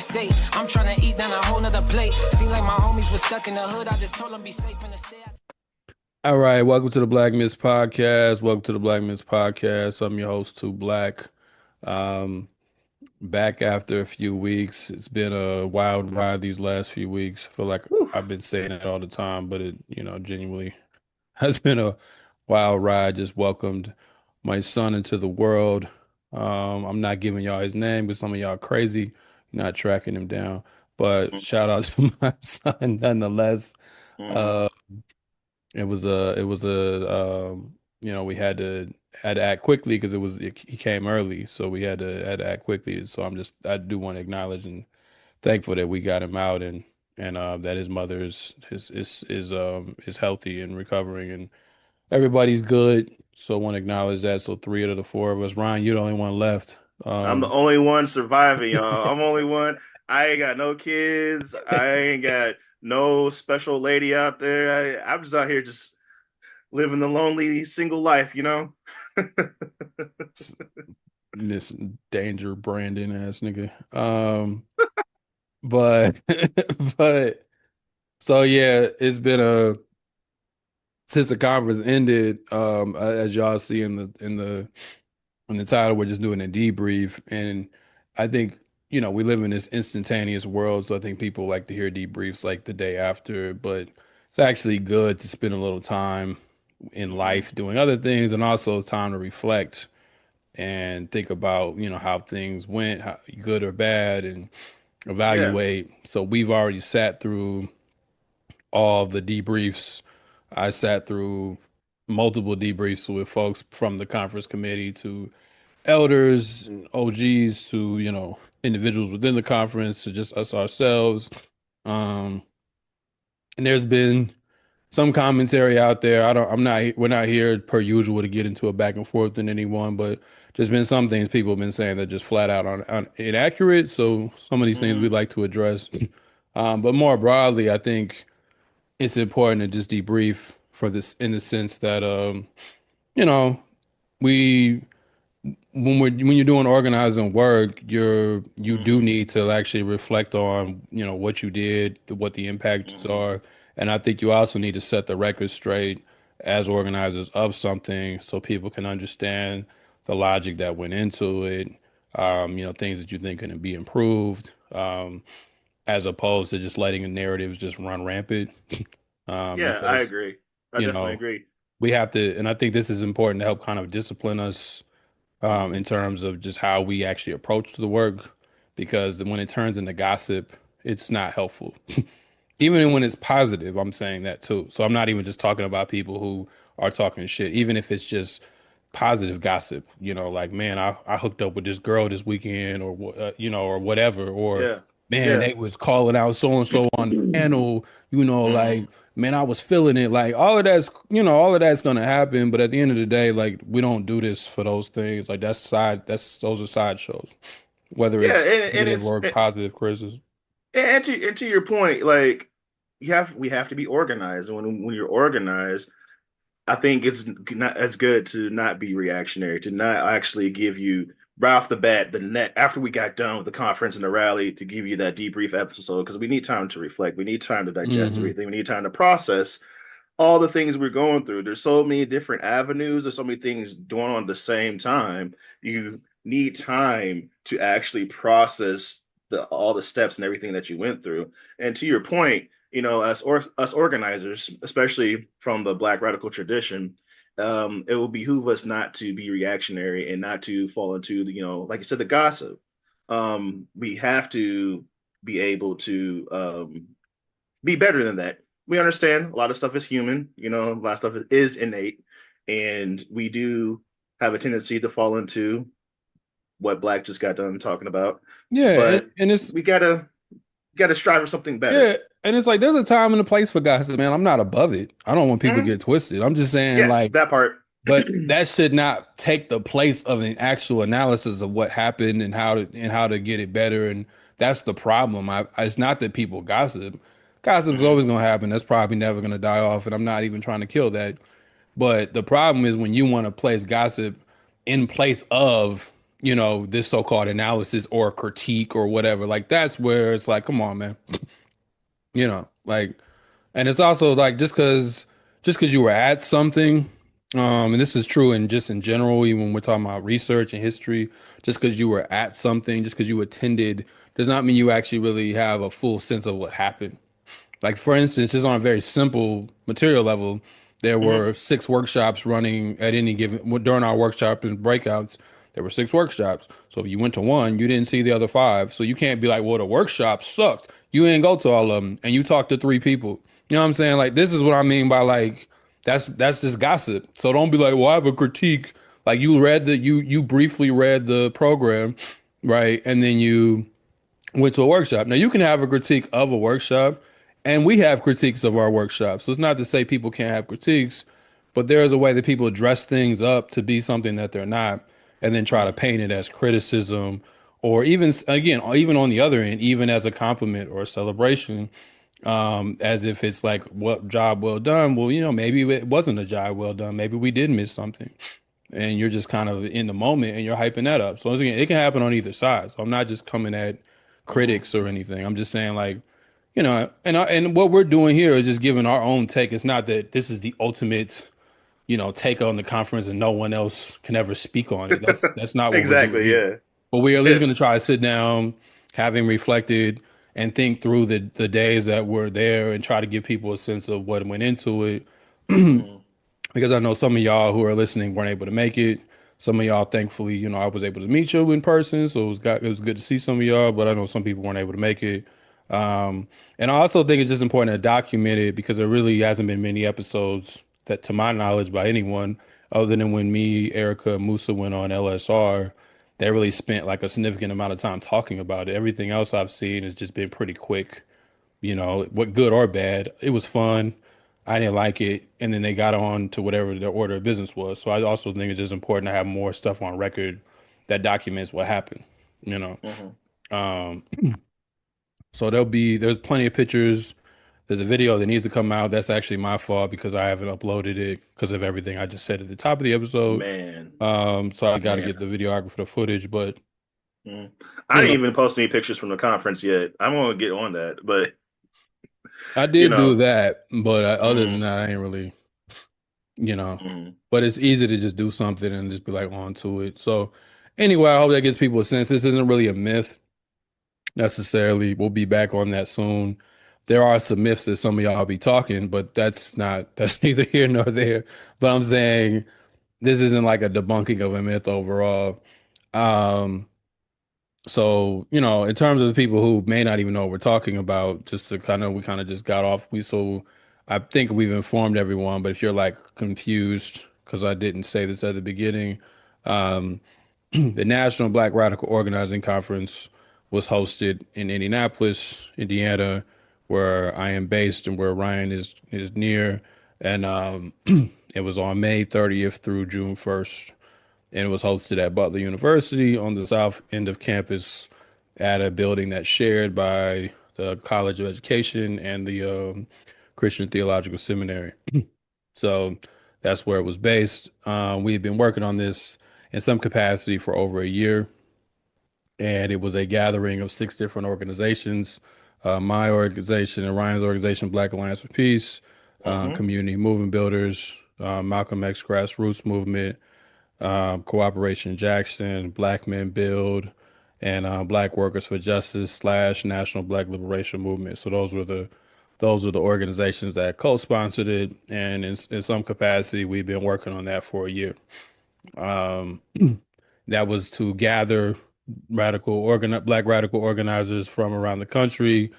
State. I'm trying to eat down a whole nother plate. Seem like my homies were stuck in the hood. I just told them be safe in the state. All right, welcome to the Black Men's Podcast. Welcome to the Black Men's Podcast. I'm your host, Too Black. Back after a few weeks. It's been a wild ride these last few weeks. I feel like I've been saying it all the time, but it, genuinely has been a wild ride. Just welcomed my son into the world. I'm not giving y'all his name, but some of y'all crazy. Not tracking him down, but shout out to my son nonetheless. It was a we had to act quickly because he came early, so we had to act quickly. So I do want to acknowledge and thankful that we got him out and that his mother is healthy and recovering and everybody's good. So I want to acknowledge that. So 3 out of the 4 of us. Ryan, you're the only one left. I'm the only one surviving, y'all. I'm the only one. I ain't got no kids. I ain't got no special lady out there. I'm just out here just living the lonely single life, This danger Brandon ass nigga. But so yeah, it's been since the conference ended, as y'all see in the title, we're just doing a debrief. And I think, we live in this instantaneous world. So I think people like to hear debriefs like the day after, but it's actually good to spend a little time in life doing other things. And also it's time to reflect and think about, how things went, how good or bad, and evaluate. Yeah. So we've already sat through all the debriefs. I sat through multiple debriefs with folks from the conference committee to elders and OGs to, individuals within the conference to just us ourselves. And there's been some commentary out there. We're not here per usual to get into a back and forth with anyone, but just been some things people have been saying that just flat out on inaccurate. So some of these things we'd like to address. But more broadly, I think it's important to just debrief for this in the sense that, when you're doing organizing work, you do need to actually reflect on, what you did, what the impacts are. And I think you also need to set the record straight as organizers of something so people can understand the logic that went into it, things that you think can be improved, as opposed to just letting the narratives just run rampant. Because, I agree. I definitely agree. We have to, and I think this is important to help kind of discipline us in terms of just how we actually approach the work, because when it turns into gossip, it's not helpful. Even when it's positive, I'm saying that too. So I'm not even just talking about people who are talking shit, even if it's just positive gossip, like, man, I hooked up with this girl this weekend or whatever, or man, they was calling out so-and-so on the panel, like, man, I was feeling it. Like all of that's going to happen. But at the end of the day, like, we don't do this for those things. Like those are sideshows, whether it's negative or positive criticism. And to your point, like we have to be organized. When you're organized, I think it's not as good to not be reactionary, to not actually give you right off the bat after we got done with the conference and the rally, to give you that debrief episode, because we need time to reflect, we need time to digest everything, we need time to process all the things we're going through. There's so many different avenues, there's so many things going on at the same time. You need time to actually process all the steps and everything that you went through. And to your point, us organizers, especially from the Black radical tradition, it will behoove us not to be reactionary and not to fall into like you said, the gossip. We have to be able to be better than that. We understand a lot of stuff is human, a lot of stuff is innate, and we do have a tendency to fall into what Black just got done talking about. Yeah, but and it's we gotta strive for something better. Yeah, And it's like there's a time and a place for gossip, man. I'm not above it. I don't want people to Mhm. get twisted. I'm just saying, Yeah, like, that part. but that should not take the place of an actual analysis of what happened and how to get it better. And that's the problem. It's not that people gossip. Gossip's Mhm. always gonna happen. That's probably never gonna die off. And I'm not even trying to kill that. But the problem is when you want to place gossip in place of, this so-called analysis or critique or whatever. Like that's where it's like, come on, man. Like, and it's also like just because you were at something, and this is true in just in general, even when we're talking about research and history, just because you were at something, just because you attended, does not mean you actually really have a full sense of what happened. Like for instance, just on a very simple material level, there Mhm. were 6 workshops running at any given during our workshop and breakouts. There were 6 workshops. So if you went to one, you didn't see the other 5. So you can't be like, well, the workshop sucked. You didn't go to all of them, and you talked to 3 people. You know what I'm saying? Like this is what I mean by like that's just gossip. So don't be like, well, I have a critique. Like you briefly read the program, right? And then you went to a workshop. Now you can have a critique of a workshop, and we have critiques of our workshop. So it's not to say people can't have critiques, but there is a way that people dress things up to be something that they're not, and then try to Mhm. paint it as criticism, or even again, even on the other end, even as a compliment or a celebration, as if it's like what job well done. Well, maybe it wasn't a job well done. Maybe we did miss something, and you're just kind of in the moment and you're hyping that up. So again, it can happen on either side. So I'm not just coming at Mhm. critics or anything. I'm just saying like, and what we're doing here is just giving our own take. It's not that this is the ultimate, take on the conference and no one else can ever speak on it. That's not what we're doing Exactly. here. Yeah. But we are at least Yeah. going to try to sit down, having reflected and think through the days that were there and try to give people a sense of what went into it. Mhm. Because I know some of y'all who are listening weren't able to make it. Some of y'all, thankfully, I was able to meet you in person, so it was good to see some of y'all. But I know some people weren't able to make it. And I also think it's just important to document it because there really hasn't been many episodes that, to my knowledge, by anyone other than when me, Erica, and Musa went on LSR. They really spent like a significant amount of time talking about it. Everything else I've seen has just been pretty quick, what good or bad. It was fun. I didn't like it. And then they got on to whatever their order of business was. So I also think it's just important to have more stuff on record that documents what happened, you know. Mhm. Um, so there's plenty of pictures. There's a video that needs to come out. That's actually my fault because I haven't uploaded it because of everything I just said at the top of the episode. Man. So I got to Man. get the videographer the footage, but Mhm. I you didn't know, even post any pictures from the conference yet. I'm gonna get on that, but I you did do know. that, but other than Mhm. that, I ain't really, you know, Mhm. but it's easy to just do something and just be like on to it. So anyway, I hope that gives people a sense. This isn't really a myth necessarily. We'll be back on that soon. There are some myths that some of y'all be talking, but that's neither here nor there. But I'm saying this isn't like a debunking of a myth overall. Um, so, in terms of the people who may not even know what we're talking about, just to we kind of just got off. I think we've informed everyone, but if you're like confused, because I didn't say this at the beginning, um, the National Black Radical Organizing Conference was hosted in Indianapolis, Indiana, where I am based and where Ryan is near. And it was on May 30th through June 1st, and it was hosted at Butler University on the south end of campus at a building that's shared by the College of Education and the Christian Theological Seminary. So that's where it was based. We had been working on this in some capacity for over a year, and it was a gathering of 6 different organizations, my organization and Ryan's organization, Black Alliance for Peace, Mhm. Community Movement Builders, Malcolm X Grassroots Movement, Cooperation Jackson, Black Men Build, and Black Workers for Justice slash National Black Liberation Movement. So those are the organizations that co-sponsored it, and in some capacity, we've been working on that for a year. Um, that was to gather black radical organizers from around the country,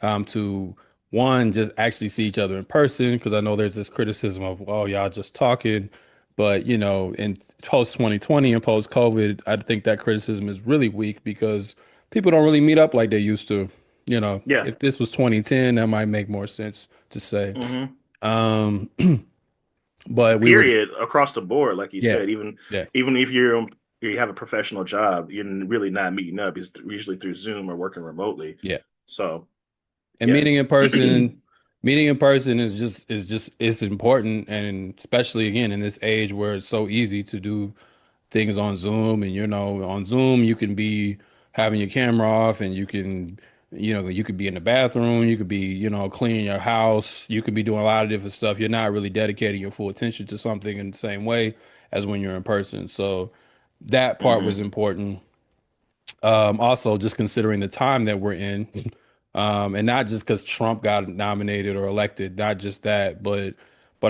to one just actually see each other in person because I know there's this criticism of, oh, y'all just talking, but in post 2020 and post COVID, I think that criticism is really weak because people don't really meet up like they used to. Yeah. If this was 2010, that might make more sense to say. Hmm. Um, but we were, Period, across the board, like you yeah, said, even yeah, even if you have a professional job, you're really not meeting up. It's usually through Zoom or working remotely. yeah. So And yeah. meeting in person is just it's important, and especially again in this age where it's so easy to do things on Zoom. And on Zoom you can be having your camera off, and you could be in the bathroom, you could be cleaning your house, you could be doing a lot of different stuff. You're not really dedicating your full attention to something in the same way as when you're in person. So that part was Hmm. important. Also, just considering the time that we're in, and not just because Trump got nominated or elected, not just that, but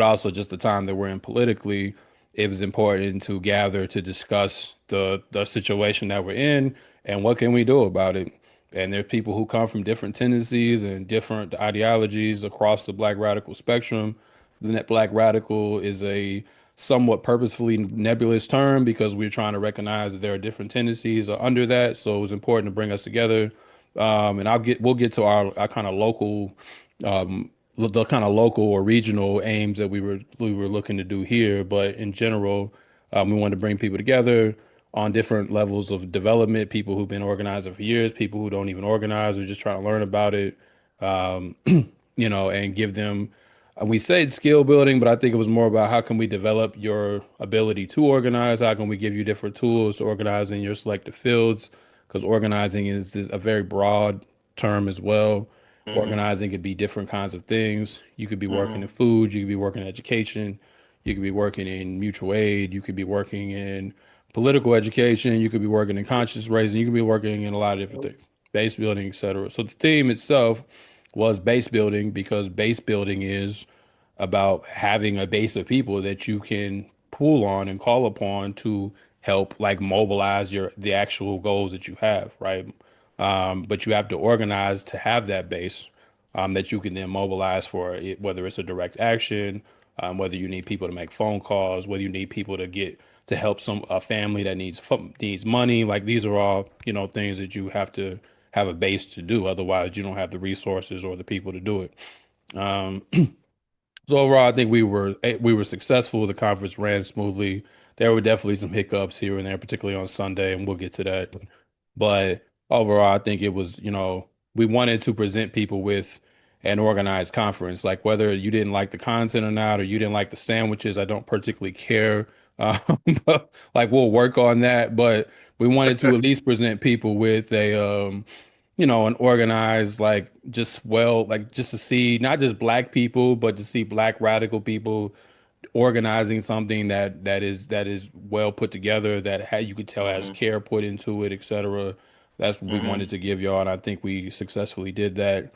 also just the time that we're in politically, it was important to gather to discuss the situation that we're in and what can we do about it. And there are people who come from different tendencies and different ideologies across the Black radical spectrum. The net Black radical is a somewhat purposefully nebulous term because we're trying to recognize that there are different tendencies under that. So it was important to bring us together. And we'll get to our kind of local, the kind of local or regional aims that we were looking to do here. But in general, we wanted to bring people together on different levels of development, people who've been organizing for years, people who don't even organize, or just trying to learn about it. Um, and give them, we said skill building, but I think it was more about how can we develop your ability to organize? How can we give you different tools to organize in your selected fields? Because organizing is a very broad term as well. Hmm. Organizing could be different kinds of things. You could be working in Hmm. food, you could be working in education, you could be working in mutual aid, you could be working in political education, you could be working in conscious raising, you could be working in a lot of different things, base building, etc. So the theme itself was base building because base building is about having a base of people that you can pull on and call upon to help like mobilize the actual goals that you have, right? But you have to organize to have that base that you can then mobilize for it, whether it's a direct action, whether you need people to make phone calls, whether you need people to help a family that needs money. Like these are all things that you have to have a base to do. Otherwise, you don't have the resources or the people to do it. Um, so overall, I think we were successful. The conference ran smoothly. There were definitely some hiccups here and there, particularly on Sunday, and we'll get to that. But overall, I think it was, we wanted to present people with an organized conference. Like whether you didn't like the content or not, or you didn't like the sandwiches, I don't particularly care. Um, but, like we'll work on that, but we wanted to at least present people with an organized, like just to see not just black people, but to see black radical people organizing something that is well put together, you could tell has Hmm. care put into it, etc. That's what we wanted Hmm. to give y'all, and I think we successfully did that.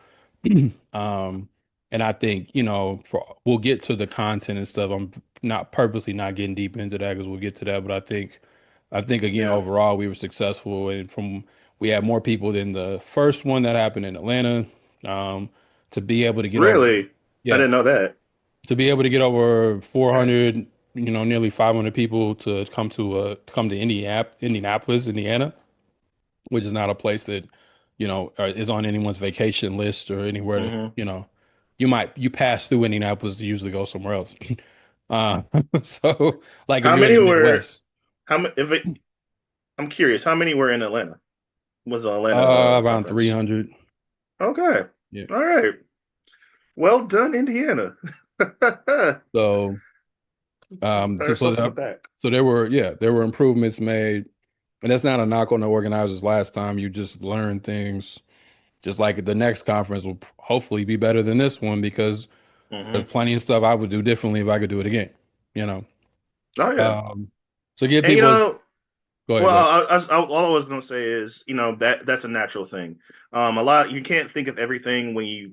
Um, and I think, we'll get to the content and stuff. I'm not purposely not getting deep into that because we'll get to that. But I think again, Yeah. overall, we were successful, and we had more people than the first one that happened in Atlanta. Um, to be able to get over, Really? I yeah, didn't know that. to be able to get over 400, nearly 500 people to come to Indianapolis, Indiana, which is not a place that, is on anyone's vacation list or anywhere that, Hmm. you pass through Indianapolis to usually go somewhere else. Uh, so like if How you're in many the were? Midwest, How many? I'm curious. How many were in Atlanta? Was the Atlanta around conference? 300. Okay. Yeah. All right. Well done, Indiana. So, Pat so, so ourselves on there, the back. so there were improvements made, and that's not a knock on the organizers. Last time you just learn things, just like the next conference will hopefully be better than this one because there's Hmm. plenty of stuff I would do differently if I could do it again. You know. Oh yeah. Um, so give And people's Go ahead, well, go ahead. all I was gonna say is, that's a natural thing. A lot you can't think of everything when you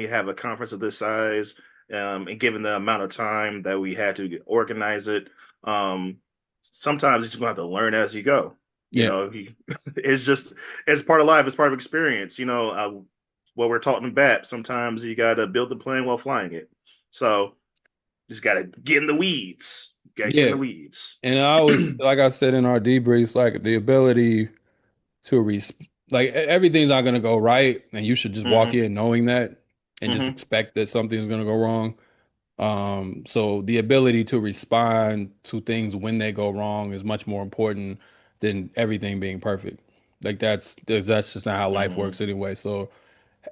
have a conference of this size, and given the amount of time that we had to organize it, um, sometimes you're just gonna have to learn as you go. Yeah, It's just it's part of life, it's part of experience. What we're taught in BAP, sometimes you gotta build the plane while flying it. So just gotta get in the weeds. Gotta get in yeah. the weeds. And I always, like I said in our debriefs, like the ability to like everything's not gonna go right, and you should just walk Hmm. in knowing that and just Hmm. expect that something's gonna go wrong. So the ability to respond to things when they go wrong is much more important than everything being perfect. Like that's just not how life Hmm. works anyway. So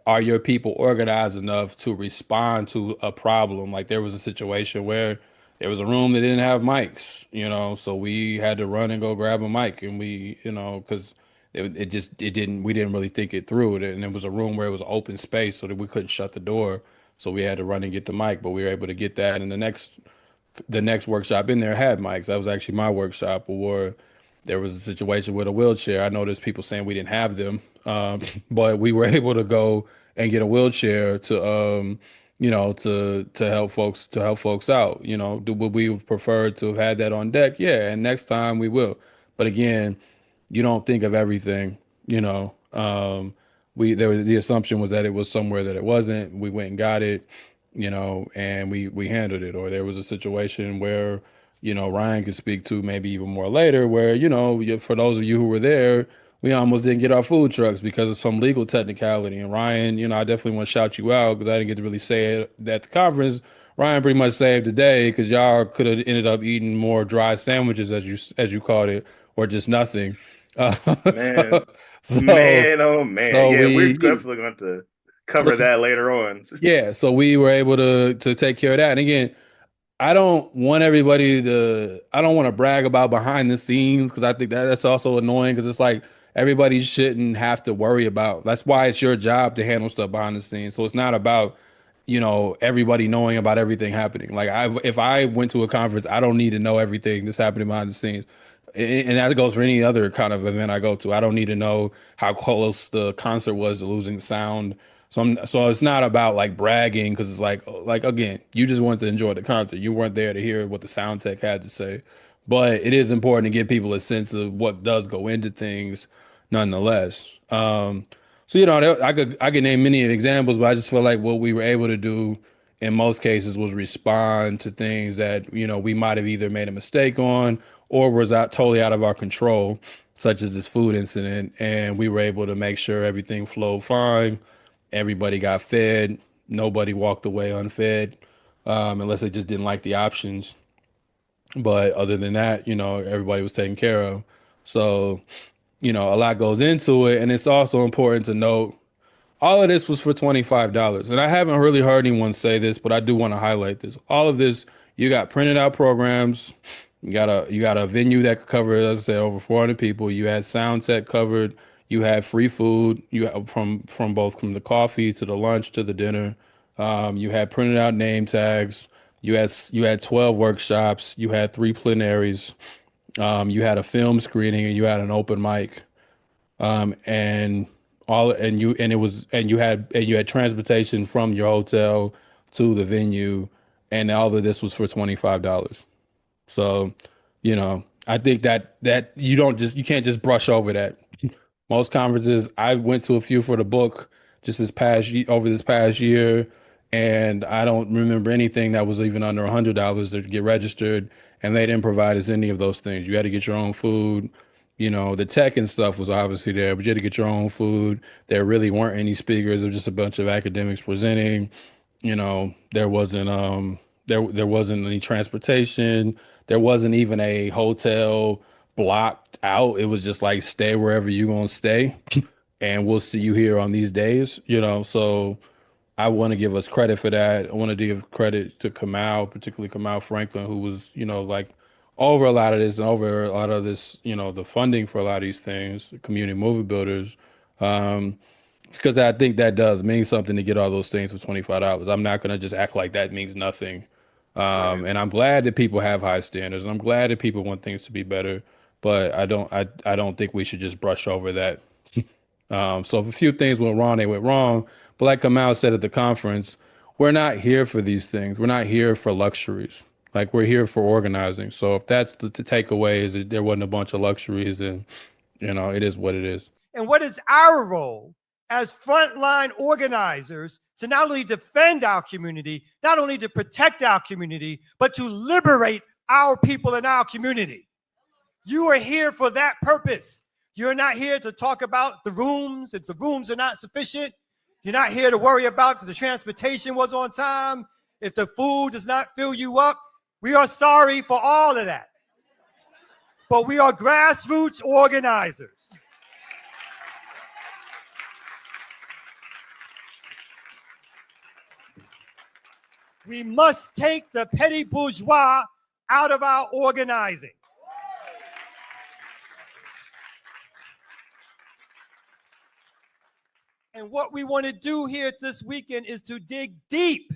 are your people organized enough to respond to a problem? Like there was a situation where there was a room that didn't have mics, so we had to run and go grab a mic, and because we didn't really think it through, and it was a room where it was open space, so that we couldn't shut the door, so we had to run and get the mic, but we were able to get that, and the next workshop in there had mics. That was actually my workshop, or there was a situation with a wheelchair. I know there's people saying we didn't have them, but we were able to go and get a wheelchair to help folks out. Would we have preferred to have had that on deck? Yeah, and next time we will. But again, you don't think of everything, you know. The assumption was that it was somewhere that it wasn't. We went and got it, and we handled it. Or there was a situation where, Ryan could speak to maybe even more later, where, for those of you who were there, we almost didn't get our food trucks because of some legal technicality. And Ryan, I definitely want to shout you out because I didn't get to really say it at the conference. Ryan pretty much saved the day because y'all could have ended up eating more dry sandwiches, as you called it, or just nothing. Uh, Man, so so man, oh man. so Yeah, we're we definitely going to so cover that later on. yeah, so we were able to take care of that. And again, I don't want to brag about behind the scenes because I think that's also annoying because it's like everybody shouldn't have to worry about. That's why it's your job to handle stuff behind the scenes. So it's not about, everybody knowing about everything happening. Like if I went to a conference, I don't need to know everything that's happening behind the scenes. And that goes for any other kind of event I go to. I don't need to know how close the concert was to losing sound. So it's not about like bragging because it's like again, you just want to enjoy the concert. You weren't there to hear what the sound tech had to say, but it is important to give people a sense of what does go into things, nonetheless. So I could name many examples, but I just feel like what we were able to do in most cases was respond to things that we might have either made a mistake on or was totally out of our control, such as this food incident, and we were able to make sure everything flowed fine. Everybody got fed. Nobody walked away unfed, unless they just didn't like the options. But other than that, everybody was taken care of. So, a lot goes into it. And it's also important to note all of this was for $25. And I haven't really heard anyone say this, but I do want to highlight this. All of this, you got printed out programs. You got a venue that could cover, as I said, over 400 people. You had sound set covered. You had free food. You had from the coffee to the lunch to the dinner. You had printed out name tags. You had 12 workshops. You had 3 plenaries. You had a film screening and you had an open mic. And you had transportation from your hotel to the venue, and all of this was for $25. So, I think that you can't just brush over that. Most conferences, I went to a few for the book just over this past year, and I don't remember anything that was even under $100 to get registered, and they didn't provide us any of those things. You had to get your own food. The tech and stuff was obviously there, but you had to get your own food. There really weren't any speakers. It was just a bunch of academics presenting. There wasn't any transportation. There wasn't even a hotel blocked out. It was just like stay wherever you're gonna stay, and we'll see you here on these days. So I want to give us credit for that. I want to give credit to Kamal, particularly Kamal Franklin, who was, like over a lot of this and over a lot of this, the funding for a lot of these things, community movie builders. Um, because I think that does mean something to get all those things for $25. I'm not gonna just act like that means nothing. Right. And I'm glad that people have high standards, and I'm glad that people want things to be better. But I don't think we should just brush over that. So if a few things went wrong, they went wrong. But like Kamal said at the conference, we're not here for these things. We're not here for luxuries. Like we're here for organizing. So if that's the takeaway is that there wasn't a bunch of luxuries, then it is what it is. And what is our role as frontline organizers to not only defend our community, not only to protect our community, but to liberate our people in our community? You are here for that purpose. You're not here to talk about the rooms. If the rooms are not sufficient, you're not here to worry about if the transportation was on time, if the food does not fill you up. We are sorry for all of that. But we are grassroots organizers. We must take the petty bourgeois out of our organizing. And what we want to do here this weekend is to dig deep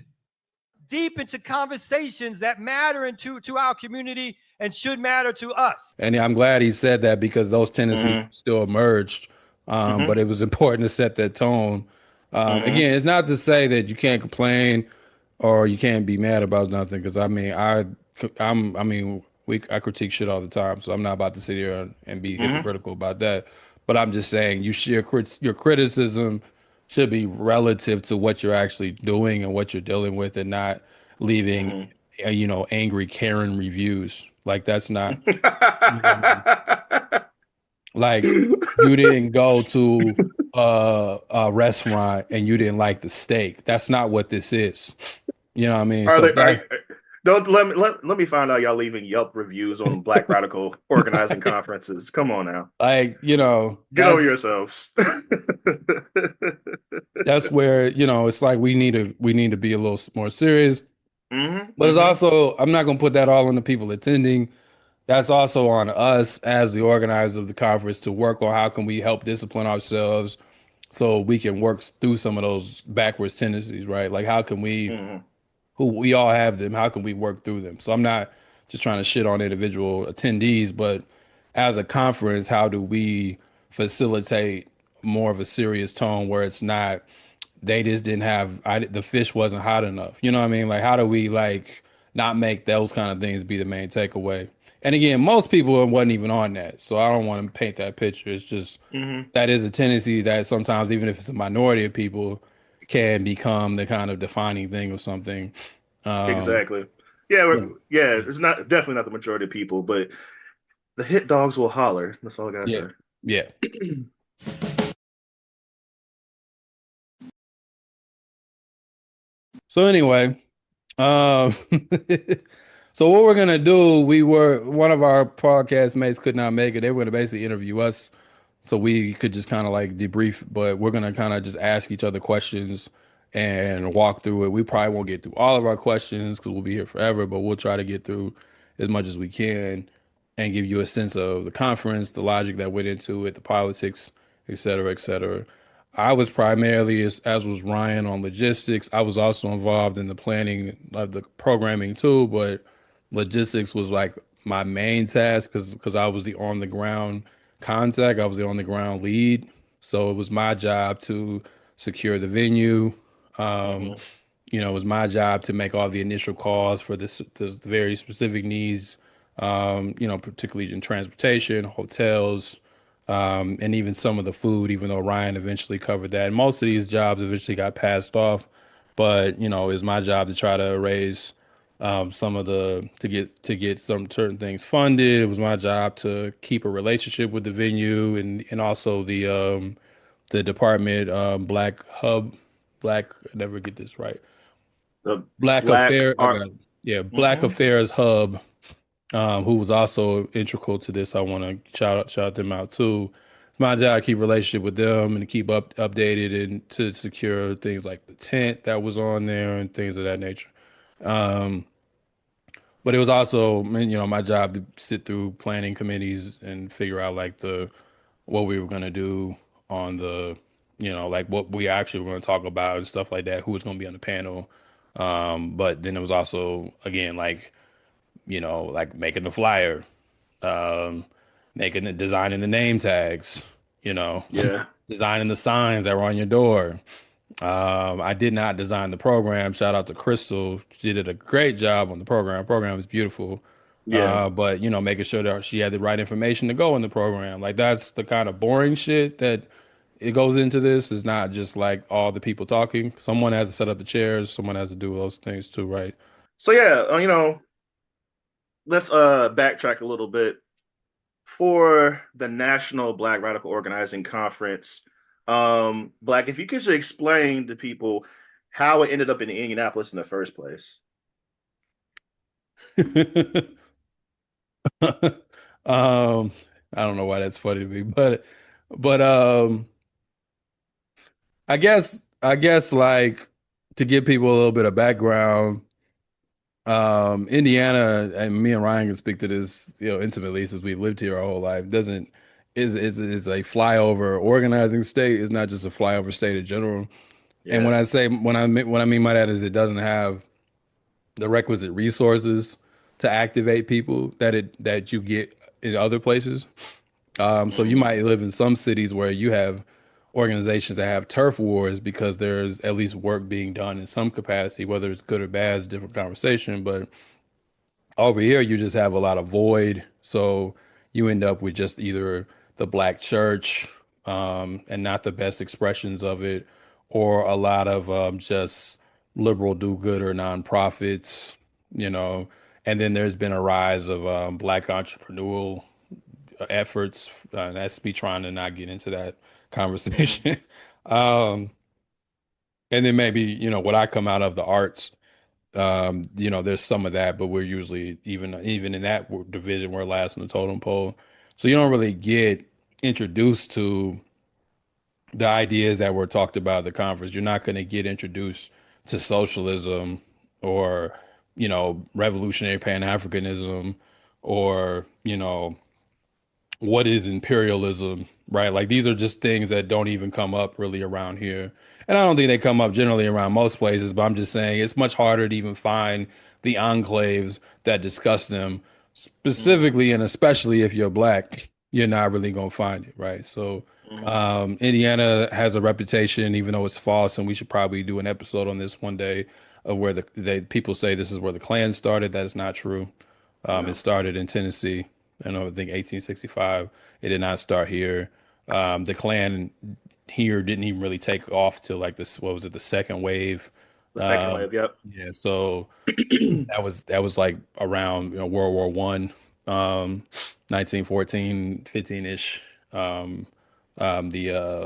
into conversations that matter to our community and should matter to us. And I'm glad he said that, because those tendencies still emerged. But it was important to set that tone. Again, it's not to say that you can't complain or you can't be mad about nothing. Because I critique shit all the time, so I'm not about to sit here and be hypocritical about that. But I'm just saying your criticism should be relative to what you're actually doing and what you're dealing with, and not leaving, angry Karen reviews. Like, that's not, like, you didn't go to a restaurant and you didn't like the steak. That's not what this is. You know what I mean? Don't let me find out y'all leaving Yelp reviews on Black Radical organizing conferences. Come on now. Like, get over yourselves. That's where, it's like we need to be a little more serious. But it's also, I'm not going to put that all on the people attending. That's also on us as the organizers of the conference to work on how can we help discipline ourselves so we can work through some of those backwards tendencies, right? Like, how can we, who we all have them, how can we work through them? So I'm not just trying to shit on individual attendees, but as a conference, how do we facilitate more of a serious tone where it's not, they just didn't have, the fish wasn't hot enough. You know what I mean? Like, how do we not make those kind of things be the main takeaway? And again, most people wasn't even on that. So I don't want to paint that picture. It's just, that is a tendency that sometimes, even if it's a minority of people, can become the kind of defining thing of something. Exactly. Yeah, it's definitely not the majority of people, but the hit dogs will holler. That's all I gotta say. Yeah. So anyway, so what we're gonna do, one of our podcast mates could not make it. They were gonna basically interview us, so we could just kind of debrief. But we're gonna kind of just ask each other questions and walk through it. We probably won't get through all of our questions because we'll be here forever, but we'll try to get through as much as we can and give you a sense of the conference, the logic that went into it, the politics, et cetera, et cetera. I was primarily, as was Ryan, on logistics. I was also involved in the planning of the programming too, but logistics was my main task because I was the on the ground contact. I was the on the ground lead. So it was my job to secure the venue. It was my job to make all the initial calls for the very specific needs, particularly in transportation, hotels, and even some of the food, even though Ryan eventually covered that. And most of these jobs eventually got passed off, but it's my job to try to raise to get some certain things funded. It was my job to keep a relationship with the venue and also the department, Black Hub, never get this right. The Black Affairs, Black Affairs Hub, who was also integral to this. I want to shout them out too. It's my job to keep a relationship with them and to keep updated and to secure things like the tent that was on there and things of that nature. But it was also, my job to sit through planning committees and figure out what we were going to do on the, what we actually were going to talk about and stuff like that, who was going to be on the panel. But then it was also, again, making the flyer, designing the name tags, designing the signs that were on your door. I did not design the program. Shout out to Crystal. She did a great job on the program. Program was beautiful. But making sure that she had the right information to go in the program. That's the kind of boring shit that it goes into this. Is not just all the people talking. Someone has to set up the chairs. Someone has to do those things too, right? So let's backtrack a little bit. for the National Black Radical Organizing Conference, Black, if you could just explain to people how it ended up in Indianapolis in the first place. I don't know why that's funny to me, but I guess like to give people a little bit of background, Indiana, and me and Ryan can speak to this, intimately since we've lived here our whole life, doesn't is a flyover organizing state. It's not just a flyover state in general. And Yeah. what I mean by that is it doesn't have the requisite resources to activate people that you get in other places. So you Mm, might live in some cities where you have organizations that have turf wars because there's at least work being done in some capacity, whether it's good or bad is a different conversation. But over here, you just have a lot of void. So you end up with just either the black church, and not the best expressions of it, or a lot of just liberal do-gooder nonprofits, you know. And then there's been a rise of black entrepreneurial efforts. That's me trying to not get into that mm, conversation. um, and then maybe, what I come out of the arts, there's some of that, but we're usually even in that division, we're last on the totem pole. So you don't really get introduced to the ideas that were talked about at the conference. You're not going to get introduced to socialism or, revolutionary Pan-Africanism or, what is imperialism, right? Like these are just things that don't even come up really around here. And I don't think they come up generally around most places, but I'm just saying it's much harder to even find the enclaves that discuss them mm, specifically, and especially if you're black, you're not really going to find it, right? So mm. Indiana has a reputation, even though it's false, and we should probably do an episode on this one day of where people say this is where the Klan started. That is not true. It Yeah. started in Tennessee. I think 1865. It did not start here. The Klan here didn't even really take off till like this. What was it? The second wave. The second Um, wave, yep. yeah. So that was like around World War One, 1914, 15-ish. The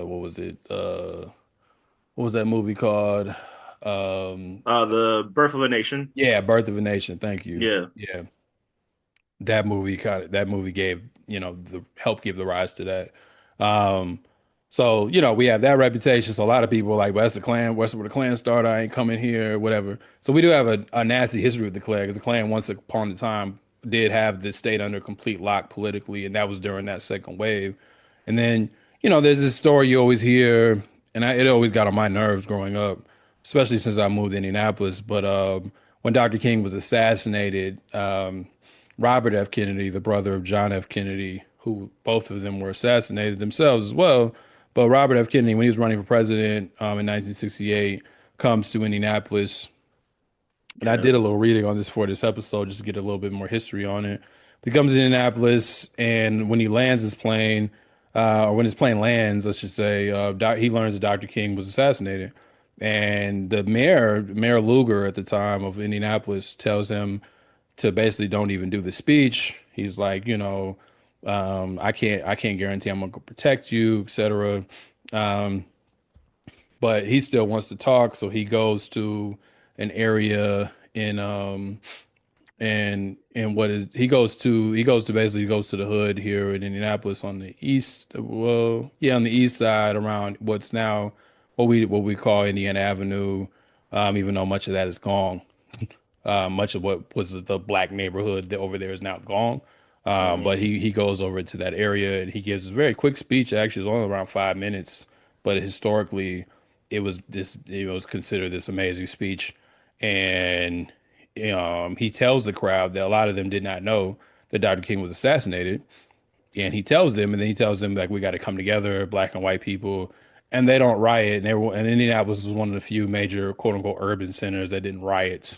what was it? What was that movie called? Um, The Birth of a Nation. yeah, Birth of a Nation. Thank you. Yeah. Yeah, that movie gave, the help give the rise to that. Um, so we have that reputation. So a lot of people are like, well, that's the Klan. What's where the Klan started? I ain't coming here, whatever. So we do have a nasty history with the Klan because the Klan once upon a time did have the state under complete lock politically, and that was during that second wave. And then there's this story you always hear, and it always got on my nerves growing up, especially since I moved to Indianapolis. But when Dr. King was assassinated, Robert F. Kennedy, the brother of John F. Kennedy, who both of them were assassinated themselves as well. But Robert F. Kennedy, when he was running for president in 1968, comes to Indianapolis. And I Yeah. did a little reading on this for this episode just to get a little bit more history on it. He comes to Indianapolis, and when he lands his plane, or when his plane lands, let's just say, he learns that Dr. King was assassinated. And the Mayor Lugar at the time of Indianapolis, tells him to basically don't even do the speech. He's like, I can't guarantee I'm gonna protect you, etc. Um, but he still wants to talk, so he goes to an area and what is he goes to the hood here in Indianapolis on the east, well, yeah, on the east side around what's now what we call Indiana Avenue, even though much of that is gone. Much of what was the black neighborhood over there is now gone. But Mm, he goes over to that area and he gives a very quick speech. Actually, it's only around 5 minutes, but historically, it was considered this amazing speech. And he tells the crowd that a lot of them did not know that Dr. King was assassinated, and he tells them, and then he tells them like we got to come together, black and white people, and they don't riot. And Indianapolis was one of the few major quote unquote urban centers that didn't riot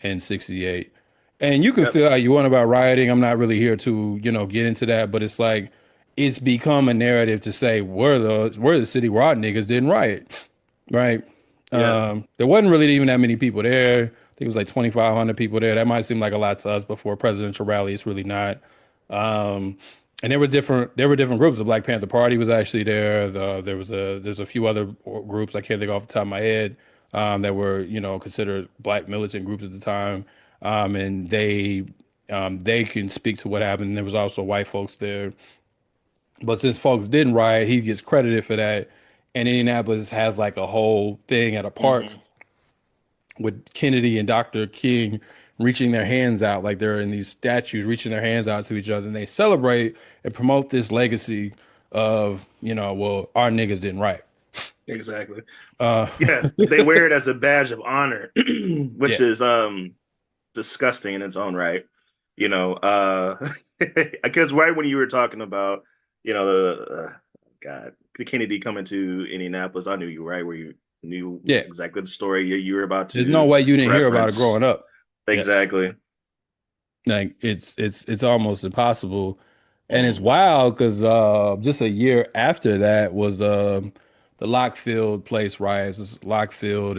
in '68. And you can yep. feel how you want about rioting. I'm not really here to get into that, but it's like it's become a narrative to say we're the city where our niggas didn't riot, right? Yeah. There wasn't really even that many people there. I think it was like 2,500 people there. That might seem like a lot to us, but for a presidential rally, it's really not. Um, and there were different groups. The Black Panther Party was actually there. There's a few other groups I can't think off the top of my head, that were, considered black militant groups at the time, and they can speak to what happened. And there was also white folks there, but since folks didn't riot, he gets credited for that. And Indianapolis has like a whole thing at a park Hmm. with Kennedy and Dr. King reaching their hands out, like they're in these statues reaching their hands out to each other, and they celebrate and promote this legacy of, well, our niggas didn't riot. Exactly. Uh, Yeah, they wear it as a badge of honor, which yeah, is disgusting in its own right. You know, because right when you were talking about, God, the Kennedy coming to Indianapolis, I knew you right where you knew yeah. exactly the story you were about There's no to way you didn't hear about it reference. growing up. Yeah, Exactly. like it's almost impossible, and it's Hmm. wild because just a year after that was the Lockfield Place riots. Lockfield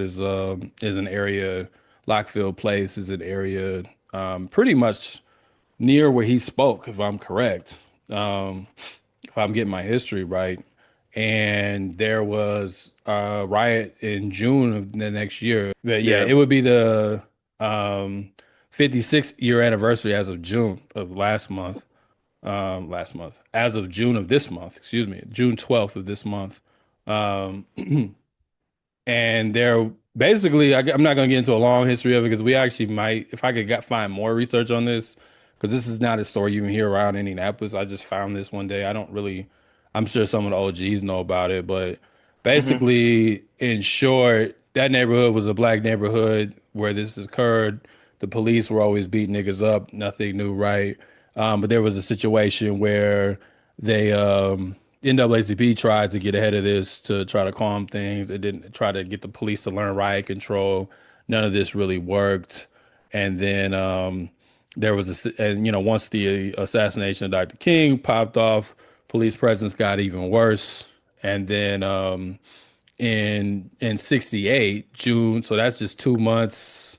is an area. Lockfield Place is an area, pretty much near where he spoke, if I'm correct, um, if I'm getting my history right. And there was a riot in June of the next year. But yeah, Yeah. it would be the um, 56th year anniversary as of June of last month. As of June of this month, excuse me, June 12th of this month. Um, and they're basically, I'm not going to get into a long history of it because we actually might, if I could find more research on this, because this is not a story you even hear around Indianapolis. I just found this one day. I don't really, I'm sure some of the OGs know about it, but Hmm. basically, in short, that neighborhood was a black neighborhood where this occurred. The police were always beating niggas up, nothing new, right? But there was a situation where NAACP tried to get ahead of this to try to calm things. It didn't try to get the police to learn riot control. None of this really worked. And then there was and once the assassination of Dr. King popped off, police presence got even worse. And then in '68 June, so that's just 2 months.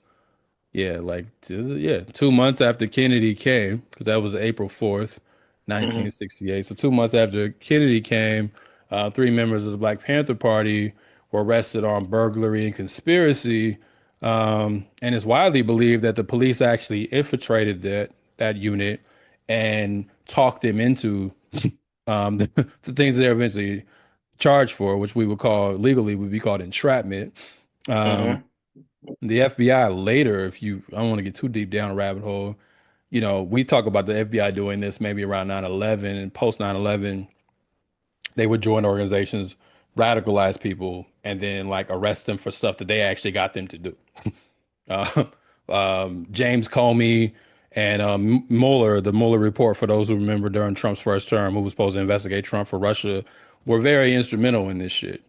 Yeah, like yeah, 2 months after Kennedy came, because that was April 4th, Hmm. 1968. So 2 months after Kennedy came, three members of the Black Panther Party were arrested on burglary and conspiracy. And it's widely believed that the police actually infiltrated that unit and talked them into the things they're eventually charged for, which we would call legally would be called entrapment. Um, Hmm. the FBI later, I don't want to get too deep down a rabbit hole, we talk about the FBI doing this maybe around 9/11 and post 9/11, they would join organizations, radicalize people, and then like arrest them for stuff that they actually got them to do. Uh, James Comey and Mueller, the Mueller report, for those who remember during Trump's first term, who was supposed to investigate Trump for Russia, were very instrumental in this shit.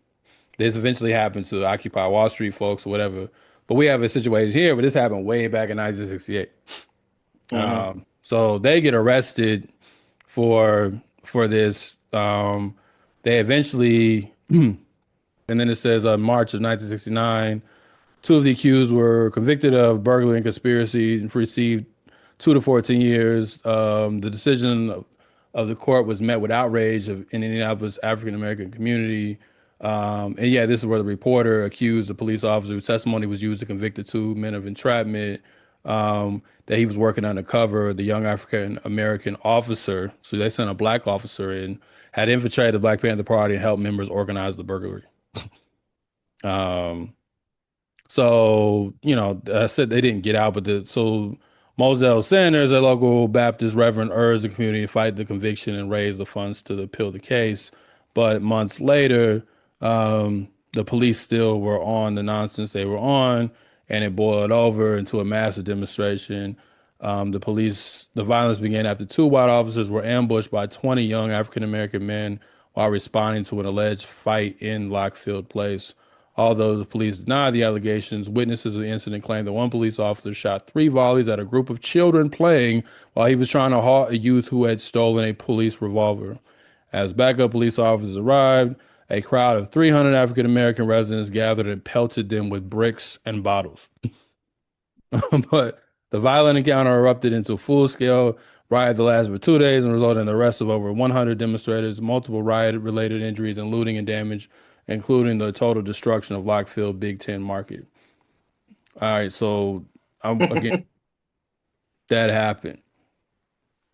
This eventually happened to Occupy Wall Street folks or whatever. But we have a situation here, but this happened way back in 1968. Hmm. So they get arrested for this. They eventually, and then it says March of 1969, two of the accused were convicted of burglary and conspiracy and received 2 to 14 years. The decision of the court was met with outrage in Indianapolis African American community. And yeah, this is where the reporter accused the police officer whose testimony was used to convict the two men of entrapment. That he was working undercover, the young African American officer. So they sent a black officer in, had infiltrated the Black Panther Party and helped members organize the burglary. Um, so, I said they didn't get out, but so Moselle Sanders, a local Baptist reverend, urged the community to fight the conviction and raise the funds to appeal the case. But months later, the police still were on the nonsense they were on, and it boiled over into a massive demonstration. The violence began after two white officers were ambushed by 20 young African American men while responding to an alleged fight in Lockfield Place. Although the police denied the allegations, witnesses of the incident claimed that one police officer shot 3 volleys at a group of children playing while he was trying to halt a youth who had stolen a police revolver. As backup police officers arrived, a crowd of 300 African American residents gathered and pelted them with bricks and bottles. But The violent encounter erupted into a full-scale riot that lasted for 2 days and resulted in the arrest of over 100 demonstrators, multiple riot-related injuries, and looting and damage, including the total destruction of Lockfield Big Ten Market. All right, so again, that happened.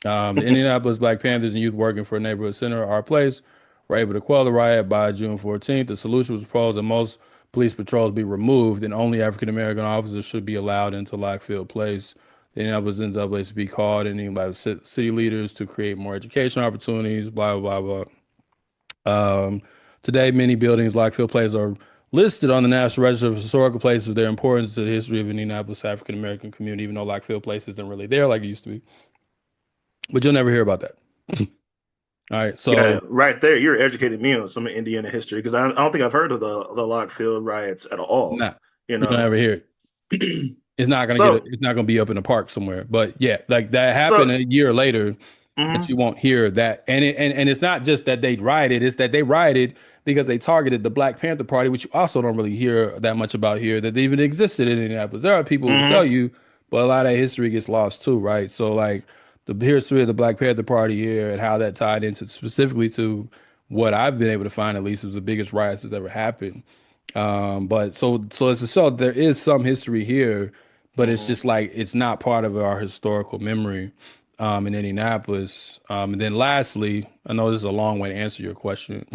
The Indianapolis Black Panthers and youth working for a neighborhood center, Our Place, were able to quell the riot by June 14th. The solution was proposed that most police patrols be removed and only African American officers should be allowed into Lockfield Place. The Indianapolis NAACP called any by city leaders to create more education opportunities, blah, blah, blah. Today, many buildings like Field Place are listed on the National Register of Historical Places for their importance to the history of Indianapolis African American community, even though Lockfield Place isn't really there like it used to be. But you'll never hear about that. All right, so yeah, right there, you're educating me on some Indiana history because I don't think I've heard of the Lockfield riots at all. nah, You you don't know, ever hear it. It's not gonna so it's not gonna be up in the park somewhere. But yeah, like that happened a year later, but you won't hear that. And it's not just that they rioted, it's that they rioted because they targeted the Black Panther Party, which you also don't really hear that much about here, that they even existed in Indianapolis. There are people who tell you, but a lot of that history gets lost too, right? So like the history of the Black Panther Party here and how that tied into specifically to what I've been able to find, at least, was the biggest riots that's ever happened. But so there is some history here, but it's just like it's not part of our historical memory in Indianapolis. And then lastly, I know this is a long way to answer your question.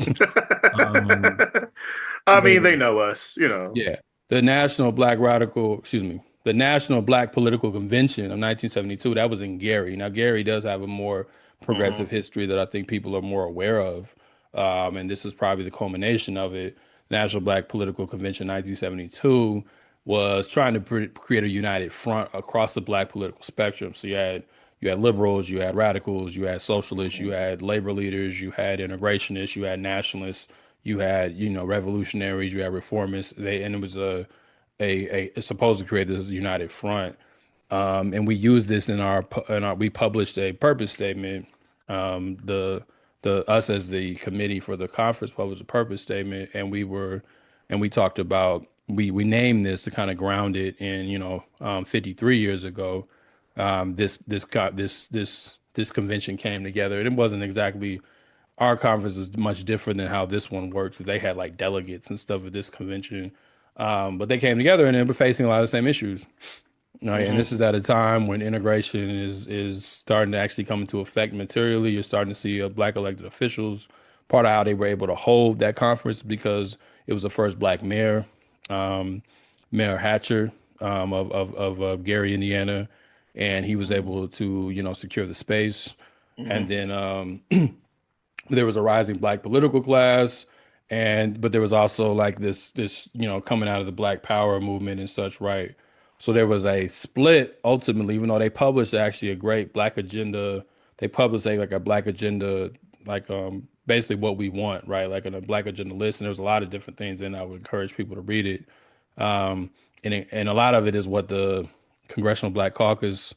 I mean, they know us, you know. Yeah, the National Black the National Black Political Convention of 1972, that was in Gary. Now, Gary does have a more progressive history that I think people are more aware of. And this is probably the culmination of it. National Black Political Convention 1972 was trying to create a united front across the Black political spectrum. So you had liberals, you had radicals, you had socialists, you had labor leaders, you had integrationists, you had nationalists, you had revolutionaries, you had reformists. And it was it's supposed to create this united front. And we used this we published a purpose statement. Us as the committee for the conference published a purpose statement, and we talked about we named this to kind of ground it in 53 years ago. This convention came together, and it wasn't exactly our conference was much different than how this one worked. They had like delegates and stuff at this convention, but they came together and they were facing a lot of the same issues. Right. And this is at a time when integration is starting to actually come into effect materially. You're starting to see Black elected officials. Part of how they were able to hold that conference because it was the first Black mayor, Mayor Hatcher of Gary, Indiana, and he was able to secure the space. And then there was a rising Black political class, but there was also like this coming out of the Black Power movement and such, right? So there was a split ultimately, even though they published actually a great Black agenda. They published a Black agenda, basically what we want, right? Like a Black agenda list. And there's a lot of different things in. I would encourage people to read it. And a lot of it is what the Congressional Black Caucus,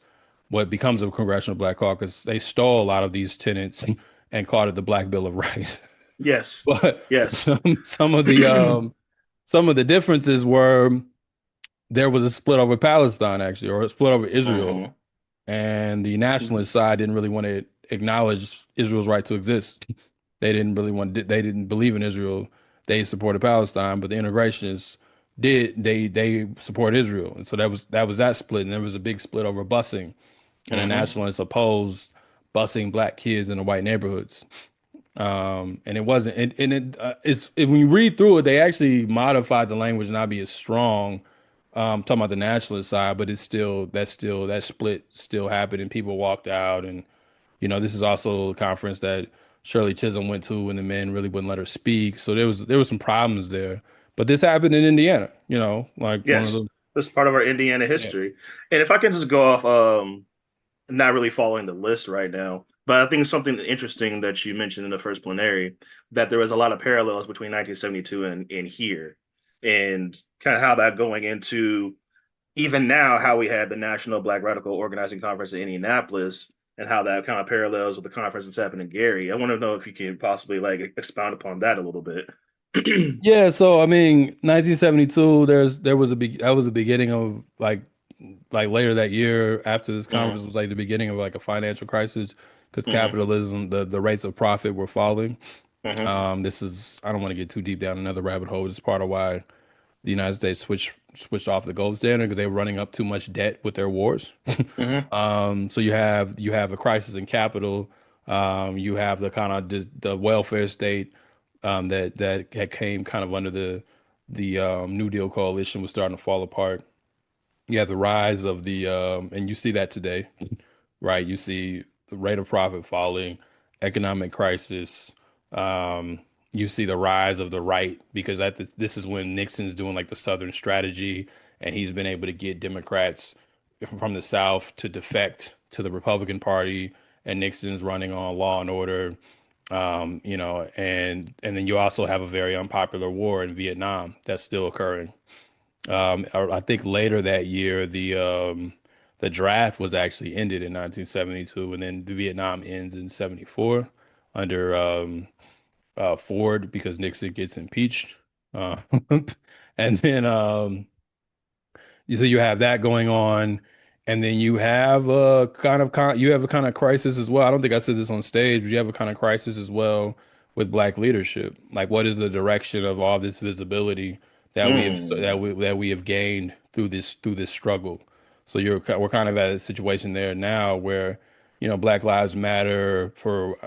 what becomes a Congressional Black Caucus, they stole a lot of these tenets and called it the Black Bill of Rights. Yes. But yes. some of the differences were there was a split over Palestine, actually, or a split over Israel. And the nationalist side didn't really want to acknowledge Israel's right to exist. They didn't believe in Israel. They supported Palestine, but the integrationists did. They support Israel. And so that was that split. And there was a big split over busing. And the nationalists opposed busing Black kids in the white neighborhoods. And it wasn't, when you read through it, they actually modified the language not be as strong. Talking about the nationalist side, but that split still happened and people walked out. And, this is also a conference that Shirley Chisholm went to and the men really wouldn't let her speak. So there was some problems there, but this happened in Indiana, like yes, one of this is part of our Indiana history. Yeah. And if I can just go off, not really following the list right now, but I think something interesting that you mentioned in the first plenary, that there was a lot of parallels between 1972 and here. And kind of how that going into even now, how we had the National Black Radical Organizing Conference in Indianapolis and how that kind of parallels with the conference that's happening in Gary. I want to know if you can possibly expound upon that a little bit. Yeah. So, I mean, 1972, that was the beginning of like later that year after this conference was like the beginning of like a financial crisis because capitalism, the rates of profit were falling. This is, I don't want to get too deep down another rabbit hole. It's part of why the United States switched off the gold standard because they were running up too much debt with their wars. So you have a crisis in capital. You have the kind of the welfare state that had came kind of under the New Deal coalition was starting to fall apart. You have the rise of the and you see that today, right? You see the rate of profit falling, economic crisis. You see the rise of the right because this is when Nixon's doing like the Southern strategy, and he's been able to get Democrats from the South to defect to the Republican Party, and Nixon's running on law and order. And then you also have a very unpopular war in Vietnam that's still occurring. I think later that year, the draft was actually ended in 1972, and then the Vietnam ends in 74 under Ford because Nixon gets impeached. Uh, and then so you have that going on, and then you have a kind of crisis as well. I don't think I said this on stage, but you have a kind of crisis as well with black leadership. Like, what is the direction of all this visibility that we have gained through this struggle? So we're kind of at a situation there now where Black Lives Matter, for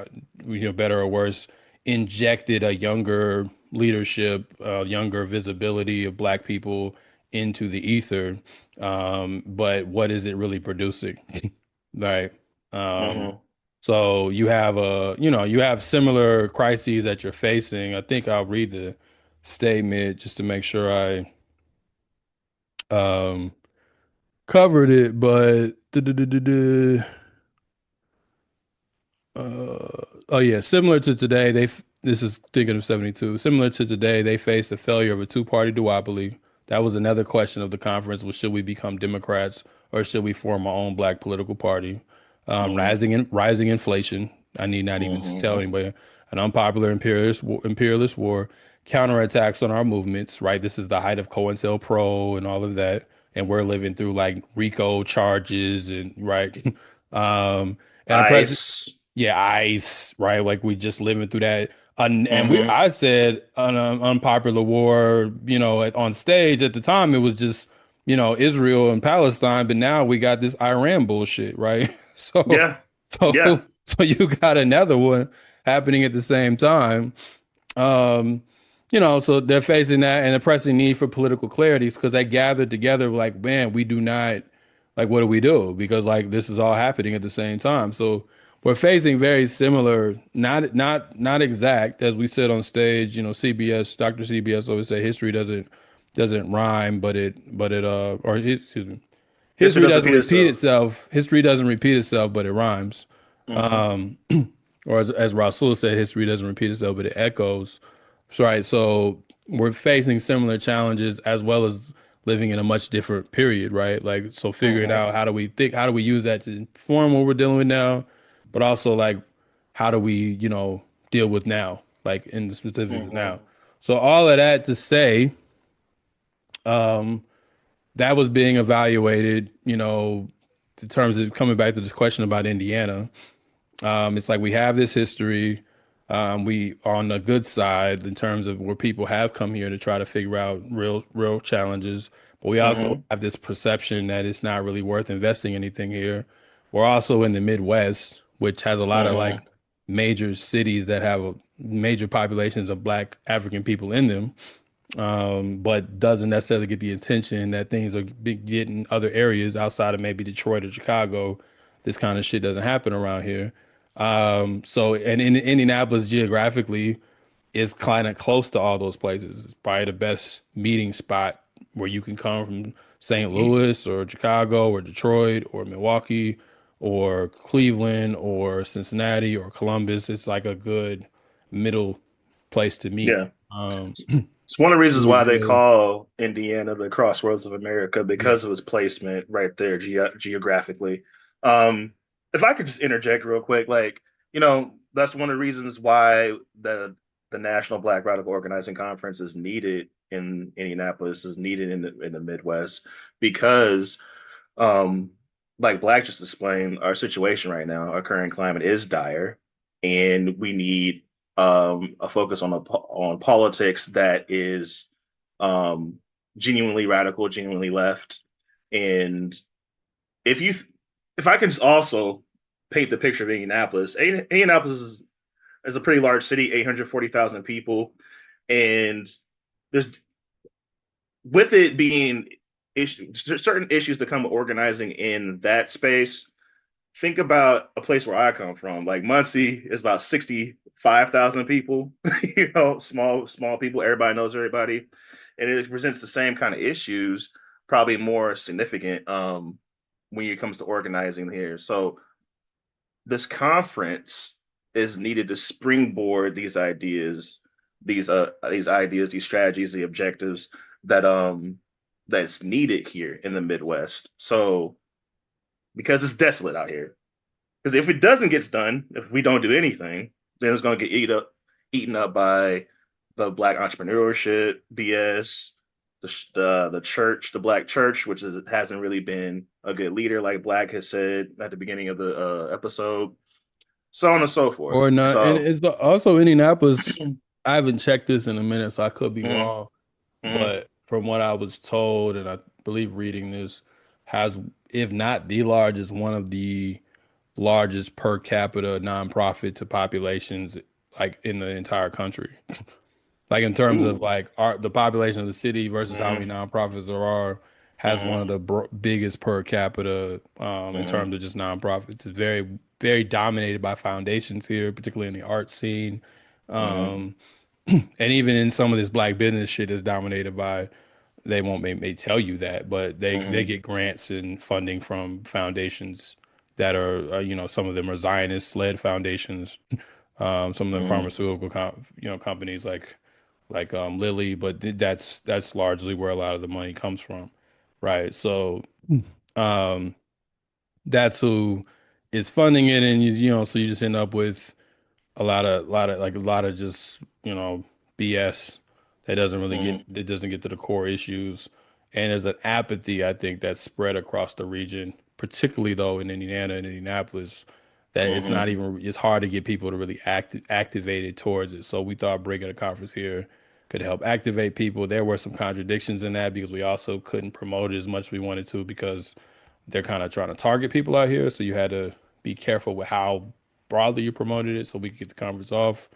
better or worse, injected a younger leadership, younger visibility of black people into the ether. But what is it really producing? Right. So you have similar crises that you're facing. I think I'll read the statement just to make sure I covered it, but oh yeah, similar to today, this is thinking of 72. Similar to today, they faced the failure of a two-party duopoly. That was another question of the conference: was should we become Democrats or should we form our own black political party? Rising inflation. I need not even tell anybody. An unpopular imperialist war, counterattacks on our movements. Right, this is the height of COINTELPRO and all of that, and we're living through like RICO charges and right. And a president. ICE. Yeah, ICE, right? Like we just living through that. I said an unpopular war, on stage at the time, it was just, Israel and Palestine, but now we got this Iran bullshit, right? So, Yeah. so, Yeah. so you got another one happening at the same time. So they're facing that and a pressing need for political clarity because they gathered together like, man, we do not, like, what do we do? Because like this is all happening at the same time. So we're facing very similar, not exact, as we said on stage. Dr. CBS always say history doesn't rhyme, excuse me, history doesn't repeat itself. History doesn't repeat itself, but it rhymes. Or as Rasul said, history doesn't repeat itself, but it echoes. Right. So we're facing similar challenges as well as living in a much different period, right? Like, so figuring out how do we use that to inform what we're dealing with now, but also like, how do we, deal with now, like in the specifics of now. So all of that to say, that was being evaluated, in terms of coming back to this question about Indiana. It's like we have this history. We on the good side in terms of where people have come here to try to figure out real challenges, but we also have this perception that it's not really worth investing anything here. We're also in the Midwest, which has a lot of like major cities that have major populations of Black African people in them, but doesn't necessarily get the attention that things are getting in other areas outside of maybe Detroit or Chicago. This kind of shit doesn't happen around here. And in Indianapolis geographically is kind of close to all those places. It's probably the best meeting spot where you can come from St. Louis or Chicago or Detroit or Milwaukee or Cleveland or Cincinnati or Columbus. It's like a good middle place to meet. Yeah. It's one of the reasons why they call Indiana the Crossroads of America because of its placement right there geographically. If I could just interject real quick, like, that's one of the reasons why the National Black Radical Organizing Conference is needed in Indianapolis, is needed in the Midwest, because Um, like Black just explained, our situation right now, our current climate is dire, and we need a focus on on politics that is um genuinely radical, genuinely left. And if you if I can also paint the picture of Indianapolis, Indianapolis is a pretty large city, 840,000 people, and there's with it being certain issues that come with organizing in that space. Think about a place where I come from. Like Muncie is about 65,000 people, small people. Everybody knows everybody. And it presents the same kind of issues, probably more significant when it comes to organizing here. So this conference is needed to springboard these ideas, these strategies, the objectives that that's needed here in the Midwest. So because it's desolate out here. Because if it doesn't get done, if we don't do anything, then it's going to get eaten up by the Black entrepreneurship BS, the church, the Black church, which hasn't really been a good leader, like Black has said at the beginning of the episode, so on and so forth. Or not. And So, it's also Indianapolis. I haven't checked this in a minute, so I could be mhm, wrong. mhm, But from what I was told, and I believe reading this, has, if not the largest, one of the largest per capita nonprofit to populations like in the entire country. Like in terms of ooh, like the population of the city versus how many mhm, nonprofits there are, has one of mhm, the biggest per capita in mhm, terms of just nonprofits. It's very dominated by foundations here, particularly in the art scene. mhm, Um, and even in some of this black business shit is dominated by, they won't may tell you that, but they mhm, get grants and funding from foundations that are some of them are Zionist led foundations, some of them mhm, pharmaceutical companies like Lilly, but that's largely where a lot of the money comes from, right? So um, that's who is funding it, and so you just end up with a lot of just BS that doesn't really mhm, get to the core issues, and there's an apathy I think that's spread across the region, particularly though in Indiana and Indianapolis, that mhm, it's hard to get people to really activated towards it. So we thought bringing a conference here could help activate people. There were some contradictions in that because we also couldn't promote it as much as we wanted to because they're kind of trying to target people out here. So you had to be careful with how broadly you promoted it so we could get the conference off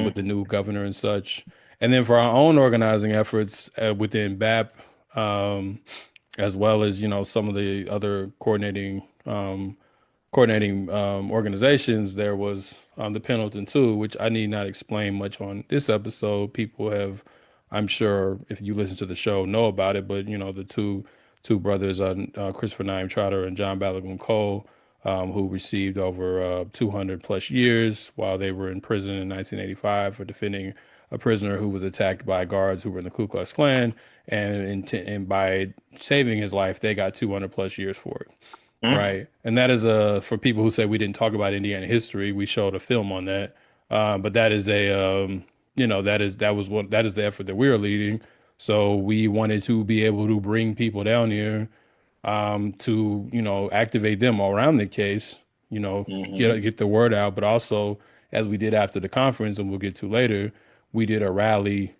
with mhm, the new governor and such. And then for our own organizing efforts within BAP, as well as some of the other coordinating organizations, there was the Pendleton too, which I need not explain much on this episode. People have, I'm sure, if you listen to the show, know about it. But the two brothers, Christopher Naim Trotter and John Balagoon Cole, who received over 200 plus years while they were in prison in 1985 for defending a prisoner who was attacked by guards who were in the Ku Klux Klan, and by saving his life, they got 200 plus years for it. mhm, Right. And that is for people who say we didn't talk about Indiana history, we showed a film on that. But that is that is the effort that we are leading. So we wanted to be able to bring people down here to, activate them all around the case, mhm, get the word out. But also, as we did after the conference, and we'll get to later, we did a rally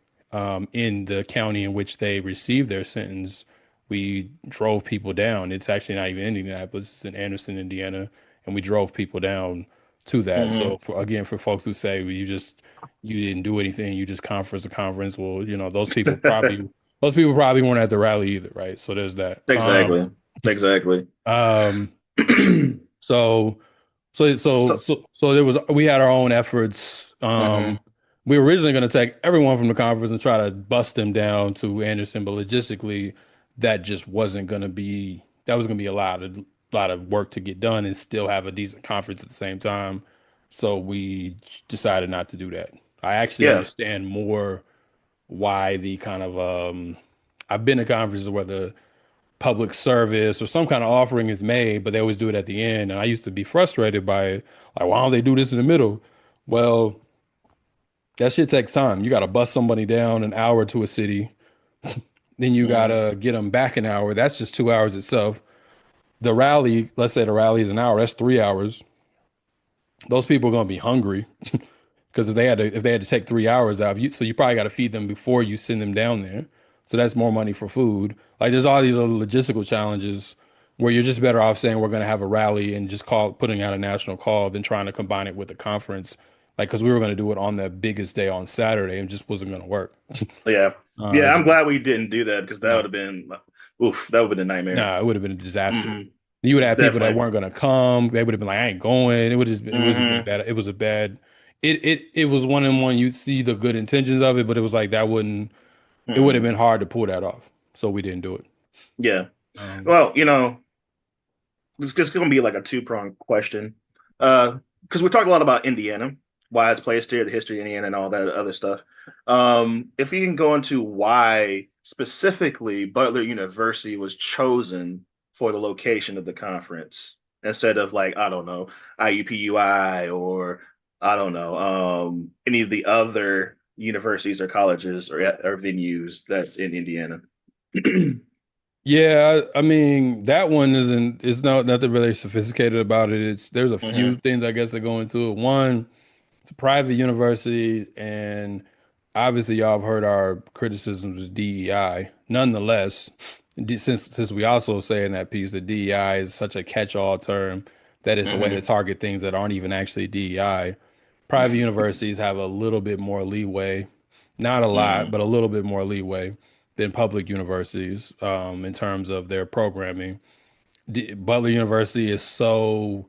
in the county in which they received their sentence. We drove people down. It's actually not even in Indianapolis, it's in Anderson, Indiana. And we drove people down to that. So mhm. for folks who say, well, you didn't do anything, you just conference a conference. Well, those people probably weren't at the rally either, right? So there's that. Exactly. Exactly. Um, so So, we had our own efforts. mhm, We were originally going to take everyone from the conference and try to bust them down to Anderson, but logistically, that just wasn't going to be. That was going to be a lot of work to get done and still have a decent conference at the same time. So we decided not to do that. I actually yeah. understand more why the kind of I've been to conferences where the public service or some kind of offering is made, but they always do it at the end. And I used to be frustrated by it. Like, why don't they do this in the middle? Well, that shit takes time. You got to bust somebody down an hour to a city. Then you got Mhm, to get them back an hour. That's just 2 hours itself. the rally, let's say the rally is an hour, that's 3 hours. Those people are going to be hungry because if they had to take 3 hours out of you, so you probably got to feed them before you send them down there. So that's more money for food. Like there's all these other logistical challenges where you're just better off saying we're going to have a rally and just putting out a national call than trying to combine it with a conference. Like, because we were going to do it on the biggest day on Saturday and just wasn't going to work. Yeah. Uh, Yeah, it's- I'm glad we didn't do that because that would no, have been, oof, that would have been a nightmare. no, it would have been a disaster. Hmm. You would have people that Definitely. weren't going to come. They would have been like, I ain't going. It was been Hmm. bad. It was a bad, it was one in one. You see the good intentions of it, but it was like it would have Hmm. been hard to pull that off. So we didn't do it. Yeah. Um, Well, it's just going to be like a two-pronged question. Because we talked a lot about Indiana, why it's placed here, the history of Indiana, and all that other stuff. If you can go into why specifically Butler University was chosen for the location of the conference instead of like, I don't know, IUPUI or I don't know, any of the other universities or colleges or venues that's in Indiana. yeah, I mean that one isn't. It's not nothing really sophisticated about it. There's a few Hmm. things I guess that go into it. One, it's a private university, and obviously y'all have heard our criticisms of DEI. Nonetheless, since we also say in that piece that DEI is such a catch-all term that it's a way to Hmm. target things that aren't even actually DEI, private universities have a little bit more leeway, not a lot, Hmm. but a little bit more leeway than public universities in terms of their programming. Butler University is so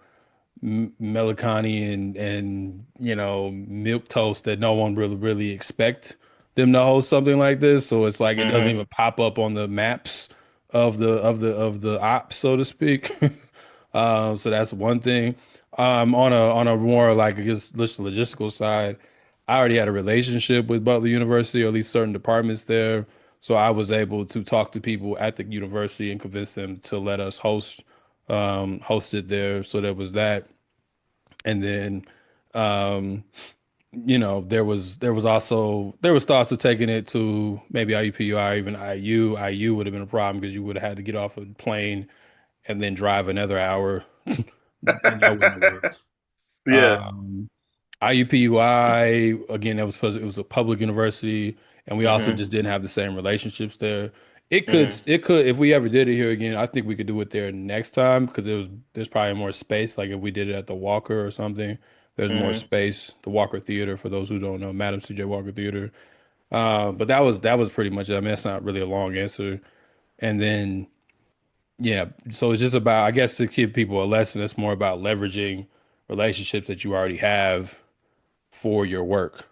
Melancholy and milk toast that no one really expect them to host something like this. So it's like it doesn't Hmm. even pop up on the maps of the ops, so to speak. So that's one thing. On a more like I guess logistical side, I already had a relationship with Butler University, or at least certain departments there. So I was able to talk to people at the university and convince them to let us host it there. So there was that. And then there was thoughts of taking it to maybe IUPU or even IU. IU would have been a problem because you would have had to get off a plane and then drive another hour, and that wouldn't have worked. Yeah. Um, IUPUI again, that was because it was a public university, and we also Hmm. just didn't have the same relationships there. Hmm. It could if we ever did it here again, I think we could do it there next time because there's probably more space. Like if we did it at the Walker or something, there's more Hmm. space. The Walker Theater, for those who don't know, Madam C.J. Walker Theater. But that was pretty much it. I mean, that's not really a long answer. And then yeah, so it's just about, I guess, to give people a lesson. It's more about leveraging relationships that you already have for your work,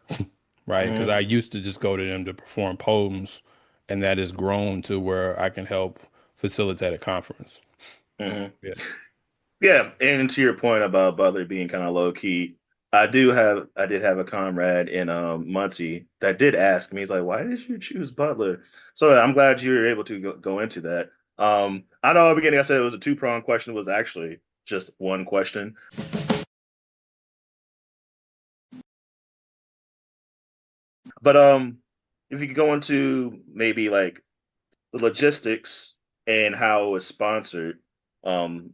right? Because Hmm. I used to just go to them to perform poems, and that has grown to where I can help facilitate a conference. Hmm. Yeah. Yeah, and to your point about Butler being kind of low key, I did have a comrade in Muncie that did ask me, he's like, why did you choose Butler? So I'm glad you were able to go into that. I know at the beginning I said it was a two-pronged question, it was actually just one question. But if you could go into maybe like the logistics and how it was sponsored, um,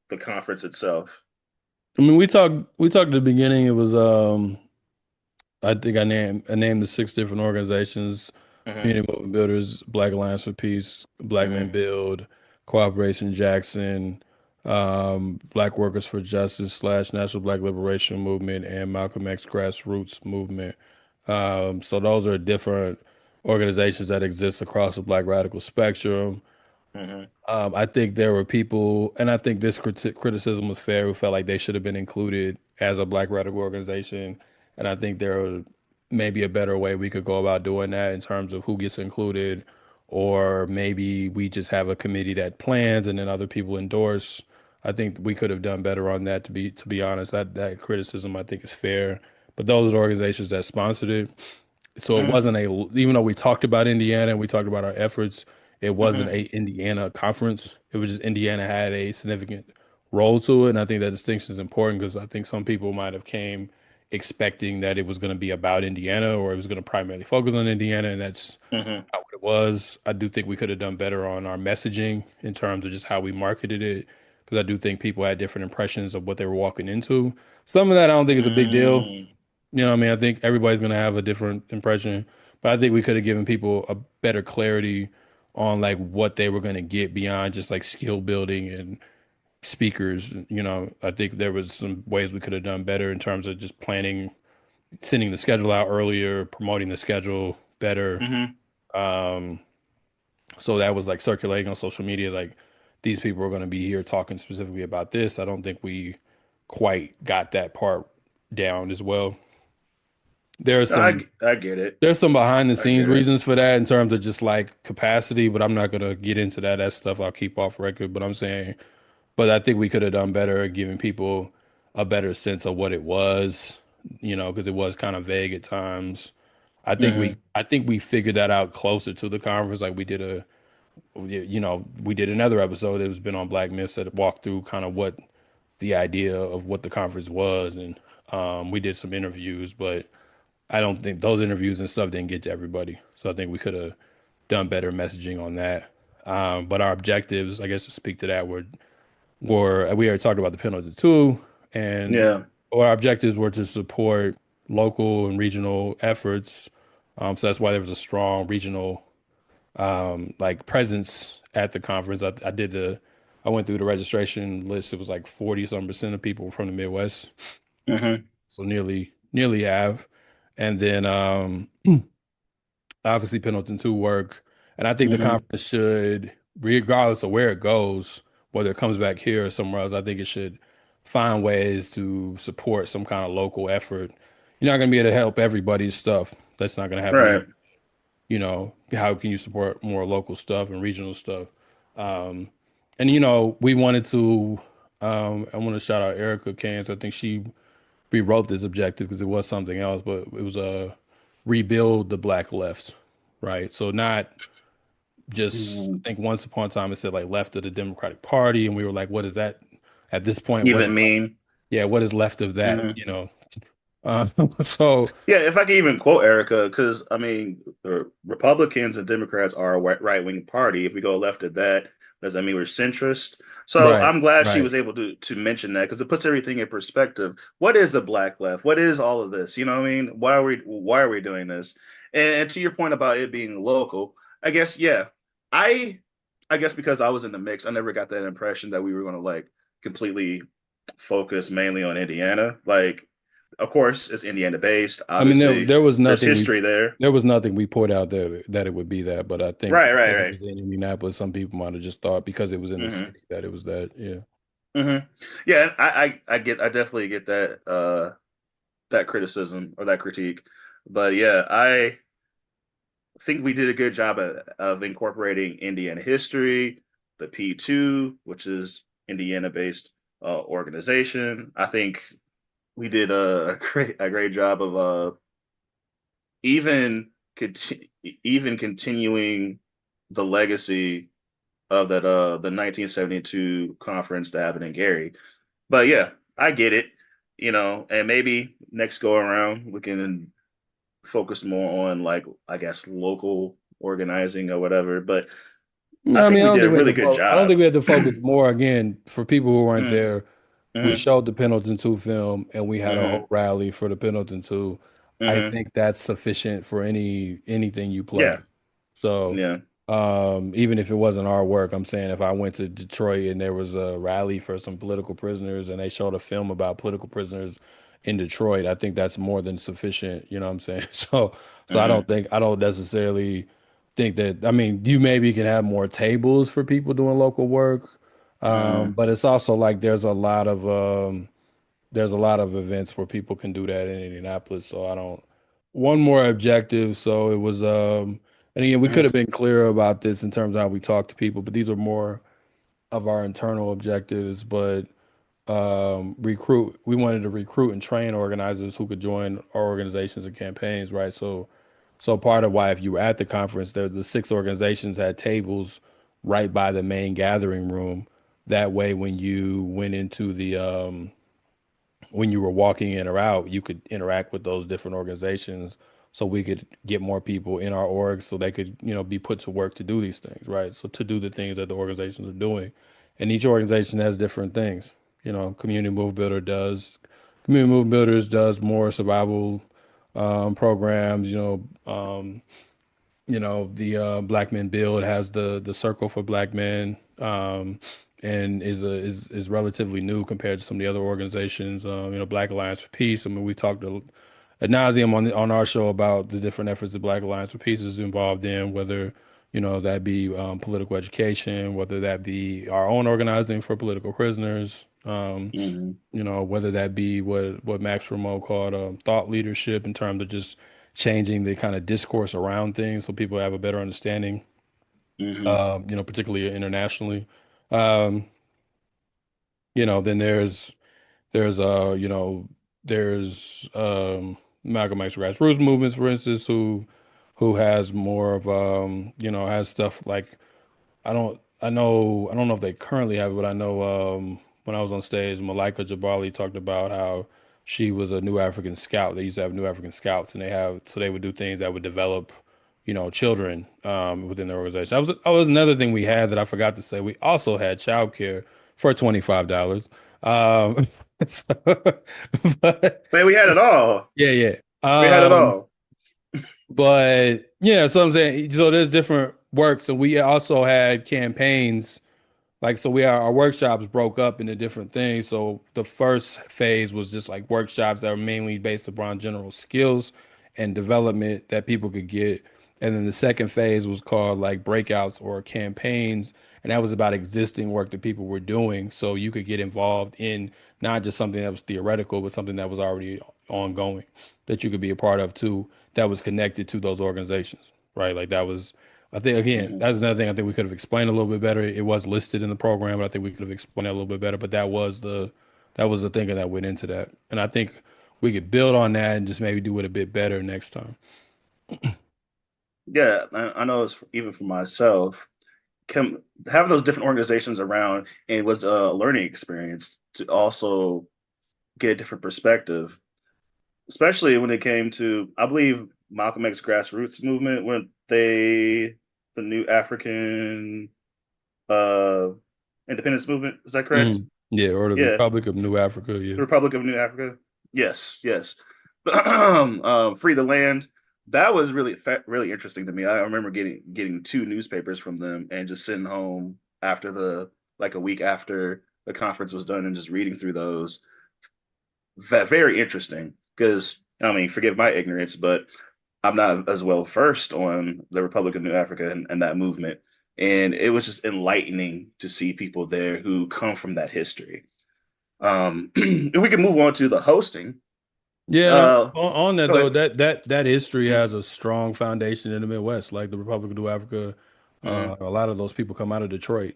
the conference itself. I mean, we talked at the beginning. It was I think I named the six different organizations: Hmm. Community Movement Builders, Black Alliance for Peace, Black Men Hmm. Build, Cooperation Jackson, Black Workers for Justice / National Black Liberation Movement, and Malcolm X Grassroots Movement. So those are different organizations that exist across the Black radical spectrum. Hmm. I think there were people, and I think this criticism was fair, who felt like they should have been included as a Black radical organization. And I think there may be a better way we could go about doing that in terms of who gets included, or maybe we just have a committee that plans and then other people endorse. I think we could have done better on that. To be honest, that criticism I think is fair. But those are the organizations that sponsored it. So it Hmm. wasn't even though we talked about Indiana and we talked about our efforts, it wasn't Hmm. a Indiana conference. It was just Indiana had a significant role to it. And I think that distinction is important because I think some people might have came expecting that it was going to be about Indiana or it was going to primarily focus on Indiana. And that's Hmm. not what it it was. I do think we could have done better on our messaging in terms of just how we marketed it, because I do think people had different impressions of what they were walking into. Some of that I don't think is a big deal. Mm, You know what I mean? I think everybody's going to have a different impression, but I think we could have given people a better clarity on like what they were going to get beyond just like skill building and speakers. You know, I think there was some ways we could have done better in terms of just planning, sending the schedule out earlier, promoting the schedule better. hmm Um, so that was like circulating on social media, like these people are going to be here talking specifically about this. I don't think we quite got that part down as well. There's some I get it. there's some behind the I scenes get it. reasons for that in terms of just like capacity, but I'm not gonna get into that. That stuff I'll keep off record. But I'm saying, but I think we could have done better at giving people a better sense of what it was, you know, because it was kind of vague at times. Hmm I think we figured that out closer to the conference. Like we did another episode that was been on Black Myths that walked through kind of what the idea of what the conference was, and we did some interviews, but I don't think those interviews and stuff didn't get to everybody. So I think we could have done better messaging on that. But our objectives, I guess, to speak to that, were we already talked about the penalty too, and Yeah. our objectives were to support local and regional efforts. So that's why there was a strong regional like presence at the conference. I went through the registration list. It was like 40 some % of people from the Midwest, hmm so nearly half. And then obviously Pendleton 2 work. And I think the hmm conference should, regardless of where it goes, whether it comes back here or somewhere else, I think it should find ways to support some kind of local effort. You're not going to be able to help everybody's stuff. That's not going to happen. Right. You know, how can you support more local stuff and regional stuff? And you know, we wanted to. I want to shout out Erica Cairns. I think she rewrote this objective because it was something else, but it was a rebuild the black left, right? So not just, I Mhm. think once upon a time it said like left of the Democratic Party, and we were like, what is that? At this point, what Even is left? mean. Yeah, what is left of that? Hmm You know, uh, so Yeah, if I could even quote Erica, because I mean, the Republicans and Democrats are a right-wing party. If we go left of that, does that mean we're centrist? So right, I'm glad she right. was able to mention that because it puts everything in perspective. What is the black left? What is all of this? You know what I mean? Why are we doing this? And to your point about it being local, I guess yeah, I I guess because I was in the mix, I never got that impression that we were going to like completely focus mainly on Indiana. Like of course, it's Indiana based. I mean, Obviously, there's history there. there was nothing we put out there that it would be that, but I think Right, right, because it right. was in Indianapolis, some people might have just thought because it was in the hmm city that it was that. Yeah. hmm Yeah, I definitely get that that criticism or that critique. But yeah, I think we did a good job of incorporating Indiana history, the P2, which is Indiana based organization. I think we did a great job of even even continuing the legacy of that the 1972 conference that happened in Gary. But yeah, I get it, you know, and maybe next go around we can focus more on like I guess local organizing or whatever. But I No, I think mean, we did a really good I don't think job. we had to focus more. Again, for people who weren't mm there, we hmm showed the Pendleton 2 film and we had a hmm whole rally for the Pendleton 2. I hmm think that's sufficient for anything you play. Yeah, So, yeah, even if it wasn't our work, I'm saying if I went to Detroit and there was a rally for some political prisoners and they showed a film about political prisoners in Detroit, I think that's more than sufficient. You know what I'm saying? So hmm I don't necessarily think that, I mean, you maybe can have more tables for people doing local work. hmm But it's also like there's a lot of events where people can do that in Indianapolis. So I don't, one more objective. So it was, and again, we could have hmm been clearer about this in terms of how we talk to people, but these are more of our internal objectives. But we wanted to recruit and train organizers who could join our organizations and campaigns, right? So part of why if you were at the conference, the 6 organizations had tables right by the main gathering room. That way, when you went into the when you were walking in or out, you could interact with those different organizations so we could get more people in our orgs so they could, be put to work to do these things, right? So to do the things that the organizations are doing. And each organization has different things. Community Move Builders does more survival programs, the Black Men Build has the Circle for Black Men, and is relatively new compared to some of the other organizations. Black Alliance for Peace. I mean, we talked ad nauseum on our show about the different efforts that Black Alliance for Peace is involved in, whether that be political education, whether that be our own organizing for political prisoners. Whether that be what Max Ramo called thought leadership in terms of just changing the kind of discourse around things so people have a better understanding, particularly internationally. Um, then there's Malcolm X grassroots movements, for instance, who has more of has stuff like I don't know if they currently have it, but I know when I was on stage, Malika Jabali talked about how she was a New African Scout. They used to have New African Scouts, and they would do things that would develop, children within the organization. That was another thing we had that I forgot to say. We also had childcare for $25. Um, so, but Man, we had it all. yeah, yeah. We had it all. But yeah, so I'm saying, so there's different works, and we also had campaigns. Like, so our workshops broke up into different things. So the first phase was just like workshops that were mainly based upon general skills and development that people could get. And then the second phase was called like breakouts or campaigns. And that was about existing work that people were doing. So you could get involved in not just something that was theoretical, but something that was already ongoing that you could be a part of too, that was connected to those organizations, right? Like that was, I think, again, that's another thing I think we could have explained a little bit better. It was listed in the program, but I think we could have explained it a little bit better. But that was the thinking that went into that. And I think we could build on that and just maybe do it a bit better next time. Yeah, I know it's even for myself, having those different organizations around, and it was a learning experience to also get a different perspective, especially when it came to, I believe, Malcolm X grassroots movement when the New African uh independence movement. Is that correct? Yeah, or the Yeah, Republic of New Africa. Yeah. the Republic of New Africa. Yes, yes. Free the land. That was really interesting to me. I remember getting two newspapers from them and just sitting home after a week after the conference was done and just reading through those. That very interesting because I mean, forgive my ignorance, but I'm not as well versed on the Republic of New Africa and that movement. And it was just enlightening to see people there who come from that history. If we can move on to the hosting. Yeah, on that Go though, ahead. that history has a strong foundation in the Midwest, like the Republic of New Africa. Hmm. A lot of those people come out of Detroit,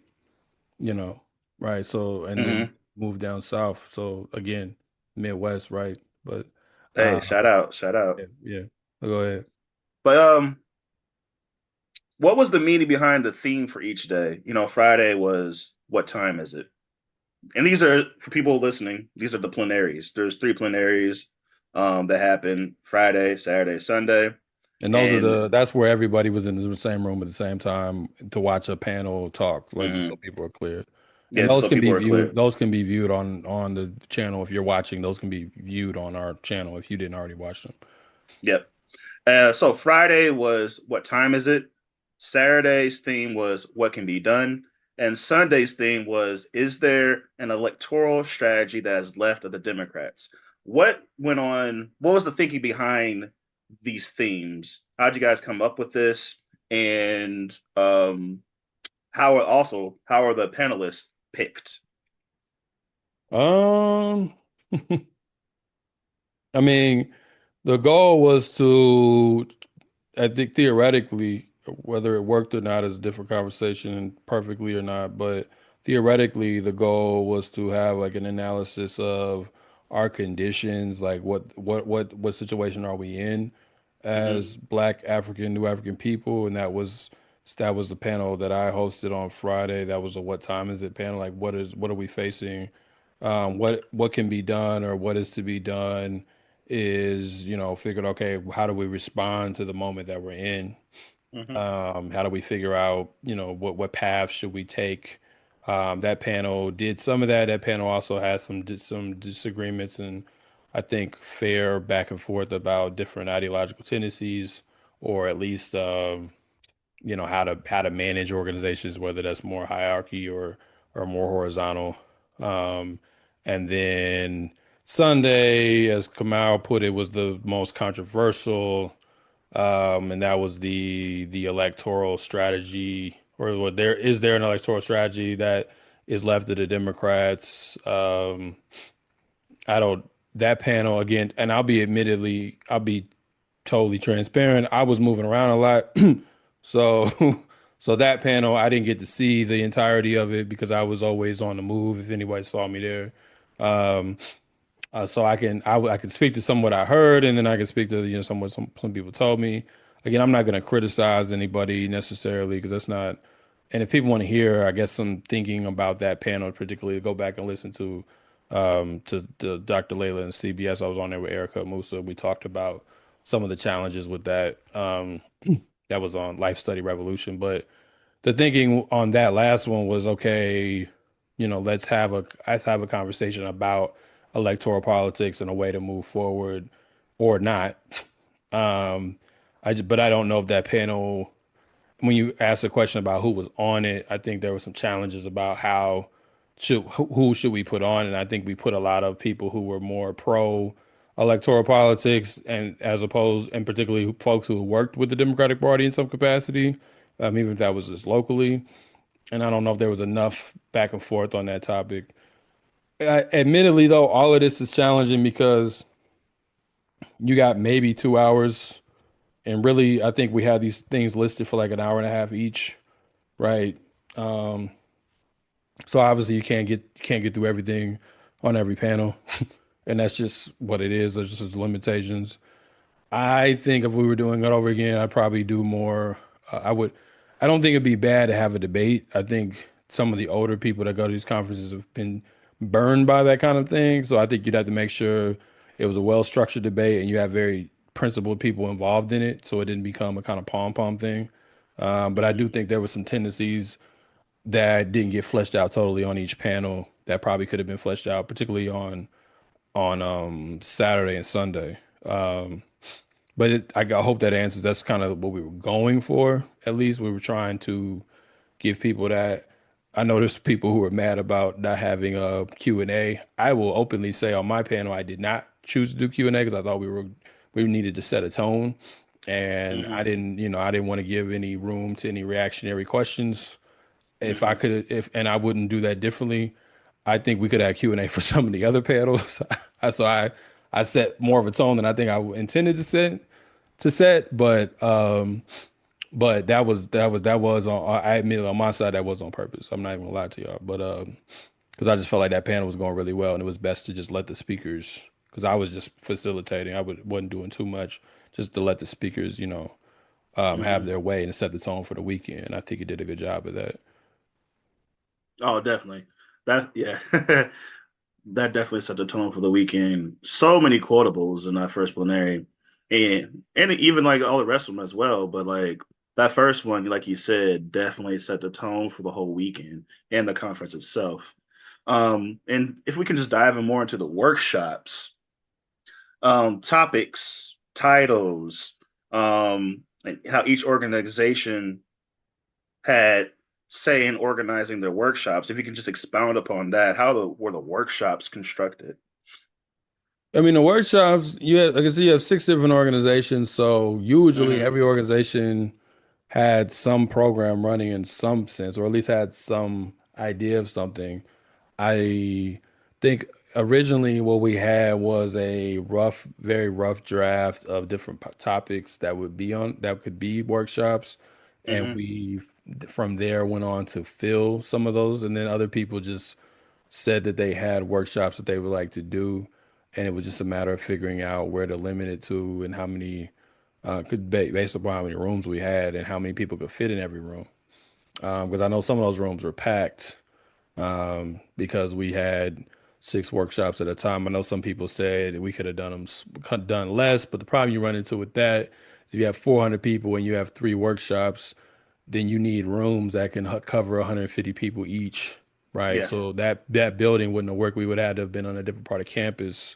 right? So, and then Hmm. move down south. So again, Midwest, right? But Hey, uh, shout out, shout out. yeah, yeah. Go ahead. But what was the meaning behind the theme for each day? Friday was what time is it? And these are for people listening. These are the plenaries. There's three plenaries that happen Friday, Saturday, Sunday, And and that's where everybody was in the same room at the same time to watch a panel talk, like just so mhm. people are clear. And Yeah, just so people are clear. those can be viewed on the channel if you're watching. Those can be viewed on our channel if you didn't already watch them. Yep. So Friday was what time is it? Saturday's theme was what can be done. And Sunday's theme was, is there an electoral strategy that is left of the Democrats? What went on? What was the thinking behind these themes? How'd you guys come up with this? And how are the panelists picked? Um, I mean, the goal was to, I think theoretically, whether it worked or not is a different conversation and perfectly or not, but theoretically, the goal was to have like an analysis of our conditions, like what situation are we in Hmm. as Black African, New African people, and that was the panel that I hosted on Friday. That was a what time is it panel, like what are we facing, what can be done or what is to be done, is, figuring, okay, how do we respond to the moment that we're in? Hmm. How do we figure out, what path should we take? That panel did some of that. That panel also had some disagreements and I think fair back and forth about different ideological tendencies, or at least how to manage organizations, whether that's more hierarchy or more horizontal. Um, and then Sunday, as Kamal put it, was the most controversial, and that was the electoral strategy, or there an electoral strategy that is left to the Democrats? I don't that panel again, and I'll be totally transparent. I was moving around a lot. So so that panel I didn't get to see the entirety of it because I was always on the move if anybody saw me there. Um, so I can speak to some what I heard, and then I can speak to some what some people told me. Again, I'm not going to criticize anybody necessarily because that's not. And if people want to hear, I guess, some thinking about that panel, particularly go back and listen to the Dr. Layla and CBS. I was on there with Erica Musa. We talked about some of the challenges with that. That was on Life Study Revolution, but the thinking on that last one was okay, let's have a conversation about electoral politics and a way to move forward or not. But I don't know if that panel, when you asked a question about who was on it, I think there were some challenges about who should we put on, and I think we put a lot of people who were more pro electoral politics, and particularly folks who worked with the Democratic Party in some capacity, even if that was just locally. And I don't know if there was enough back and forth on that topic. Admittedly, though, all of this is challenging because you got maybe 2 hours, and really, I think we had these things listed for like an hour and a half each, right? Um, so obviously, you can't get through everything on every panel, and that's just what it is. There's just limitations. I think if we were doing it over again, I'd probably do more. I would. I don't think it'd be bad to have a debate. I think some of the older people that go to these conferences have been burned by that kind of thing. So I think you'd have to make sure it was a well-structured debate and you have very principled people involved in it, so it didn't become a kind of pom pom thing. But I do think there were some tendencies that didn't get fleshed out totally on each panel that probably could have been fleshed out, particularly on Saturday and Sunday. But I hope that answers. That's kind of what we were going for. At least we were trying to give people that. I know there's people who are mad about not having a Q&A. I will openly say on my panel, I did not choose to do Q&A because I thought we needed to set a tone, and Hmm. I didn't want to give any room to any reactionary questions. If I Hmm. could, if and I wouldn't do that differently. I think we could have Q&A for some of the other panels. So I set more of a tone than I think I intended to set, but that was on. I admit on my side that was on purpose. I'm not even gonna lie to y'all, but because I just felt like that panel was going really well, and it was best to just let the speakers, because I was just facilitating. Wasn't doing too much, just to let the speakers, have Hmm. their way and set the tone for the weekend. I think he did a good job of that. Oh, definitely. That yeah, that definitely set the tone for the weekend. So many quotables in that first plenary, and even like all the rest of them as well. But like that first one, like you said, definitely set the tone for the whole weekend and the conference itself. And if we can just dive in more into the workshops, topics, titles, and how each organization had say in organizing their workshops. If you can just expound upon that, were the workshops constructed? I mean, the workshops, like I said, you have 6 different organizations. So usually Hmm. every organization had some program running in some sense, or at least had some idea of something. I think originally what we had was a very rough draft of different topics that could be workshops. And Hmm. from there, went on to fill some of those. And then other people just said that they had workshops that they would like to do. And it was just a matter of figuring out where to limit it to and how many, based upon how many rooms we had and how many people could fit in every room. Because I know some of those rooms were packed, because we had 6 workshops at a time. I know some people said we could have done less, but the problem you run into with that is if you have 400 people and you have 3 workshops, then you need rooms that can cover 150 people each, right? Yeah. So that building wouldn't have worked. We would have to have been on a different part of campus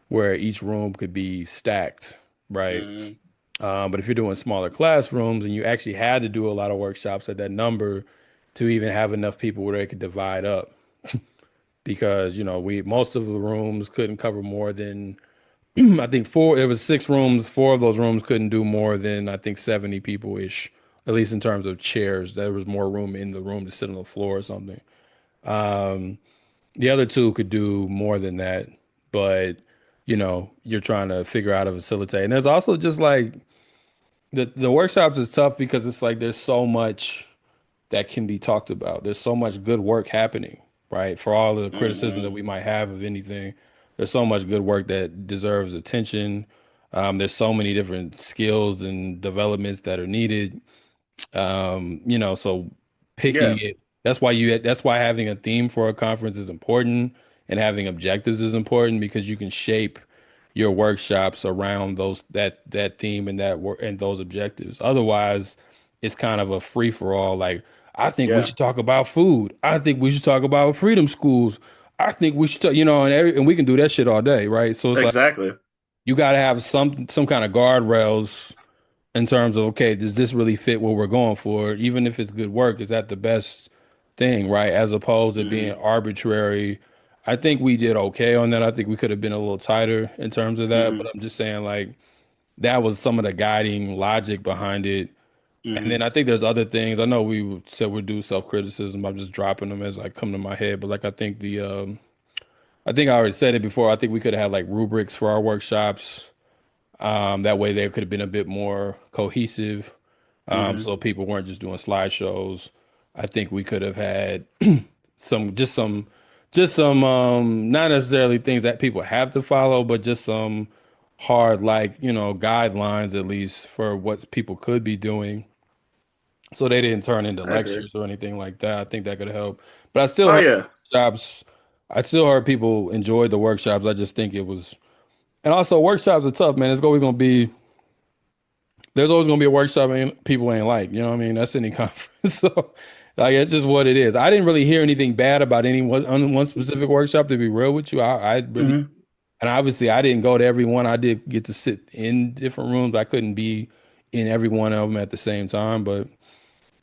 where each room could be stacked, right? Hmm. But if you're doing smaller classrooms and you actually had to do a lot of workshops at that number to even have enough people where they could divide up, because we most of the rooms couldn't cover more than I think 4. It was 6 rooms. 4 of those rooms couldn't do more than I think 70 people ish, at least in terms of chairs. There was more room in the room to sit on the floor or something. The other 2 could do more than that, but you're trying to figure out how to facilitate. And there's also just like the workshops is tough because it's like there's so much that can be talked about. There's so much good work happening, right? For all of the criticism that Hmm. we might have of anything, there's so much good work that deserves attention. There's so many different skills and developments that are needed. So picking Yeah. it, that's why having a theme for a conference is important and having objectives is important because you can shape your workshops around that theme and and those objectives. Otherwise, it's kind of a free for all. Like, I think we Yeah. should talk about food. I think we should talk about freedom schools. I think we should, and we can do that shit all day, right? So it's like Exactly. you got to have some kind of guardrails in terms of, okay, does this really fit what we're going for? Even if it's good work, is that the best thing, right? As opposed to being Hmm. arbitrary. I think we did okay on that. I think we could have been a little tighter in terms of that, but Hmm. I'm just saying like that was some of the guiding logic behind it. And Hmm. then I think there's other things. I know we said we'd do self-criticism. I'm just dropping them as I come to my head, but like I think I already said it before. I think we could have had like rubrics for our workshops. That way they could have been a bit more cohesive. Hmm. So people weren't just doing slideshows. I think we could have had some, just some, not necessarily things that people have to follow, but just some hard, like, guidelines at least for what people could be doing. So they didn't turn into I agree. lectures or anything like that. I think that could help. But I still Oh heard yeah. workshops. I still heard people enjoyed the workshops. I just think it was, and also workshops are tough, man. It's always going to be there's always gonna be a workshop and people ain't like, you know what I mean? That's any conference. So like it's just what it is. I didn't really hear anything bad about any one specific workshop, to be real with you. I really, Hmm. and obviously I didn't go to every one. I did get to sit in different rooms. I couldn't be in every one of them at the same time, but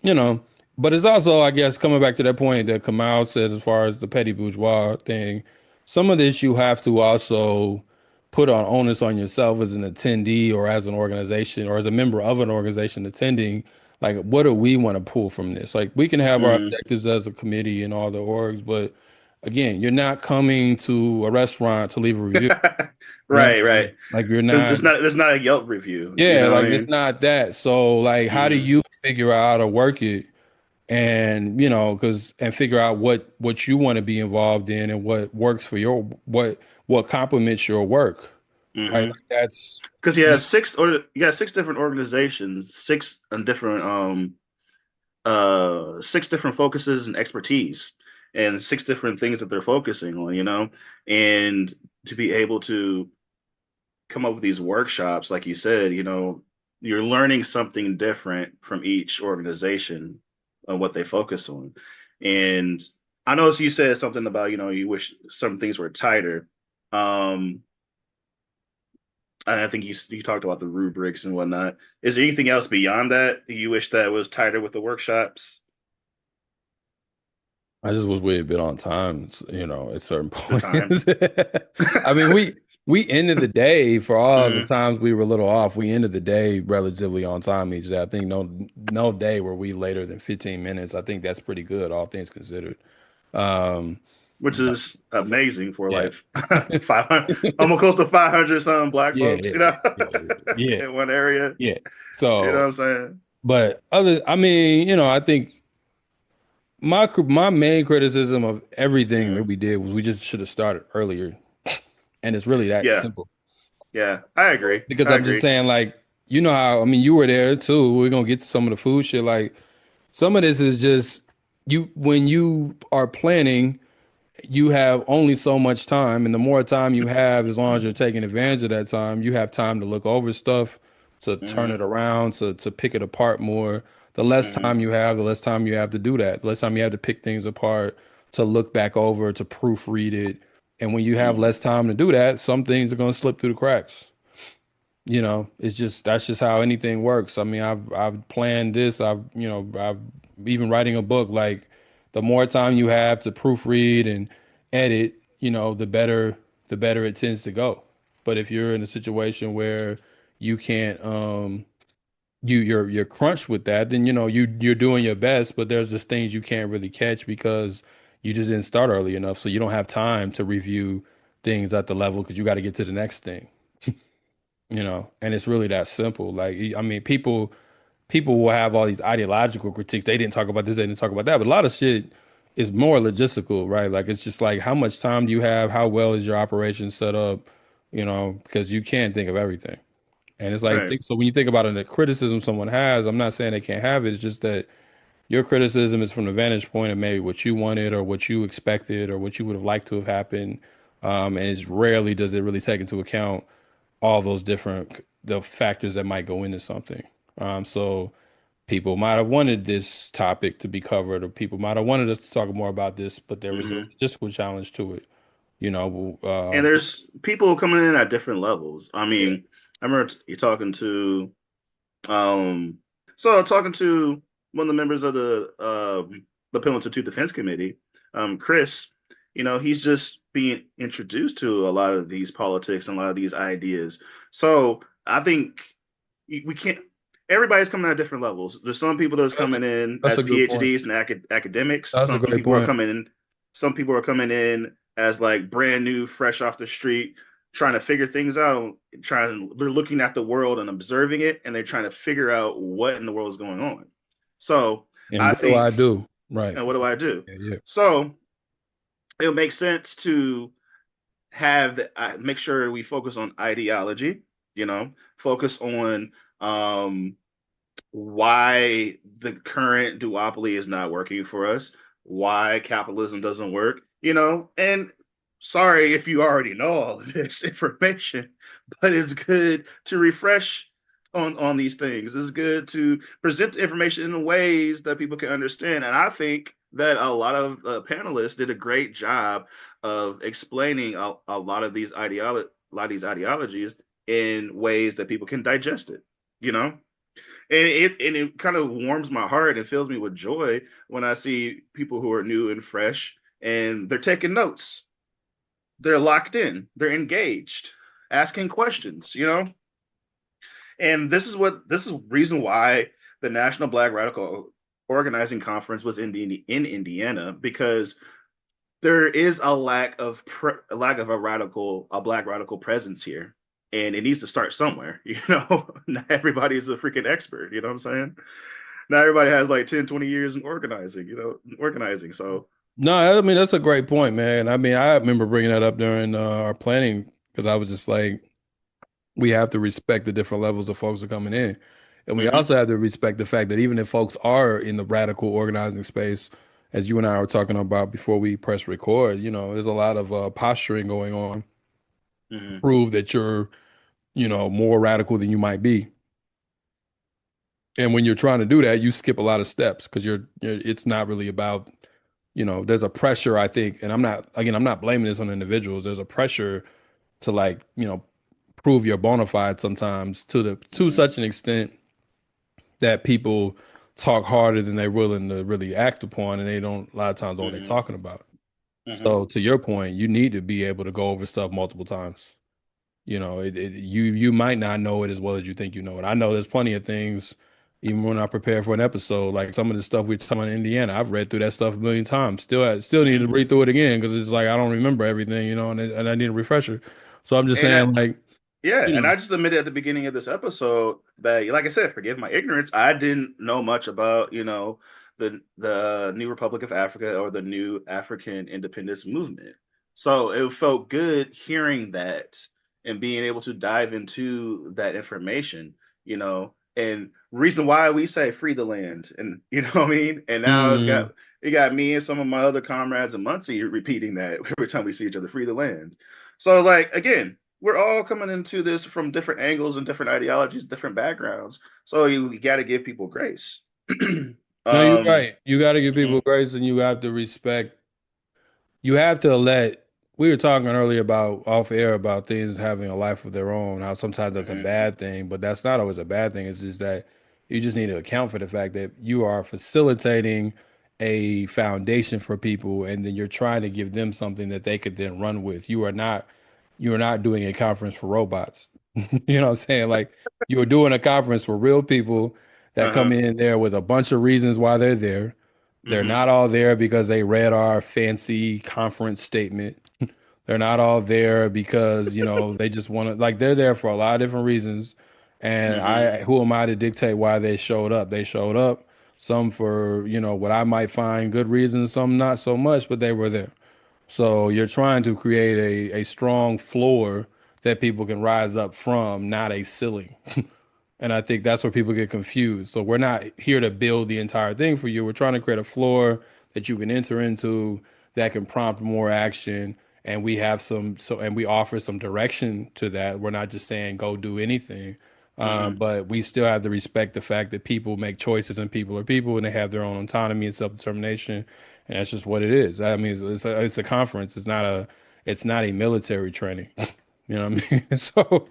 you know, but it's also, I guess, coming back to that point that Kamal says as far as the petty bourgeois thing, some of this you have to also put on onus on yourself as an attendee or as an organization or as a member of an organization attending. Like, what do we want to pull from this? Like, we can have our Hmm. objectives as a committee and all the orgs, but again, you're not coming to a restaurant to leave a review. You know what Right. I'm saying? Right. Like, you're It's not. not. It's not a Yelp review. You Yeah, know what like I it's mean? not that. So, like, how do Hmm. you figure out how to work it? And because and figure out what you want to be involved in and what works for your what complements your work, right? Hmm. Like that's Because you got 6 different organizations, 6 different 6 different focuses and expertise, and 6 different things that they're focusing on. And to be able to come up with these workshops, like you said, you're learning something different from each organization on what they focus on. And I know you said something about, you wish some things were tighter. Um, I think you talked about the rubrics and whatnot. Is there anything else beyond that you wish that was tighter with the workshops? I just was way a bit on time, at certain The time. points. I mean, we ended the day for all the Hmm. times we were a little off. We ended the day relatively on time each day. I think no day were we later than 15 minutes. I think that's pretty good, all things considered. Um, Which is amazing for yeah. like 500, almost close to 500 some black Yeah, folks, yeah, yeah, yeah, in one area. yeah. You know what So, I'm saying? but I mean, I think my main criticism of everything that Mhm. we did was we just should have started earlier, and it's really that Yeah, simple. yeah, I agree. Because I I'm just agree. saying, like, how I mean, you were there too. We're gonna get to some of the food shit. Like, some of this is just you when you are planning. you have only so much time, and the more time you have, as long as you're taking advantage of that time, you have time to look over stuff, to turn it around, to pick it apart more. The less Mm-hmm. time you have, the less time you have to do that. The less time you have to pick things apart, to look back over, to proofread it. And when you have less time to do that, some things are going to slip through the cracks. It's just that's just how anything works. I mean, I've planned this. I've even writing a book. Like, the more time you have to proofread and edit, the better it tends to go. But if you're in a situation where you can't, you're crunched with that, then you're doing your best, but there's just things you can't really catch because you just didn't start early enough, so you don't have time to review things at the level because you got to get to the next thing. And it's really that simple. Like, I mean, people will have all these ideological critiques. They didn't talk about this, they didn't talk about that, but a lot of shit is more logistical, right? Like, it's just like, how much time do you have? How well is your operation set up? Because you can't think of everything. And it's like, Right. so when you think about it, the criticism someone has, I'm not saying they can't have it. It's just that your criticism is from the vantage point of maybe what you wanted or what you expected or what you would have liked to have happened. And it's rarely does it really take into account all those different the factors that might go into something. So people might have wanted this topic to be covered, or people might have wanted us to talk more about this, but there was a Mm-hmm. logistical challenge to it. You know, And there's people coming in at different levels. I yeah. mean, I remember you talking to um talking to one of the members of the Penal Institute Defense Committee, Chris. He's just being introduced to a lot of these politics and a lot of these ideas. So I think we can't. Everybody's coming at different levels. There's some people that's That's a coming in that's as a good point. PhDs and academics. That's a Some great people are point. coming in. Some people are coming in as like brand new, fresh off the street, trying to figure things out. They're looking at the world and observing it, and they're trying to figure out what in the world is going on. So And I what do I think, do? Right. and what do I do? Yeah, yeah. So it makes sense to make sure we focus on ideology. Focus on why the current duopoly is not working for us, why capitalism doesn't work, and sorry if you already know all of this information, but it's good to refresh on these things. It's good to present the information in ways that people can understand. And I think that a lot of panelists did a great job of explaining a lot of these ideologies in ways that people can digest it, you know? And it kind of warms my heart and fills me with joy when I see people who are new and fresh and they're taking notes. They're locked in, they're engaged, asking questions. And this is reason why the National Black Radical Organizing Conference was in Indiana, because there is a lack of a black radical presence here, and it needs to start somewhere. Not everybody's a freaking expert. You know what I'm saying? Not everybody has like 10, 20 years in organizing. So No, I mean, that's a great point, man. I mean, I remember bringing that up during our planning because I was just like, we have to respect the different levels of folks that are coming in. And we hmm also have to respect the fact that even if folks are in the radical organizing space, as you and I were talking about before we press record, there's a lot of posturing going on to hmm prove that you're, more radical than you might be. And when you're trying to do that, you skip a lot of steps because it's not really about, there's a pressure, I think, and I'm not blaming this on individuals. There's a pressure to, like, prove your bona fide sometimes to hmm such an extent that people talk harder than they're willing to really act upon, and they don't a lot of times know what they're hmm talking about. hmm So to your point, you need to be able to go over stuff multiple times. You might not know it as well as you think you know it. I know there's plenty of things, even when I prepare for an episode, like some of the stuff we're talking about in Indiana, I've read through that stuff a million times. Still need to hmm read through it again because it's like I don't remember everything, and I need a refresher. So I'm just And saying, like, yeah, you and know, I just admitted at the beginning of this episode that, like I said, forgive my ignorance, I didn't know much about, the New Republic of Africa or the new African independence movement. So it felt good hearing that and being able to dive into that information, And reason why we say free the land, and you know what I mean. And now Mm. it got me and some of my other comrades in Muncie repeating that every time we see each other, free the land. So like again, we're all coming into this from different angles and different ideologies, different backgrounds. So you got to give people grace. No, you're um, right. You got to give people mhm, grace, and you have to respect. You have to let. We were talking earlier about off air about things having a life of their own. How sometimes that's a mhm, bad thing, but that's not always a bad thing. It's just that you just need to account for the fact that you are facilitating a foundation for people, and then you're trying to give them something that they could then run with. You are not doing a conference for robots. You know what I'm saying? Like you are doing a conference for real people that come uh-huh, in there with a bunch of reasons why they're there. They're mhm, not all there because they read our fancy conference statement. They're not all there because, they just want to, like, they're there for a lot of different reasons. And mhm, who am I to dictate why they showed up? They showed up, some for, what I might find good reasons, some not so much, but they were there. So you're trying to create a strong floor that people can rise up from, not a ceiling. And I think that's where people get confused. So we're not here to build the entire thing for you. We're trying to create a floor that you can enter into that can prompt more action. And we have and we offer some direction to that. We're not just saying go do anything. mhm. But we still have to respect the fact that people make choices and people are people and they have their own autonomy and self-determination. And that's just what it is. I mean, it's a conference. It's not a military training. You know what I mean? So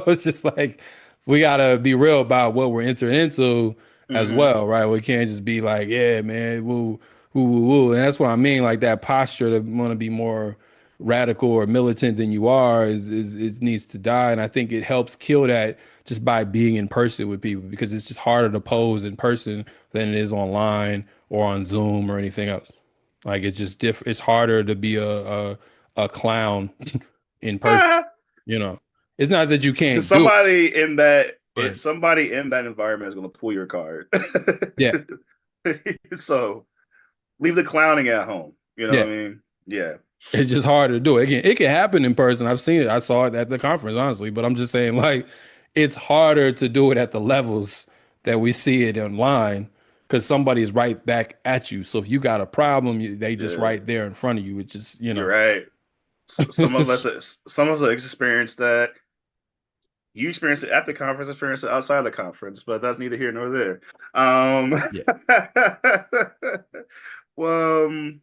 it's just like we gotta be real about what we're entering into as Mhm. well, right? We can't just be like, yeah, man, woo, woo, woo, woo. And that's what I mean, like that posture to want to be more radical or militant than you are is it needs to die. And I think it helps kill that just by being in person with people because it's just harder to pose in person than it is online or on Zoom or anything else. Like it's just it's harder to be a clown in person, Ah, you know. It's not that you because can't do it. somebody in that environment is going to pull your card. Yeah. So leave the clowning at home. You know Yeah. what I mean? Yeah. It's just hard to do it. Again, it can happen in person. I've seen it. I saw it at the conference, honestly. But I'm just saying, like, it's harder to do it at the levels that we see it online because somebody's right back at you. So if you got a problem, they just Yeah. right there in front of you. It's just, You're right. Some of us experienced that. You experienced it at the conference, experienced it outside the conference, but that's neither here nor there. Yeah. Well,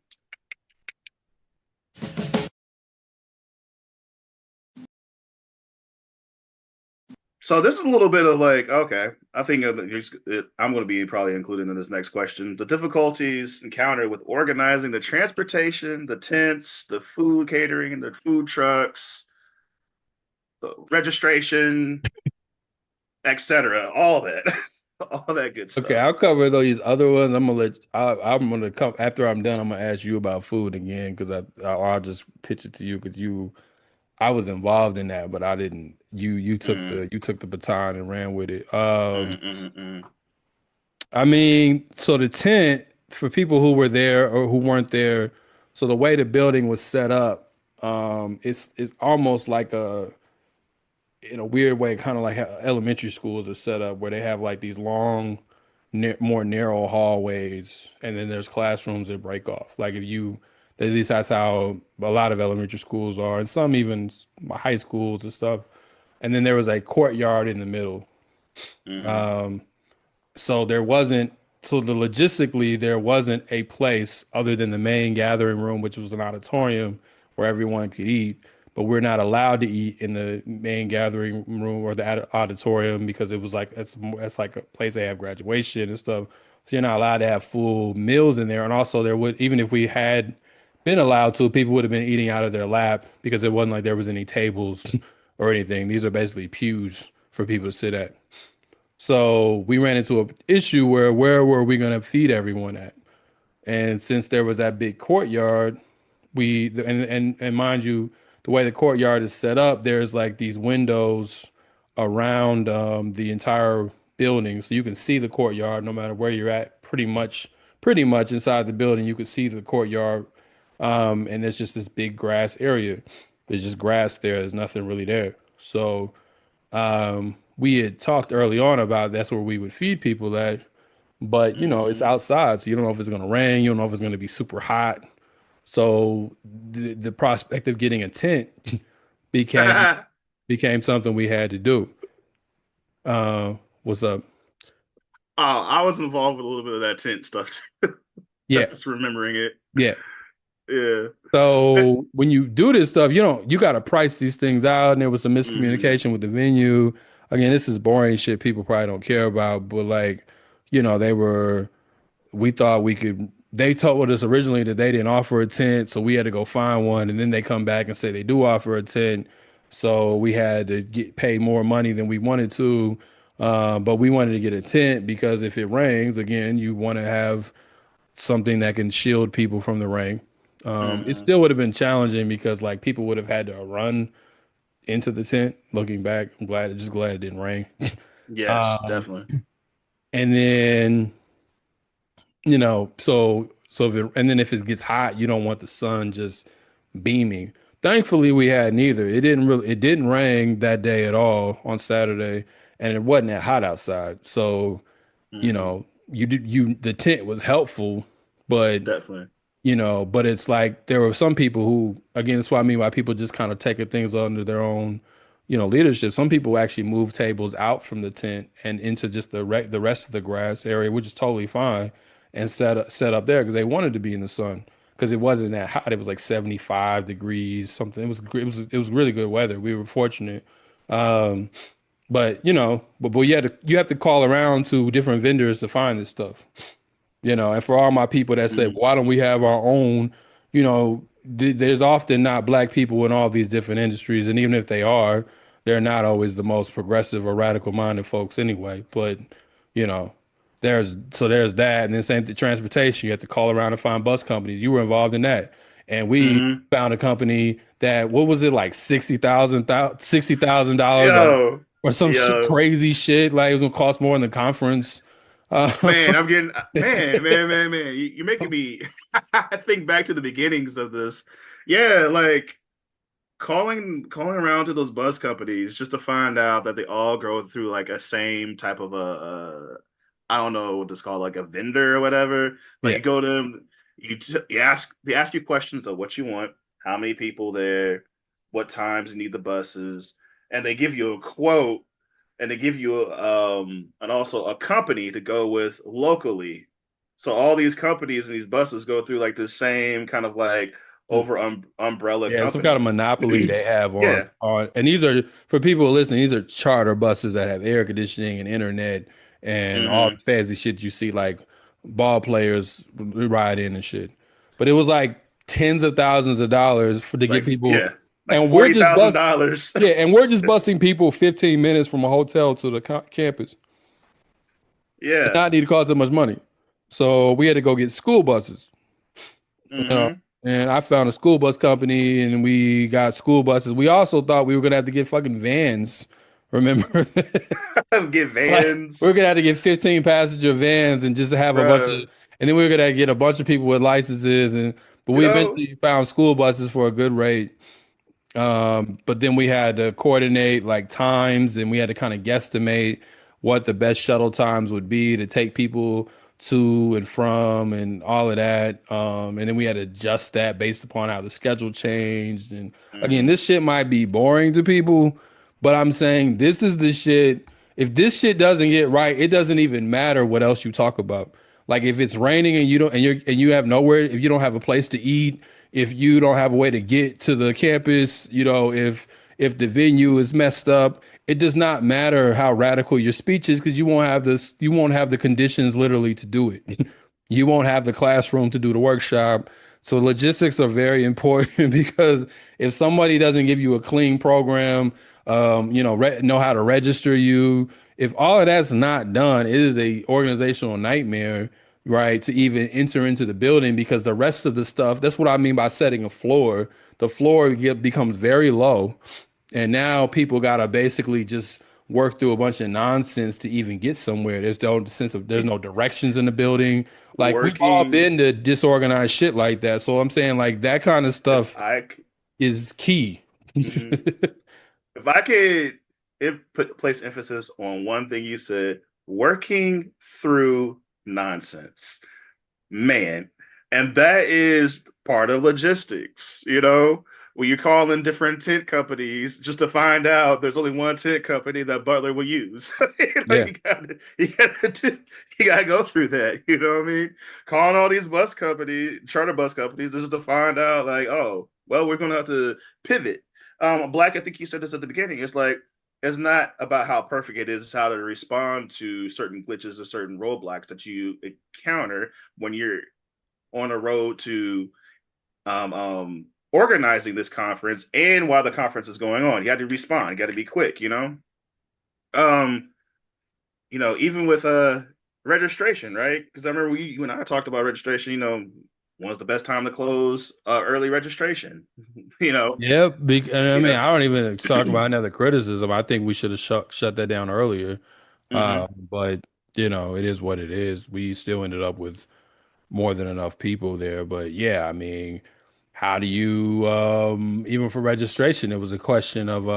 so this is a little bit of like, okay, I think I'm going to be probably included in this next question. The difficulties encountered with organizing the transportation, the tents, the food catering, the food trucks, the registration, etc. All that, all that good Okay, stuff. I'll cover these other ones. I'm gonna come after I'm done. I'm gonna ask you about food again because I'll just pitch it to you because I was involved in that, but I didn't. Mm, You took the baton and ran with it. mm. I mean, so the tent for people who were there or who weren't there. So the way the building was set up, it's almost like in a weird way, kind of like how elementary schools are set up, where they have like these long, more narrow hallways, and then there's classrooms that break off. Like at least that's how a lot of elementary schools are, and some even high schools and stuff. And then there was a courtyard in the middle. Hmm. So there wasn't, so the logistically, there wasn't a place other than the main gathering room, which was an auditorium where everyone could eat. But we're not allowed to eat in the main gathering room or the auditorium because it was like, it's like a place they have graduation and stuff. So you're not allowed to have full meals in there. And also, there would, even if we had been allowed to, people would have been eating out of their lap because it wasn't like there was any tables or anything. These are basically pews for people to sit at. So we ran into an issue where were we going to feed everyone at? And since there was that big courtyard, and mind you, the way the courtyard is set up, there's like these windows around the entire building, so you can see the courtyard no matter where you're at. Pretty much inside the building, you can see the courtyard, and there's just this big grass area. There's just grass there. There's nothing really there. So we had talked early on about that's where we would feed people at. But it's Mm-hmm. outside, so you don't know if it's going to rain. You don't know if it's going to be super hot. So the prospect of getting a tent became became something we had to do. What's up? I was involved with a little bit of that tent stuff too. Yeah, Just remembering it. yeah. Yeah. So when you do this stuff, you got to price these things out. And there was some Mm-hmm. miscommunication with the venue. Again, this is boring shit people probably don't care about, but like, they were we thought we could they told us originally that they didn't offer a tent, so we had to go find one, and then they come back and say they do offer a tent, so we had to pay more money than we wanted to, but we wanted to get a tent because if it rains again, you want to have something that can shield people from the rain. It Mm-hmm. still would have been challenging because like people would have had to run into the tent. Looking back, I'm glad it didn't rain. Yes, um, definitely. and then so if if it gets hot, you don't want the sun just beaming. Thankfully, we had neither. It didn't rain that day at all on Saturday, and it wasn't that hot outside. So, Mm-hmm. the tent was helpful, but Definitely. but it's like there were some people who, again, that's what I mean by people just kind of taking things under their own, leadership. Some people actually moved tables out from the tent and into just the rest of the grass area, which is totally fine, and set up there because they wanted to be in the sun because it wasn't that hot. It was like 75 degrees, something. It was really good weather. We were fortunate. Um, but but you have to call around to different vendors to find this stuff. And for all my people that say, Mm-hmm. why don't we have our own, there's often not black people in all these different industries. And even if they are, they're not always the most progressive or radical minded folks anyway. But, you know, there's that. And then same thing, transportation, you have to call around and find bus companies. You were involved in that. And we Mm-hmm. found a company that, what was it, like $60,000 Yo, or some shit, yo, crazy shit. Like it was gonna cost more than the conference. Uh, man, I'm getting man. You're making me think back to the beginnings of this. Yeah, like calling around to those bus companies just to find out that they all go through like a same type of I don't know what it's called, like a vendor or whatever. Like yeah. you go to them, they ask you questions of what you want, how many people there, what times you need the buses, and they give you a quote, and they give you and also a company to go with locally. So all these companies and these buses go through like the same kind of like over umbrella Yeah, some kind of company. monopoly they have on Yeah. and these are for people listening, these are charter buses that have air conditioning and internet and all Hmm. the fancy shit you see like ball players ride in and shit. But it was like tens of thousands of dollars to get Like people yeah, like and we're forty just thousand bus dollars. yeah, and we're just busing people 15 minutes from a hotel to the campus. And Yeah. not need to cost that much money. So we had to go get school buses. you know, Hmm. and I found a school bus company and we got school buses. We also thought we were gonna have to get fucking vans. Remember? Get Like we are vans, gonna have to get 15 passenger vans and just have a bunch of bro. and then we were gonna get a bunch of people with licenses but we Yo, eventually found school buses for a good rate. But then we had to coordinate like times and we had to kind of guesstimate what the best shuttle times would be to take people to and from and all of that. And then we had to adjust that based upon how the schedule changed. And again, hmm this shit might be boring to people, but I'm saying this is the shit. If this shit doesn't get right, it doesn't even matter what else you talk about. Like if it's raining and you have nowhere, if you don't have a place to eat, if you don't have a way to get to the campus, if the venue is messed up, it does not matter how radical your speech is because you won't have the conditions literally to do it. You won't have the classroom to do the workshop. So logistics are very important because if somebody doesn't give you a clean program, know how to register you. If all of that's not done, it is a organizational nightmare, right? To even enter into the building because the rest of the stuff, that's what I mean by setting a floor. The floor becomes very low. And now people gotta basically just work through a bunch of nonsense to even get somewhere. There's no directions in the building. Like we've all working. been to disorganized shit like that. So I'm saying like that kind of If stuff I, is key. mhm. If I could. place emphasis on one thing you said: working through nonsense, man. And that is part of logistics, when you call in different tent companies just to find out there's only one tent company that Butler will use. Yeah. You gotta go through that, you know what I mean? Calling all these charter bus companies, just to find out, like, oh, well, we're gonna have to pivot. Black, I think you said this at the beginning. It's like it's not about how perfect it is, it's how to respond to certain glitches or certain roadblocks that you encounter when you're on a road to organizing this conference and while the conference is going on. You got to respond. You got to be quick, Um, even with registration, right? Because I remember you and I talked about registration, when's the best time to close early registration? you know, Yeah, and I you mean, know. I don't even talk about another criticism. I think we should have shut that down earlier. hmm But it is what it is. We still ended up with more than enough people there. But yeah, I mean, how do you even for registration, it was a question of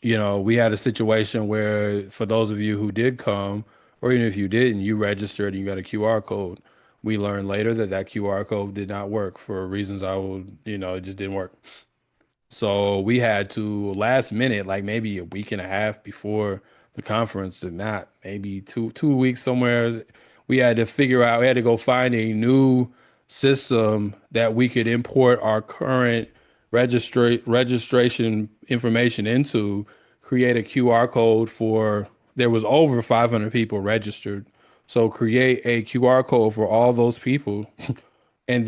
we had a situation where for those of you who did come, or even if you didn't, you registered and you got a QR code. We learned later that that QR code did not work for reasons I will, it just didn't work. So we had to last minute, like maybe a week and a half before the conference, and not maybe two weeks somewhere. We had to figure out, we had to go find a new system that we could import our current registration information into, create a QR code for there was over 500 people registered. So create a QR code for all those people and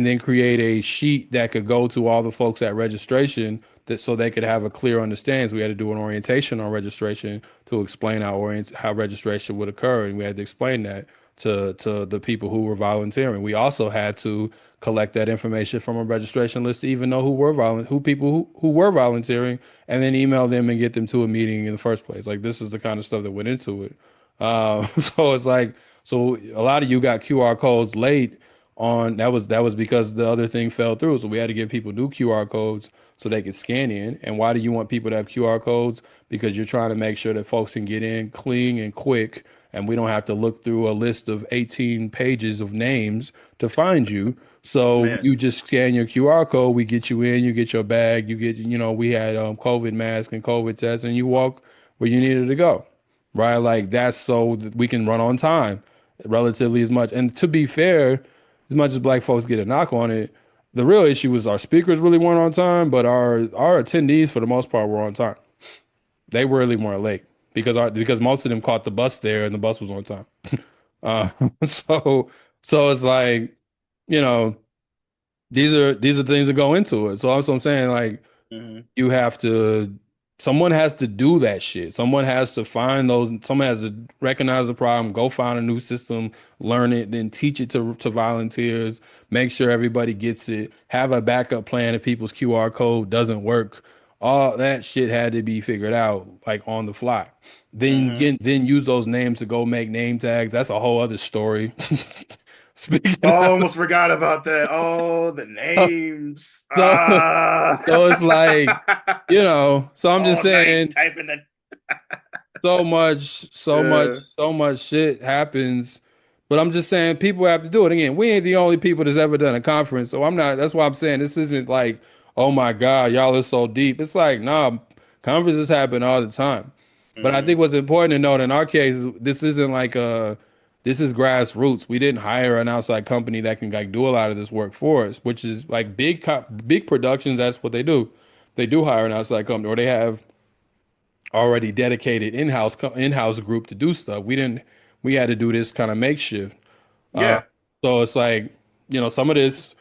then create a sheet that could go to all the folks at registration that so they could have a clear understanding. So we had to do an orientation on registration to explain how registration would occur, and we had to explain that to the people who were volunteering. We also had to collect that information from a registration list to even know who were volunteering, and then email them and get them to a meeting in the first place. Like this is the kind of stuff that went into it. So it's like so a lot of you got QR codes late on that was because the other thing fell through. So we had to give people new QR codes so they could scan in. And why do you want people to have QR codes? Because you're trying to make sure that folks can get in clean and quick, and we don't have to look through a list of 18 pages of names to find you. So Man. you just scan your QR code, we get you in, you get your bag, you get, we had COVID mask and COVID test, and you walk where you needed to go, right? Like that's so that we can run on time relatively as much. And to be fair, as much as black folks get a knock on it, the real issue was our speakers really weren't on time, but our attendees for the most part were on time. They really weren't late because most of them caught the bus there and the bus was on time. Uh, so so it's like you know these are things that go into it. So that's what I'm saying. Like hmm you have to someone has to do that shit. Someone has to find those, someone has to recognize the problem, go find a new system, learn it, then teach it to volunteers, make sure everybody gets it, have a backup plan if people's QR code doesn't work. All that shit had to be figured out like on the fly. hmm Then use those names to go make name tags. That's a whole other story. Oh, Speaking almost forgot about that. Oh, the of, names. so Ah. so it's like, so I'm just All night saying typing the. so much, so much, Yeah. so much shit happens. But I'm just saying people have to do it. Again, we ain't the only people that's ever done a conference. So I'm not, that's why I'm saying this isn't like, oh my God, y'all are so deep. It's like, nah, conferences happen all the time. But I think hmm what's important to note in our case, this isn't like this is grassroots. We didn't hire an outside company that can like do a lot of this work for us, which is like big productions. That's what they do. They do hire an outside company, or they have already dedicated in-house group to do stuff. We had to do this kind of makeshift. Uh, Yeah. so it's like, some of this,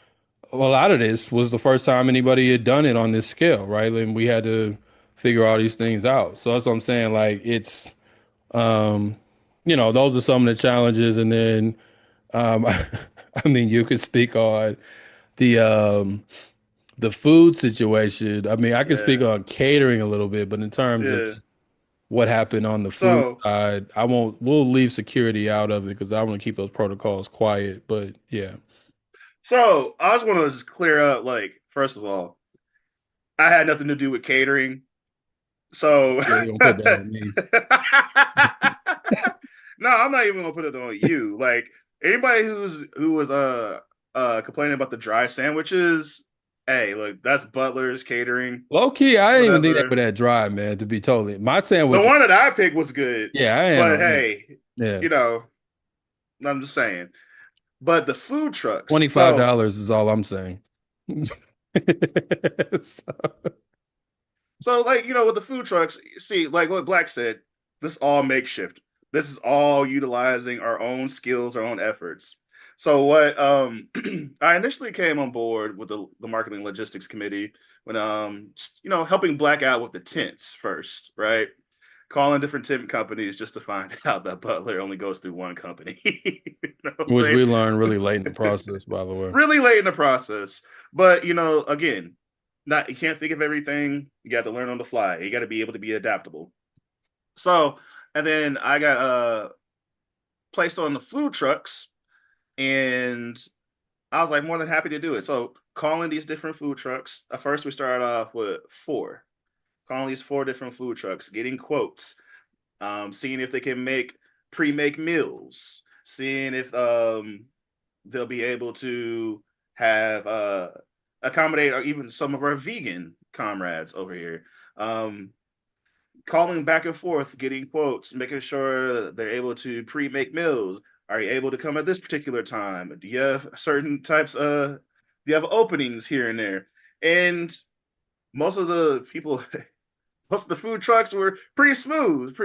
a lot of this was the first time anybody had done it on this scale, right? And we had to figure all these things out. So that's what I'm saying. Like it's, um, those are some of the challenges. And then, I mean, you could speak on the, the food situation. I mean, I could speak Yeah. on catering a little bit, but in terms of Yeah. what happened on the food So, side. I won't. We'll leave security out of it because I want to keep those protocols quiet. But yeah, so I just want to just clear up, like, first of all, I had nothing to do with catering. So Yeah, you gonna put that on me. no, I'm not even gonna put it on you. Like anybody who was complaining about the dry sandwiches, hey, look, that's Butler's catering, Low key, I didn't even think they whatever. were that dry, man. To be totally, my The sandwich, one that I picked was good, yeah, I ain't but know, hey, yeah, you know, I'm just saying. But the food trucks, so $25 is all I'm saying. So, so like with the food trucks, see, like what Black said, this is all makeshift. This is all utilizing our own skills, our own efforts. So what I initially came on board with the marketing logistics committee when helping Black out with the tents first, right? Calling different tent companies just to find out that Butler only goes through one company. You know what I'm which saying? we learned really late in the process, by the way. Really late in the process. But again, not you can't think of everything. You got to learn on the fly. You got to be able to be adaptable. So, and then I got placed on the food trucks, and I was like more than happy to do it. So, calling these different food trucks. At first, we started off with four. Calling these four different food trucks, getting quotes, seeing if they can make pre-make meals, seeing if they'll be able to have accommodate or even some of our vegan comrades over here. Calling back and forth, getting quotes, making sure they're able to pre-make meals. Are you able to come at this particular time? Do you have certain types do you have openings here and there? And most of the people, most of the food trucks were pretty smooth.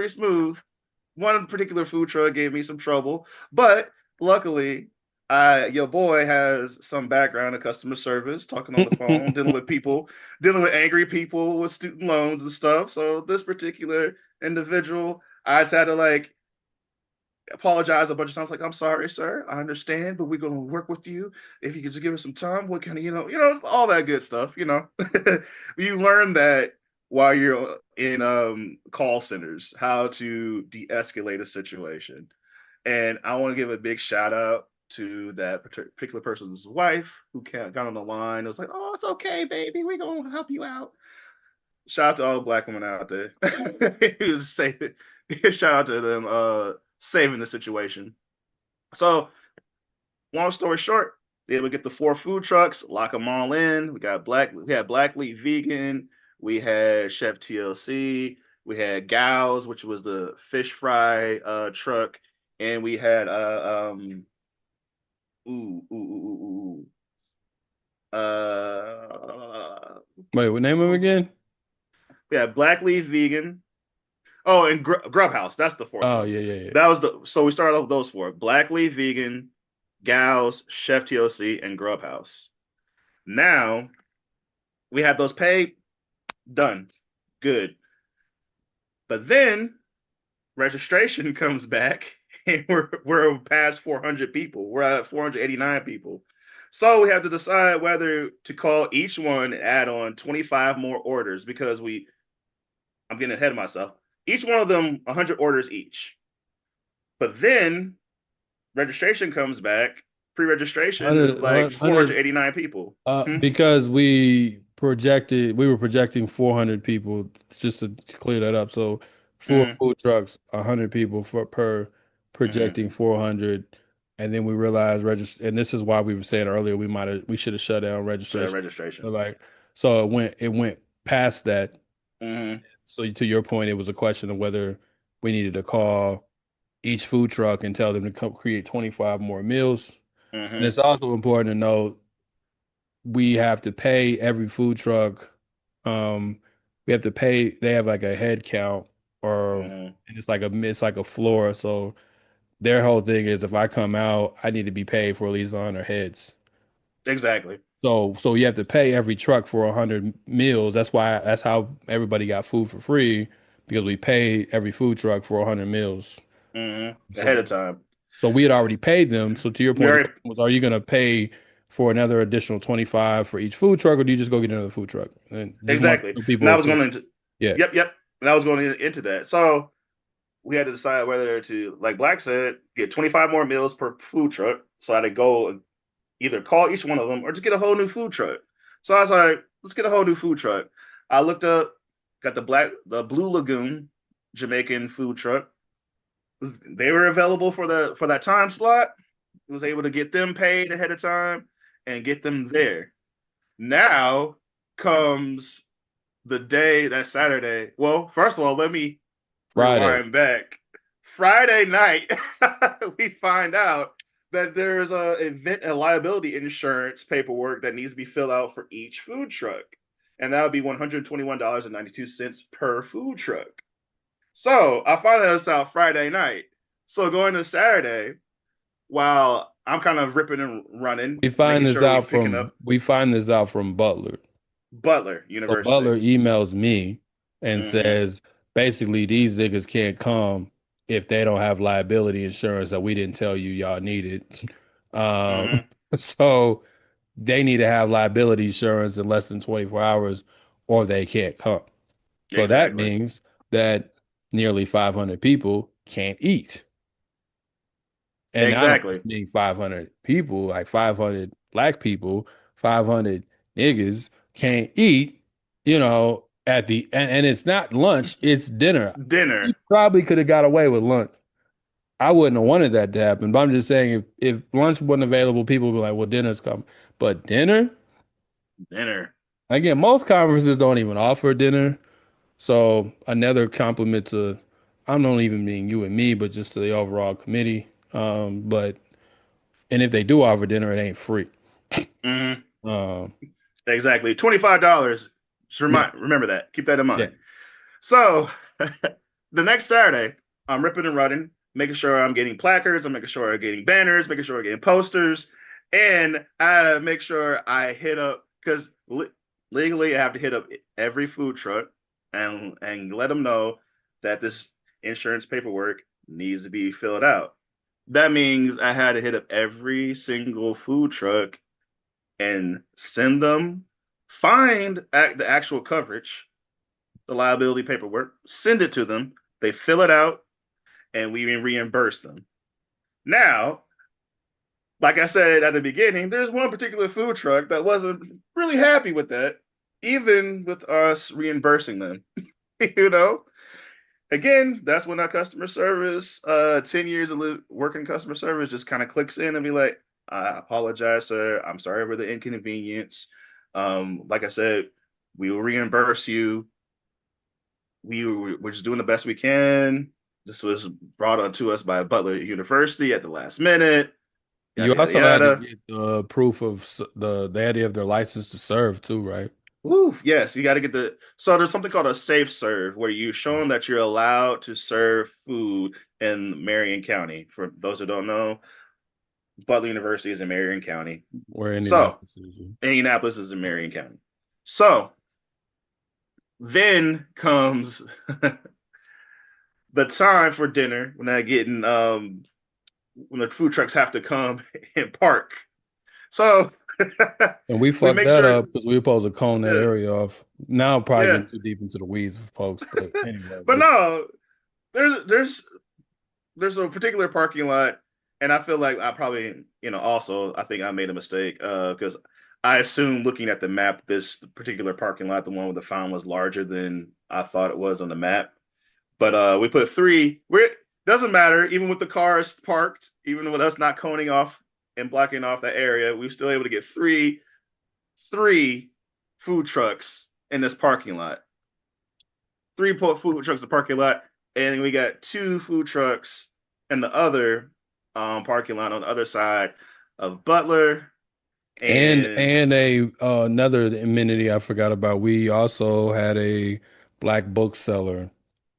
One particular food truck gave me some trouble, but luckily, your boy has some background in customer service, talking on the phone, dealing with people, dealing with angry people with student loans and stuff. So this particular individual, I just had to like apologize a bunch of times, like, I'm sorry, sir, I understand, but we're gonna work with you. If you could just give us some time, what kind of, all that good stuff, You learn that while you're in call centers, how to de-escalate a situation. And I want to give a big shout out to that particular person's wife who got on the line. It was like, oh, it's okay, baby, we're gonna help you out. Shout out to all the Black women out there. Say, shout out to them saving the situation. So, long story short, they able to get the four food trucks, lock them all in. We had Black Lead Vegan, we had Chef TLC, we had Gals, which was the fish fry truck, and we had Wait, what name of it again? we had Black Lead Vegan. Oh, and Grub House. That's the fourth Oh, one. yeah, yeah, yeah. That was so we started off with those four: Black Leaf Vegan, Gals, Chef TLC, and Grub House. Now we have those paid, done, good. But then registration comes back, and we're past 400 people. We're at 489 people. So we have to decide whether to call each one and add on 25 more orders because I'm getting ahead of myself. Each one of them 100 orders each. But then registration comes back. Pre-registration is 100, like 489 people. because we were projecting 400 people, just to clear that up. So four Mm-hmm, food trucks, 100 people per mm-hmm. projecting 400. And then we realized and this is why we were saying earlier we should have shut down So registration. registration. So so it went past that. Mm-hmm, So to your point, it was a question of whether we needed to call each food truck and tell them to come create 25 more meals. And mm-hmm, it's also important to note we have to pay every food truck. Um, we have to pay. They have like a head count, or mm-hmm. and it's like a floor. So their whole thing is if I come out, I need to be paid for at least 100 heads. Exactly. So you have to pay every truck for 100 meals. That's how everybody got food for free because we pay every food truck for 100 meals. Mm-hmm. Ahead So of time. so we had already paid them. So to your We point, the already question was, are you going to pay for another additional 25 for each food truck, or do you just go get another food truck? And just want exactly. people And I are was clear. going into Yeah. yep. And I was going into that. So we had to decide whether to, like Black said, get 25 more meals per food truck. So I had to go and either call each one of them or just get a whole new food truck. So I was like, let's get a whole new food truck. I looked up got the Blue Lagoon Jamaican food truck. They were available for that time slot. Was able to get them paid ahead of time and get them there. Now comes the day, that Saturday. Well, first of all, let me Friday. rewind back. Friday night, we find out that there's a liability insurance paperwork that needs to be filled out for each food truck, and that would be $121.92 per food truck. So I find this out Friday night. So going to Saturday, while I'm kind of ripping and running, We find making this sure we're out picking from up Butler. Butler So University. Butler emails me and Mm-hmm. says basically these niggas can't come if they don't have liability insurance that we didn't tell you y'all needed. Mm-hmm. So they need to have liability insurance in less than 24 hours or they can't come. So that Exactly. means that nearly 500 people can't eat. And I don't Exactly. just mean 500 people, like 500 black people, 500 niggas can't eat, and it's not lunch, it's dinner. You Dinner. probably could have got away with lunch. I wouldn't have wanted that to happen, but I'm just saying if lunch wasn't available, people would be like, well, dinner's coming. But dinner, Dinner. again, most conferences don't even offer dinner. So another compliment to, I don't even mean you and me, but just to the overall committee. And if they do offer dinner, it ain't free. Mm-hmm. Um, Exactly. $25. Just yeah, remember that. Keep that in yeah. mind. So the next Saturday, I'm ripping and running, making sure I'm getting placards, I'm making sure I'm getting banners, making sure I'm getting posters, and I make sure I hit up because legally I have to hit up every food truck and let them know that this insurance paperwork needs to be filled out. That means I had to hit up every single food truck and send them, find the actual coverage, the liability paperwork, send it to them. They fill it out, and we reimburse them. Now, like I said at the beginning, there's one particular food truck that wasn't really happy with that, even with us reimbursing them. you know, Again, that's when our customer service, 10 years of working customer service just kind of clicks in and be like, I apologize, sir. I'm sorry for the inconvenience. Like I said, we will reimburse you. We're just doing the best we can. This was brought on to us by Butler University at the last minute, You yada, yada, also had to yada. get the proof of they had to have their license to serve too, right? Woo, yes, you got to get so there's something called a safe serve where you show them that you're allowed to serve food in Marion County. For those who don't know, Butler University is in Marion County. Where So Indianapolis is. Indianapolis is in Marion County. So then comes the time for dinner when I get in when the food trucks have to come and park. So And we we fucked make that sure, up because we were supposed to cone that yeah, area off. Now I'm probably yeah. getting too deep into the weeds of folks, but anyway. But no, there's a particular parking lot, and I feel like I probably, also I think I made a mistake because I assumed looking at the map, this particular parking lot, the one with the fountain, was larger than I thought it was on the map. But we put three. We're doesn't matter, even with the cars parked, even with us not coning off and blocking off that area, we are still able to get three food trucks in this parking lot. Three food trucks in the parking lot, and we got two food trucks in the other parking lot on the other side of Butler. And And a another amenity I forgot about. We also had a black bookseller.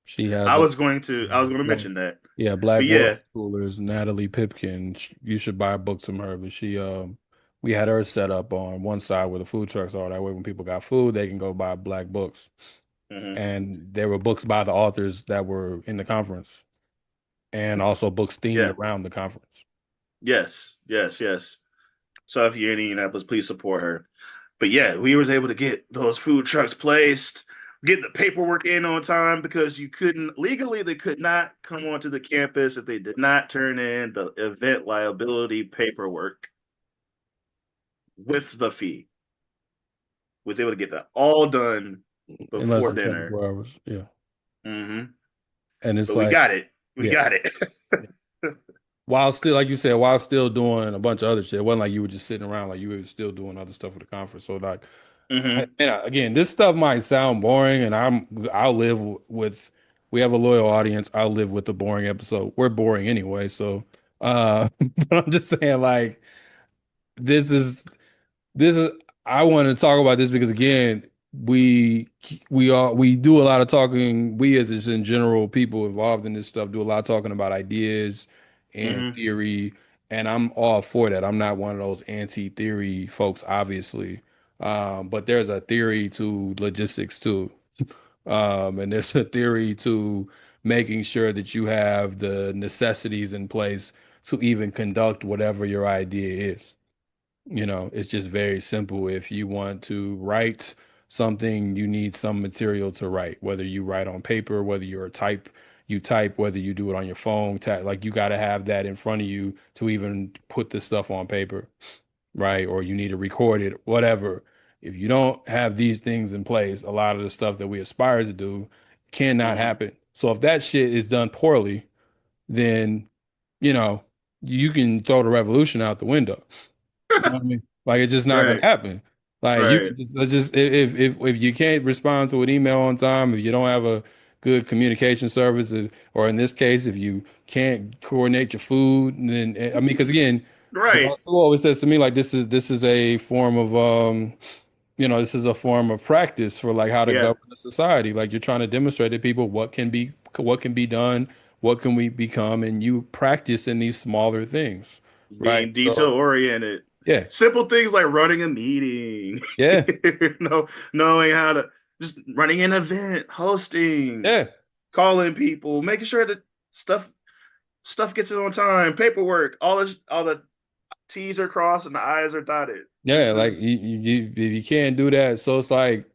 She has a I was going to black, mention that, yeah, Black but World yeah, Schoolers, Natalie Pipkin. You should buy books from her. But we had her set up on one side where the food trucks are. That way, when people got food, they can go buy black books. mhm, And there were books by the authors that were in the conference, and also books themed yeah, around the conference. yes, yes, yes. So if you're in Indianapolis, please support her. But yeah, we was able to get those food trucks placed, get the paperwork in on time because you couldn't legally they could not come onto the campus if they did not turn in the event liability paperwork with the fee. Was able to get that all done in less before than dinner. 24 hours. Yeah. Hmm. And it's But we like, got it. We yeah. got it. While still, like you said, while still doing a bunch of other shit. It wasn't like you were just sitting around, like you were still doing other stuff for the conference. So like, Hmm. and again, this stuff might sound boring, and I'll live with. We have a loyal audience. I'll live with the boring episode. We're boring anyway, so but I'm just saying, like, this is this is I want to talk about this because again, we do a lot of talking. We as just in general people involved in this stuff do a lot of talking about ideas and Hmm. theory, and I'm all for that. I'm not one of those anti-theory folks, obviously. But there's a theory to logistics too. And there's a theory to making sure that you have the necessities in place to even conduct whatever your idea is. It's just very simple. If you want to write something, you need some material to write, whether you write on paper, whether you type, whether you do it on your phone, like you got to have that in front of you to even put this stuff on paper, right? Or you need to record it, whatever. If you don't have these things in place, a lot of the stuff that we aspire to do cannot Hmm. happen. So if that shit is done poorly, then, you know, you can throw the revolution out the window. You know what I mean? Like it's just not gonna Right. happen. Like you Right. can just let's just if you can't respond to an email on time, if you don't have a good communication service, or in this case, if you can't coordinate your food, then I mean, because again, the Right. Russell always says to me like this is a form of this is a form of practice for like how to Yeah. govern a society. Like you're trying to demonstrate to people what can be done, what can we become, and you practice in these smaller things, right? Being detail So oriented. yeah. Simple things like running a meeting, Yeah, knowing how to just running an event, hosting, yeah, calling people, making sure that stuff gets in on time, paperwork, all the T's are crossed and the I's are dotted. yeah. This Like is if you can't do that, so it's like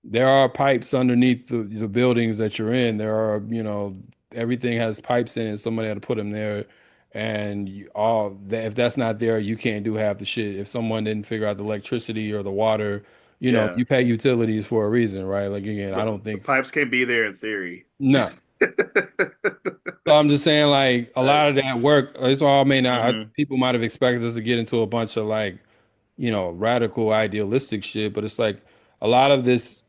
there are pipes underneath the buildings that you're in. There are, everything has pipes in it. Somebody had to put them there, and if that's not there, you can't do half the shit. If someone didn't figure out the electricity or the water, yeah, you pay utilities for a reason, right? Like again, I but don't the think pipes can be there in theory. no. So I'm just saying, like a Like, lot of that work. It's all may not. hmm. People might have expected us to get into a bunch of like radical idealistic shit, but it's like a lot of this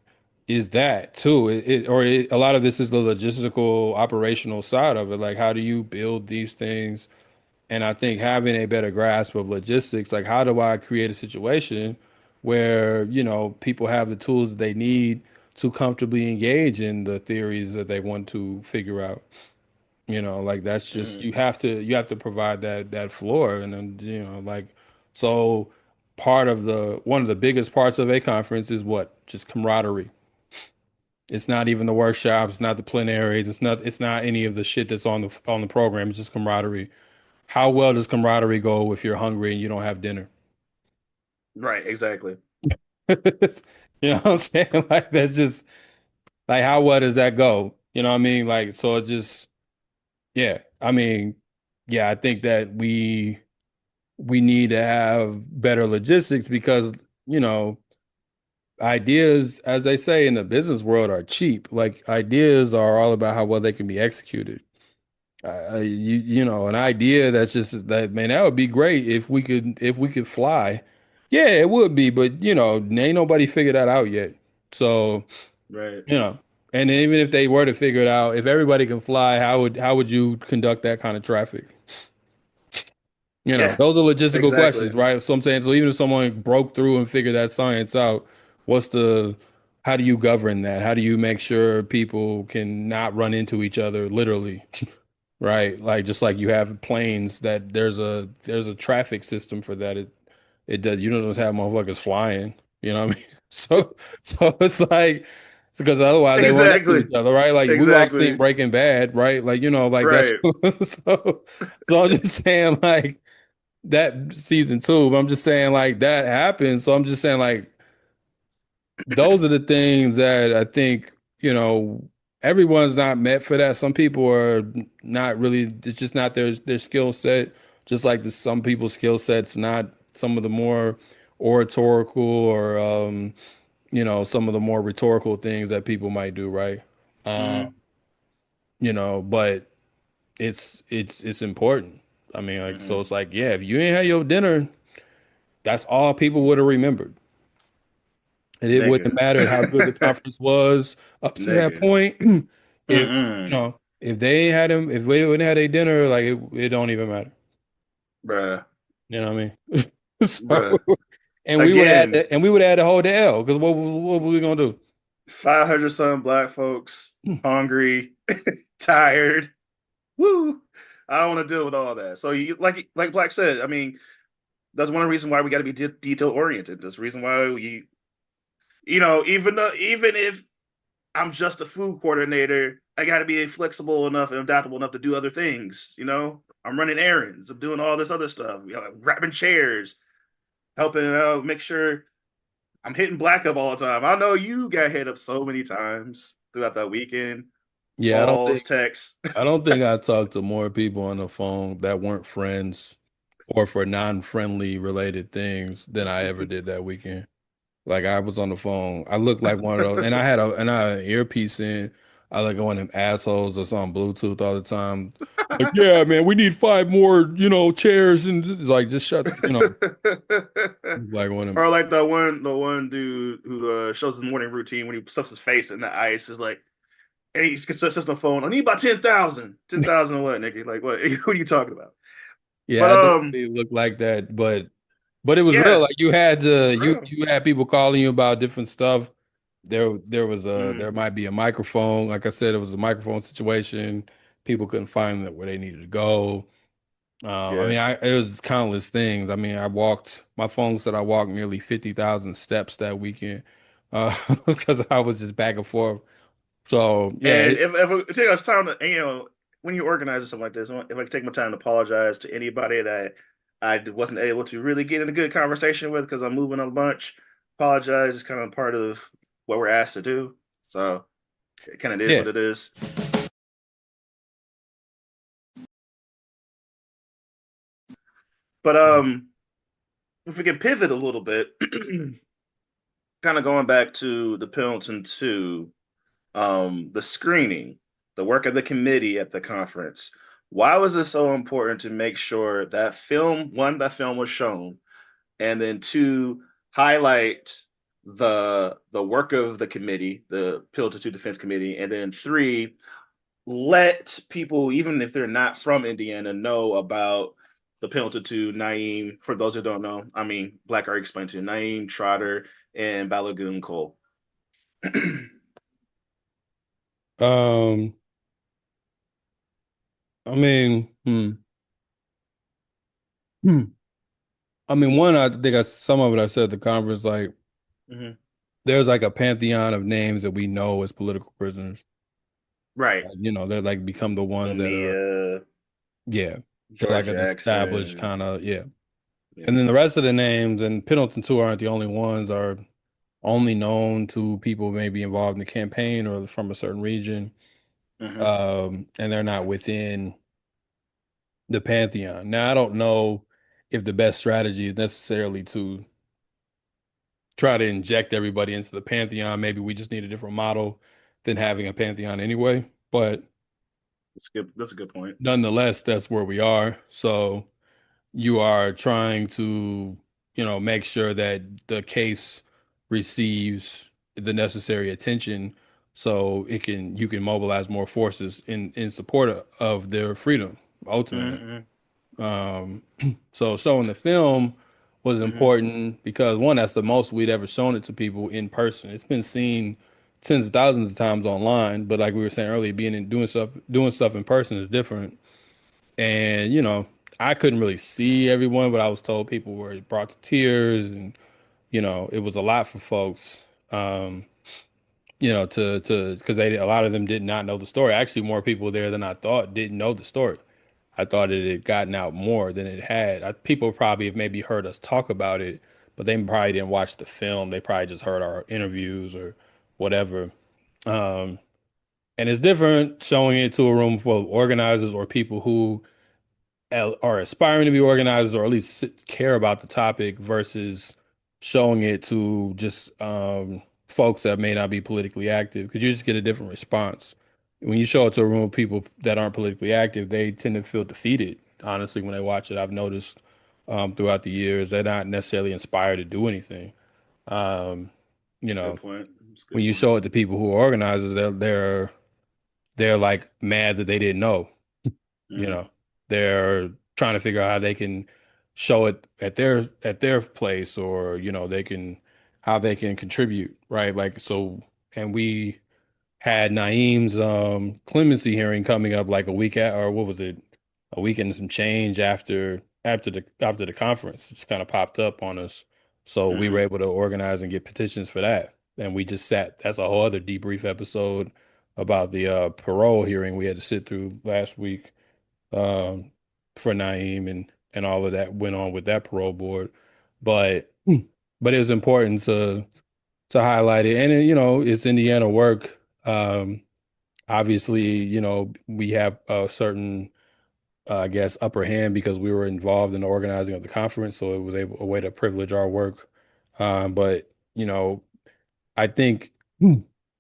is that too. A lot of this is the logistical operational side of it. Like, how do you build these things? And I think having a better grasp of logistics, like how do I create a situation where, people have the tools that they need to comfortably engage in the theories that they want to figure out. Like that's just Hmm. you have to provide that floor and then like so one of the biggest parts of a conference is what? Just camaraderie. It's not even the workshops, it's not the plenaries, it's not any of the shit that's on the program. It's just camaraderie. How well does camaraderie go if you're hungry and you don't have dinner? Right, exactly. You know what I'm saying? Like that's just like how well does that go? You know what I mean? Like so it's just yeah. I mean, yeah, I think that we need to have better logistics because, you know, ideas, as they say in the business world, are cheap. Like ideas are all about how well they can be executed. An idea that's just that, man, that would be great if we could fly. Yeah, it would be, but ain't nobody figured that out yet. So, Right. you know, and even if they were to figure it out, if everybody can fly, how would you conduct that kind of traffic? Yeah, Those are logistical exactly. questions, right? So I'm saying, so even if someone broke through and figured that science out, what's the, how do you govern that? How do you make sure people can not run into each other literally, right? Like just like you have planes that there's a traffic system for that. It does. You don't just have motherfuckers flying. You know what I mean? So it's like because otherwise they run into Exactly. each other, right? Like we've all seen Exactly. Breaking Bad, right? Like like that's Right. so I'm just saying like that season two. But I'm just saying like that happened. So I'm just saying like those are the things that I think, everyone's not meant for that. Some people are not really, it's just not their skill set. Just like some people's skill sets, not some of the more oratorical or you know, some of the more rhetorical things that people might do, right? Uh, Mm-hmm. you know, but it's important. I mean, like, so Mm-hmm. it's like, yeah, if you ain't had your dinner, that's all people would have remembered. And it wouldn't have Nigga. mattered how good the conference was up to that Nigga. point. If you Mm-mm. know, if they ain't had him, if they wouldn't have their dinner, like it don't even matter. Bruh. You know what I mean? So, Bruh. and we would add Again, that, and we would add the whole the L because what were we gonna do? 500 some black folks, hungry, tired. Woo. I don't want to deal with all that. So you like Black said, I mean, that's one of the reasons why we got to be detail oriented. That's the reason why even if I'm just a food coordinator, I got to be flexible enough and adaptable enough to do other things. I'm running errands, I'm doing all this other stuff, wrapping chairs, helping out, make sure I'm hitting black up all the time. I know you got hit up so many times throughout that weekend, Yeah, calls, texts. I don't think I talked to more people on the phone that weren't friends or for non-friendly related things than I ever did that weekend. Like I was on the phone. I looked like one of those, and I had an earpiece in. I like one of them assholes that's on Bluetooth all the time. Like, yeah, man, we need 5 more, chairs and like just shut, like one of Or them. like the one dude who shows his morning routine when he stuffs his face in the ice is like, and he sits on the phone. I need about 10,000. 10,000 what, nigga? Like what? Who are you talking about? But Yeah, I definitely look like that, but it was real. yeah, Like you had to, bro. you had people calling you about different stuff. There Mm, might be a microphone. Like I said, it was a microphone situation. People couldn't find where they needed to go. I yeah. mean, it was countless things. I mean, my phone said I walked nearly 50,000 steps that weekend, because I was just back and forth. So yeah, And if it take us time to, when you organize something like this, if I could take my time to apologize to anybody that I wasn't able to really get in a good conversation with because I'm moving a bunch, apologize is kind of part of what we're asked to do. So it kind of is yeah. what it is. But if we can pivot a little bit, kind of going back to the Pendleton 2, the screening, the work of the committee at the conference. Why was it so important to make sure that that film was shown, and then two, highlight the work of the committee, the Pendleton 2 Defense Committee, and then three, let people, even if they're not from Indiana, know about the Pendleton 2, Naeem, for those who don't know. I mean, Black already explained to you, Naeem, Trotter, and Balagoon Cole. Um, I mean, hmm. I mean, one, I think some of it I said at the conference, like Mhm. there's like a pantheon of names that we know as political prisoners. Right. They're like become the ones that are, Mumia, yeah, they're George like an established Jackson. kind of, yeah. And Yeah. then the rest of the names and Pendleton too aren't the only ones, are only known to people maybe involved in the campaign or from a certain region. Hmm. And they're not within the pantheon. Now, I don't know if the best strategy is necessarily to try to inject everybody into the pantheon. Maybe we just need a different model than having a pantheon anyway. But That's good. That's a good point. nonetheless, that's where we are. So you are trying to, make sure that the case receives the necessary attention so you can mobilize more forces in support of their freedom ultimately. Hmm. Um, so showing the film was Hmm. important because one, that's the most we'd ever shown it to people in person. It's been seen tens of thousands of times online, but like we were saying earlier, doing stuff in person is different. And I couldn't really see everyone, but I was told people were brought to tears, and it was a lot for folks. To because a lot of them did not know the story. Actually, more people there than I thought didn't know the story. I thought it had gotten out more than it had. People probably have maybe heard us talk about it, but they probably didn't watch the film. They probably just heard our interviews or whatever. Um, and it's different showing it to a room full of organizers or people who are aspiring to be organizers or at least care about the topic versus showing it to just folks that may not be politically active because you just get a different response. When you show it to a room of people that aren't politically active, they tend to feel defeated. Honestly, when they watch it, I've noticed throughout the years they're not necessarily inspired to do anything. Um, you know, Good point. That's a when good you point. show it to people who are organizers, they're like mad that they didn't know. You Mm-hmm. know, they're trying to figure out how they can show it at their place, or they can how they can contribute, right? Like so, and we had Naeem's clemency hearing coming up like a week at, or what was it, a week and some change after the conference. It's kind of popped up on us, so we were Mm-hmm. able to organize and get petitions for that. And we just sat. That's a whole other debrief episode about the parole hearing we had to sit through last week um, for Naeem, and all of that went on with that parole board. But but it was important to highlight it, and it's Indiana work. Obviously, we have a certain, I guess, upper hand because we were involved in the organizing of the conference, so it was a way to privilege our work. But I think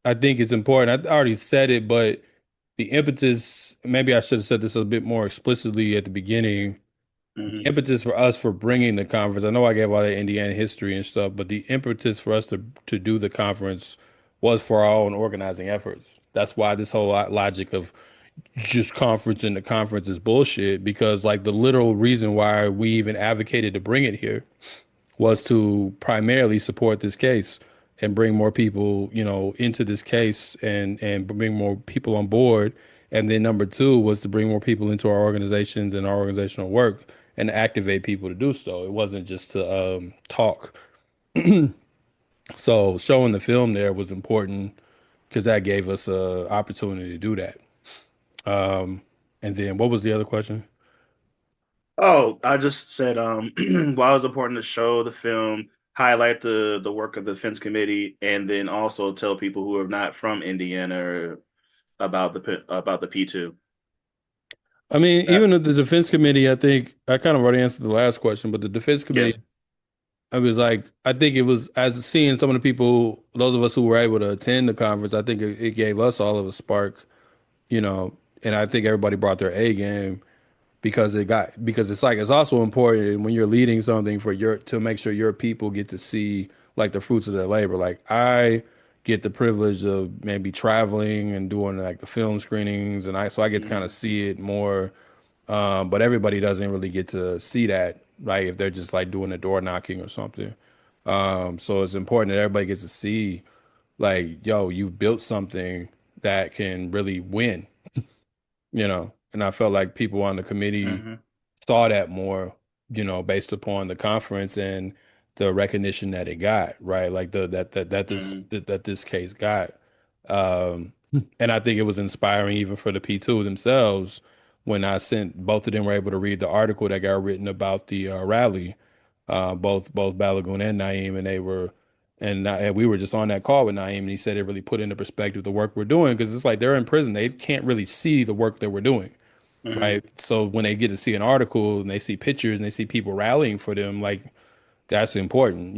I think it's important. I already said it, but the impetus, maybe I should have said this a bit more explicitly at the beginning. The Mm-hmm. impetus for us for bringing the conference, I know I gave all the Indiana history and stuff, but the impetus for us to do the conference was for our own organizing efforts. That's why this whole logic of just conference in the conference is bullshit, because like the literal reason why we even advocated to bring it here was to primarily support this case and bring more people, into this case, and bring more people on board. And then number two was to bring more people into our organizations and our organizational work and activate people to do so. It wasn't just to talk. So showing the film there was important because that gave us a opportunity to do that. And then what was the other question? Oh, I just said why it was important to show the film, highlight the work of the defense committee, and then also tell people who are not from Indiana about the P2. I mean, That even with the defense committee, I think I kind of already answered the last question, but the defense yeah. committee, I was like, I think it was as seeing some of the people, those of us who were able to attend the conference, I think it gave us all of a spark, you know, and I think everybody brought their A game because it's like it's also important when you're leading something for your to make sure your people get to see like the fruits of their labor. Like I get the privilege of maybe traveling and doing like the film screenings, and I get to kind Mm-hmm. of see it more. But everybody doesn't really get to see that, right? If they're just like doing the door knocking or something. So it's important that everybody gets to see, like, yo, you've built something that can really win, And I felt like people on the committee Mm-hmm. saw that more, based upon the conference and the recognition that it got, right? Like Mm-hmm. that this case got. Um, and I think it was inspiring even for the P2 themselves when I sent both of them were able to read the article that got written about the rally, both Balagoon and Naeem, and and we were just on that call with Naeem, and he said it really put into perspective the work we're doing because it's like they're in prison, they can't really see the work that we're doing, Mm-hmm. right? So when they get to see an article and they see pictures and they see people rallying for them, like that's important.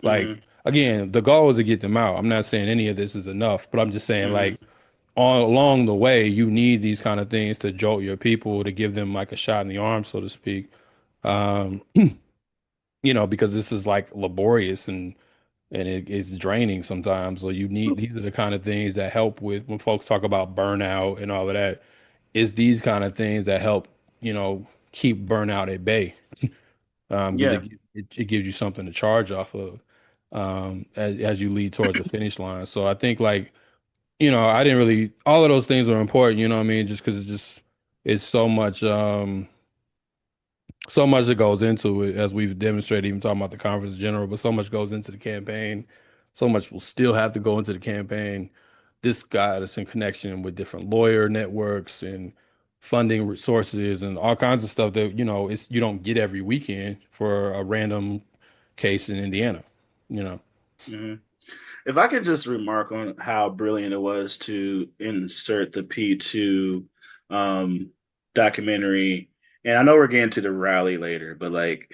Like Mm-hmm. again, the goal is to get them out. I'm not saying any of this is enough, but I'm just saying Mm-hmm. like all along the way, you need these kind of things to jolt your people to give them like a shot in the arm, so to speak. Um, because this is like laborious and it's draining sometimes. So you need these are the kind of things that help with when folks talk about burnout and all of that. Is these kind of things that help, keep burnout at bay. Because Yeah. it gives you something to charge off of as you lead towards the finish line. So I think like, I didn't really all of those things are important, you know what I mean? Just because it's so much that goes into it, as we've demonstrated, even talking about the conference in general, but so much goes into the campaign. So much will still have to go into the campaign. This got us in connection with different lawyer networks and funding resources and all kinds of stuff that, it's you don't get every weekend for a random case in Indiana, you know. Mm-hmm. If I could just remark on how brilliant it was to insert the P2 um, documentary, and I know we're getting to the rally later, but like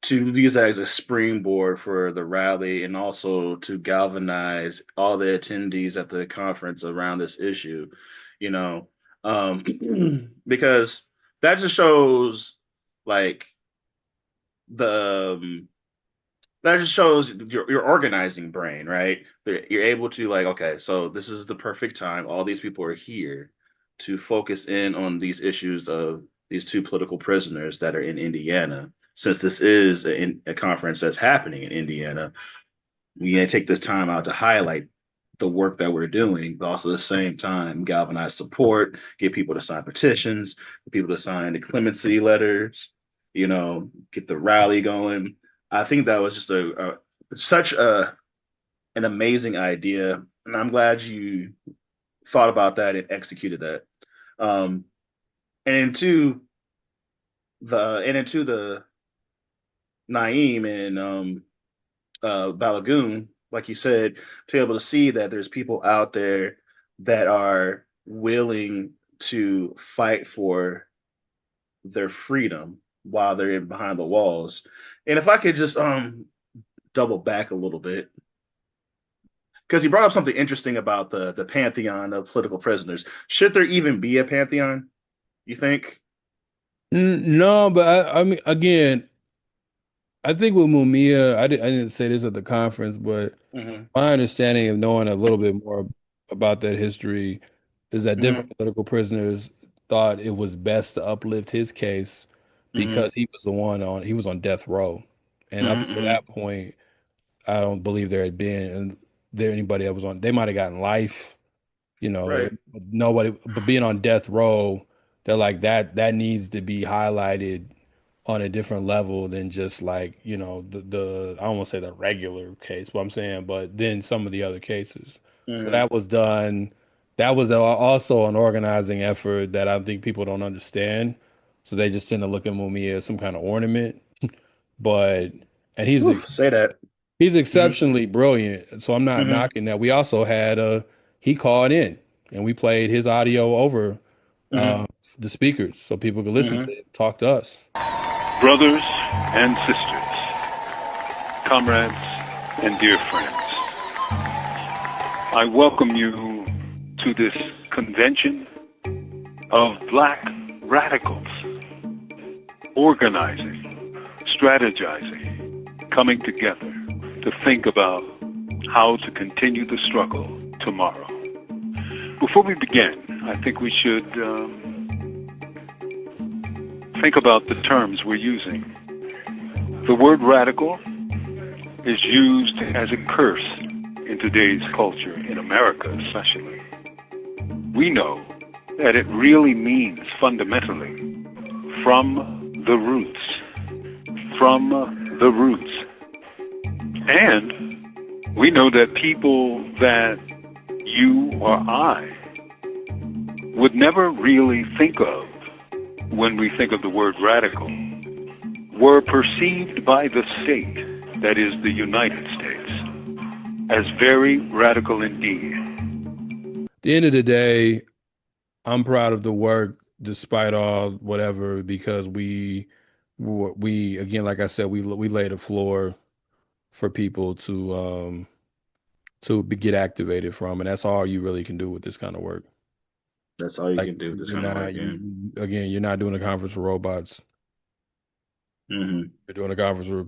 to use that as a springboard for the rally and also to galvanize all the attendees at the conference around this issue, you know, because that just shows like the that just shows your organizing brain, right? You're able to like, okay, so this is the perfect time. All these people are here to focus in on these issues of these two political prisoners that are in Indiana. Since this is a conference that's happening in Indiana, we need to take this time out to highlight the work that we're doing, but also at the same time galvanize support, get people to sign petitions, get people to sign the clemency letters, get the rally going. I think that was just such an amazing idea, and I'm glad you thought about that and executed that. And into the Naeem and Balagoon, like you said, to be able to see that there's people out there that are willing to fight for their freedom while they're in behind the walls. And if I could just double back a little bit, because you brought up something interesting about the pantheon of political prisoners. Should there even be a pantheon, you think? No, but I mean, again, I think with Mumia, I didn't say this at the conference, but Mm-hmm. my understanding of knowing a little bit more about that history is that Mm-hmm. different political prisoners thought it was best to uplift his case Mm-hmm. because he was on death row. And up until Mm-hmm. that point, I don't believe there had been anybody that was on, they might have gotten life, Right. nobody, but being on death row, they're like that needs to be highlighted on a different level than just like, the I don't want to say the regular case, but I'm saying, but then some of the other cases. So Mm-hmm. that was done. That was also an organizing effort that I think people don't understand. So they just tend to look at Mumia as some kind of ornament. But and Whew, say that. he's Mm-hmm. exceptionally brilliant. So I'm not Mm-hmm. knocking that. We also had he called in and we played his audio over Mm-hmm. uh the speakers so people could listen Mm-hmm. to it, talk to us. Brothers and sisters, comrades and dear friends, I welcome you to this convention of black radicals, organizing, strategizing, coming together to think about how to continue the struggle tomorrow. Before we begin, I think we should think about the terms we're using. The word radical is used as a curse in today's culture, in America especially. We know that it really means fundamentally from the roots. From the roots. And we know that people that you or I would never really think of when we think of the word radical were perceived by the state, that is the United States, as very radical indeed. At the end of the day, I'm proud of the work despite all whatever, because we again, like I said, we laid a floor for people to get activated from, and that's all you really can do with this kind of work. That's all you Like can do with this you're kind of not work, yeah. again, you're not doing a conference for robots. Mm-hmm. You're doing a conference for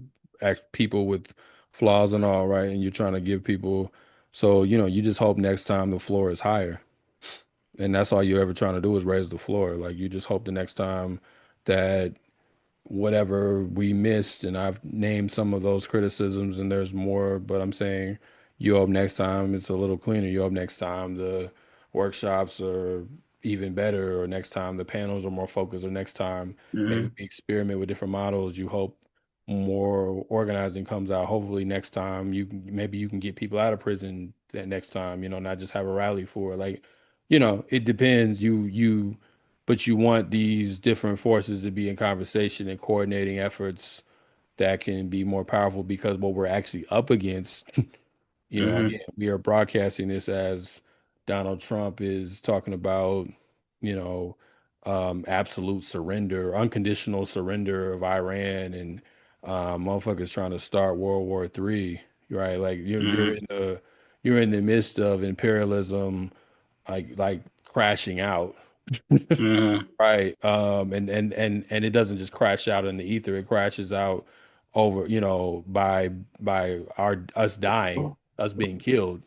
people with flaws and all, right? And you're trying to give people, so you just hope next time the floor is higher. And that's all you're ever trying to do is raise the floor. Like you just hope the next time that whatever we missed, and I've named some of those criticisms and there's more, but I'm saying you hope next time it's a little cleaner. You hope next time the workshops are even better, or next time the panels are more focused, or next time maybe Mm-hmm. we experiment with different models. You hope more organizing comes out. Hopefully next time maybe you can get people out of prison that next time, not just have a rally for like, it depends. But you want these different forces to be in conversation and coordinating efforts that can be more powerful, because what we're actually up against, Mm-hmm. again, we are broadcasting this as Donald Trump is talking about, you know, absolute surrender, unconditional surrender of Iran, and Motherfuckers trying to start World War III, right? Like Mm-hmm. you're in the midst of imperialism, like crashing out, Mm-hmm. right? And it doesn't just crash out in the ether; it crashes out over, by us dying, us being killed,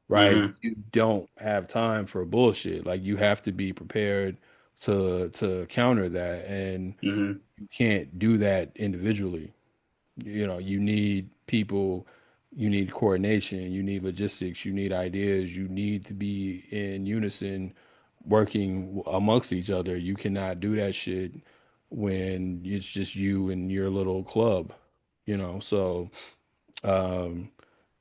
right? Mm-hmm. You don't have time for bullshit. Like you have to be prepared to counter that, and Mm-hmm. you can't do that individually. You need people, you need coordination, you need logistics, you need ideas, you need to be in unison, working amongst each other. You cannot do that shit when it's just you and your little club, so um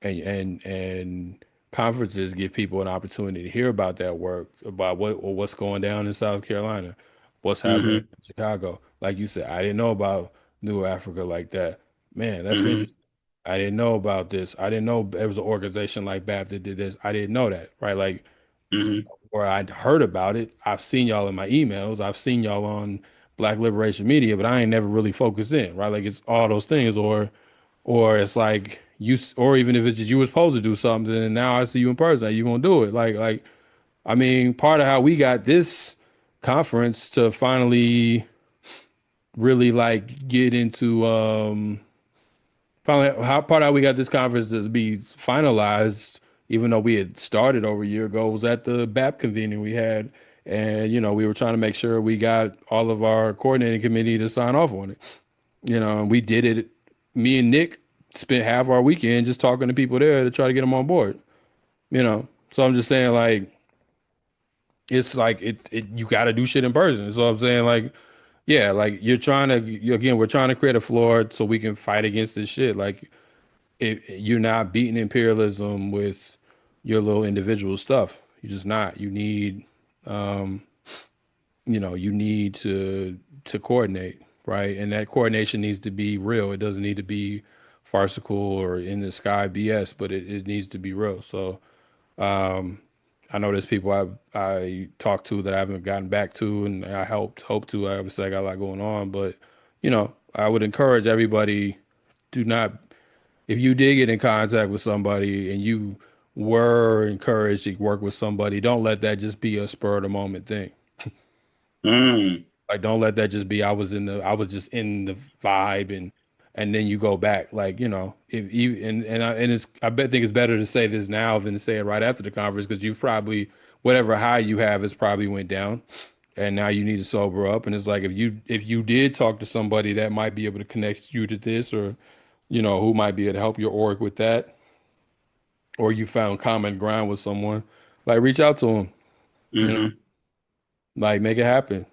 and conferences give people an opportunity to hear about that work, about what's going down in South Carolina, what's happening Mm-hmm. in Chicago. Like you said, I didn't know about New Africa like that. Man, that's Mm-hmm. interesting. I didn't know about this. I didn't know there was an organization like BAP that did this. I didn't know that, right? Like, Mm-hmm. or I'd heard about it. I've seen y'all in my emails. I've seen y'all on Black Liberation Media, but I ain't never really focused in, right? Like it's all those things, or it's like or even if it's just you were supposed to do something, and now I see you in person, you gonna do it. Like I mean, part of how we got this conference to finally really like get into finally how part of how we got this conference to be finalized, even though we had started over a year ago, was at the BAP convening we had. And we were trying to make sure we got all of our coordinating committee to sign off on it. And we did it. Me and Nick spent half our weekend just talking to people there to try to get them on board. So I'm just saying, like, it's like you got to do shit in person. So I'm saying, like, yeah, like again, we're trying to create a floor so we can fight against this shit. Like, you're not beating imperialism with your little individual stuff. You're just not. Um, you need to coordinate, right? And that coordination needs to be real. It doesn't need to be farcical or in the sky BS, but it needs to be real. So um, I know there's people I talked to that I haven't gotten back to, and I hope to. I obviously I got a lot going on, but I would encourage everybody, do not, if you did get in contact with somebody and you were encouraged to work with somebody, don't let that just be a spur of the moment thing. Mm. Like, don't let that just be I was just in the vibe, and then you go back. Like, if you and it's think it's better to say this now than to say it right after the conference, because you've probably, whatever high you have has probably went down, and now you need to sober up. And it's like, if you did talk to somebody that might be able to connect you to this, or who might be able to help your org with that, or you found common ground with someone, like, reach out to them, Mm-hmm. like, make it happen.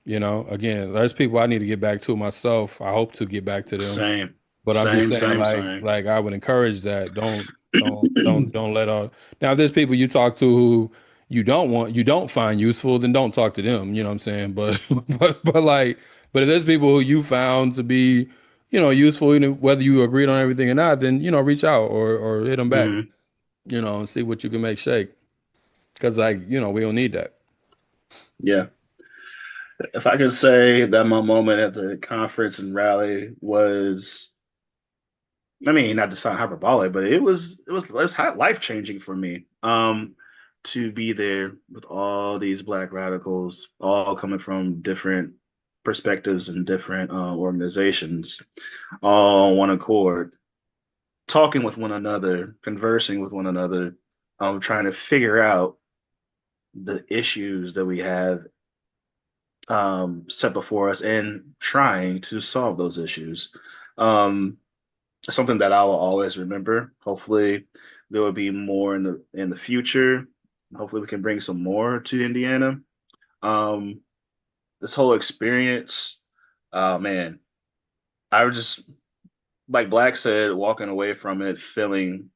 Again, there's people I need to get back to myself. I hope to get back to them, Same. but I'm just Same. saying, Same. like, Same. I would encourage that. Don't let now, if there's people you talk to who you don't find useful, then don't talk to them. You know what I'm saying? But but if there's people who you found to be, useful, whether you agreed on everything or not, then reach out or hit them back, Mm-hmm. and see what you can make shake. Because, like, we don't need that. Yeah. If I could say that my moment at the conference and rally was, I mean, not to sound hyperbolic, but it was life changing for me. To be there with all these Black radicals, all coming from different perspectives and different organizations, all on one accord, talking with one another, conversing with one another, trying to figure out the issues that we have set before us and trying to solve those issues. Um, Something that I will always remember. Hopefully, there will be more in the future. Hopefully, we can bring some more to Indiana. Um, this whole experience, oh man, I was just, like Black said, walking away from it feeling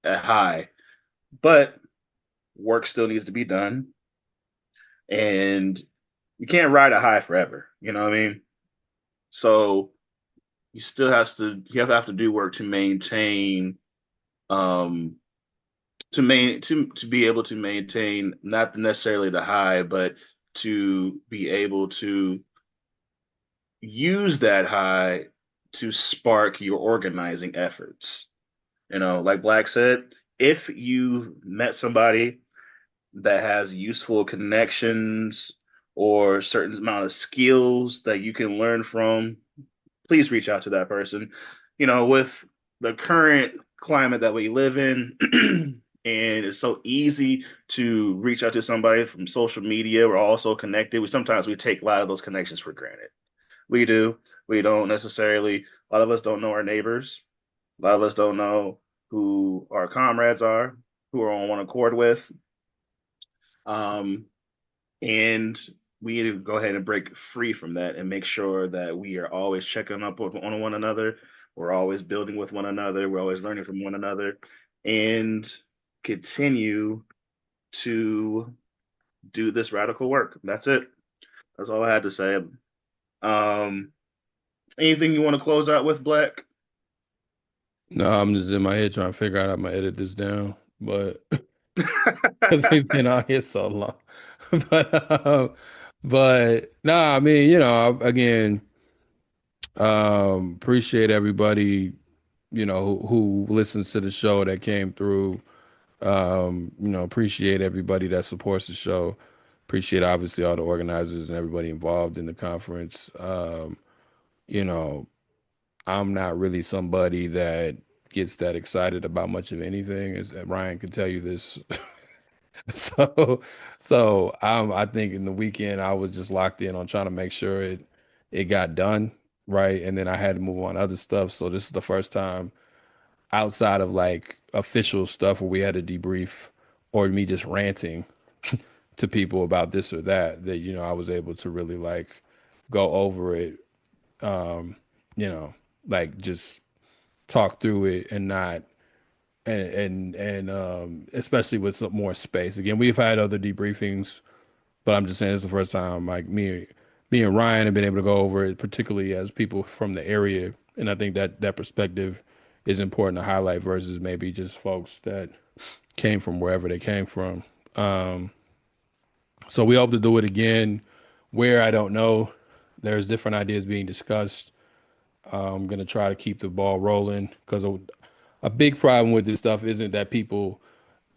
a high, but work still needs to be done, and you can't ride a high forever. You know what I mean? So you have to do work to maintain um to be able to maintain not necessarily the high, but to be able to use that high to spark your organizing efforts. You know, like Black said, if you met somebody that has useful connections or certain amount of skills that you can learn from, please reach out to that person. You know, with the current climate that we live in, and it's so easy to reach out to somebody from social media. We're all so connected. Sometimes we take a lot of those connections for granted. We do. We don't necessarily, a lot of us don't know our neighbors. A lot of us don't know who our comrades are, who are on one accord with. And we need to go ahead and break free from that and make sure that we are always checking up on one another. We're always building with one another. We're always learning from one another and continue to do this radical work. That's it. That's all I had to say. Anything you want to close out with, Black? No, I'm just in my head trying to figure out how I'm gonna edit this down, but because we've been on here so long. but no, I mean, you know, again, appreciate everybody, you know, who listens to the show that came through. You know, appreciate everybody that supports the show. Appreciate obviously all the organizers and everybody involved in the conference. You know, I'm not really somebody that gets that excited about much of anything, as Ryan can tell you this. So I think in the weekend I was just locked in on trying to make sure it got done right, and then I had to move on to other stuff. So this is the first time outside of like official stuff where we had a debrief or me just ranting to people about this or that, you know, I was able to really like go over it, you know, like just talk through it and not and especially with some more space. Again, we've had other debriefings, but I'm just saying it's the first time like me and Ryan have been able to go over it, particularly as people from the area. And I think that perspective is important to highlight versus maybe just folks that came from wherever they came from. So we hope to do it again. Where, I don't know. There's different ideas being discussed. I'm going to try to keep the ball rolling because a big problem with this stuff isn't that people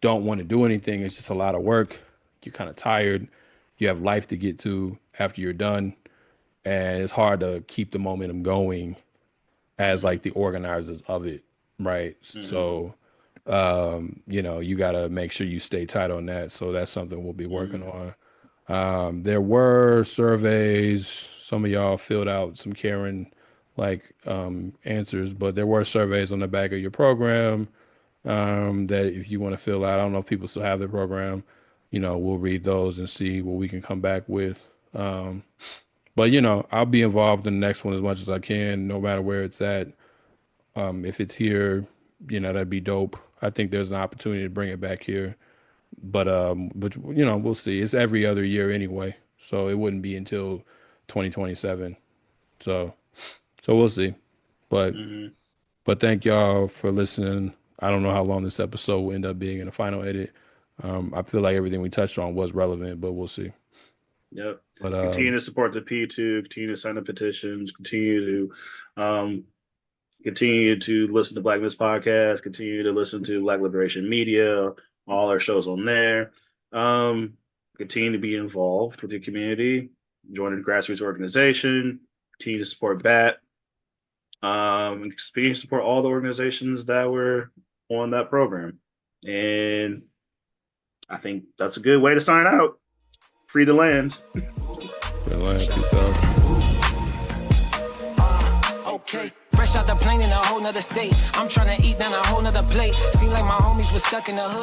don't want to do anything. It's just a lot of work. You're kind of tired. You have life to get to after you're done. And it's hard to keep the momentum going as like the organizers of it, right? Mm-hmm. So, you know, you got to make sure you stay tight on that. So that's something we'll be working on. There were surveys. Some of y'all filled out some Karen answers, but there were surveys on the back of your program that if you want to fill out, I don't know if people still have their program, you know, we'll read those and see what we can come back with. But, you know, I'll be involved in the next one as much as I can, no matter where it's at. If it's here, you know, that'd be dope. I think there's an opportunity to bring it back here. But you know, we'll see. It's every other year anyway, so it wouldn't be until 2027. So we'll see. But thank y'all for listening. I don't know how long this episode will end up being in the final edit. I feel like everything we touched on was relevant, but we'll see. Yep. But continue to support the P2, continue to sign up petitions, continue to listen to Black Miss Podcast, continue to listen to Black Liberation Media, all our shows on there. Continue to be involved with your community, join a grassroots organization, continue to support BAT, continue to support all the organizations that were on that program. And I think that's a good way to sign out. Free the land. Free the land. Peace out. Okay. Fresh out the plane in a whole nother state. I'm trying to eat down a whole nother plate. Seem like my homies was stuck in the hood.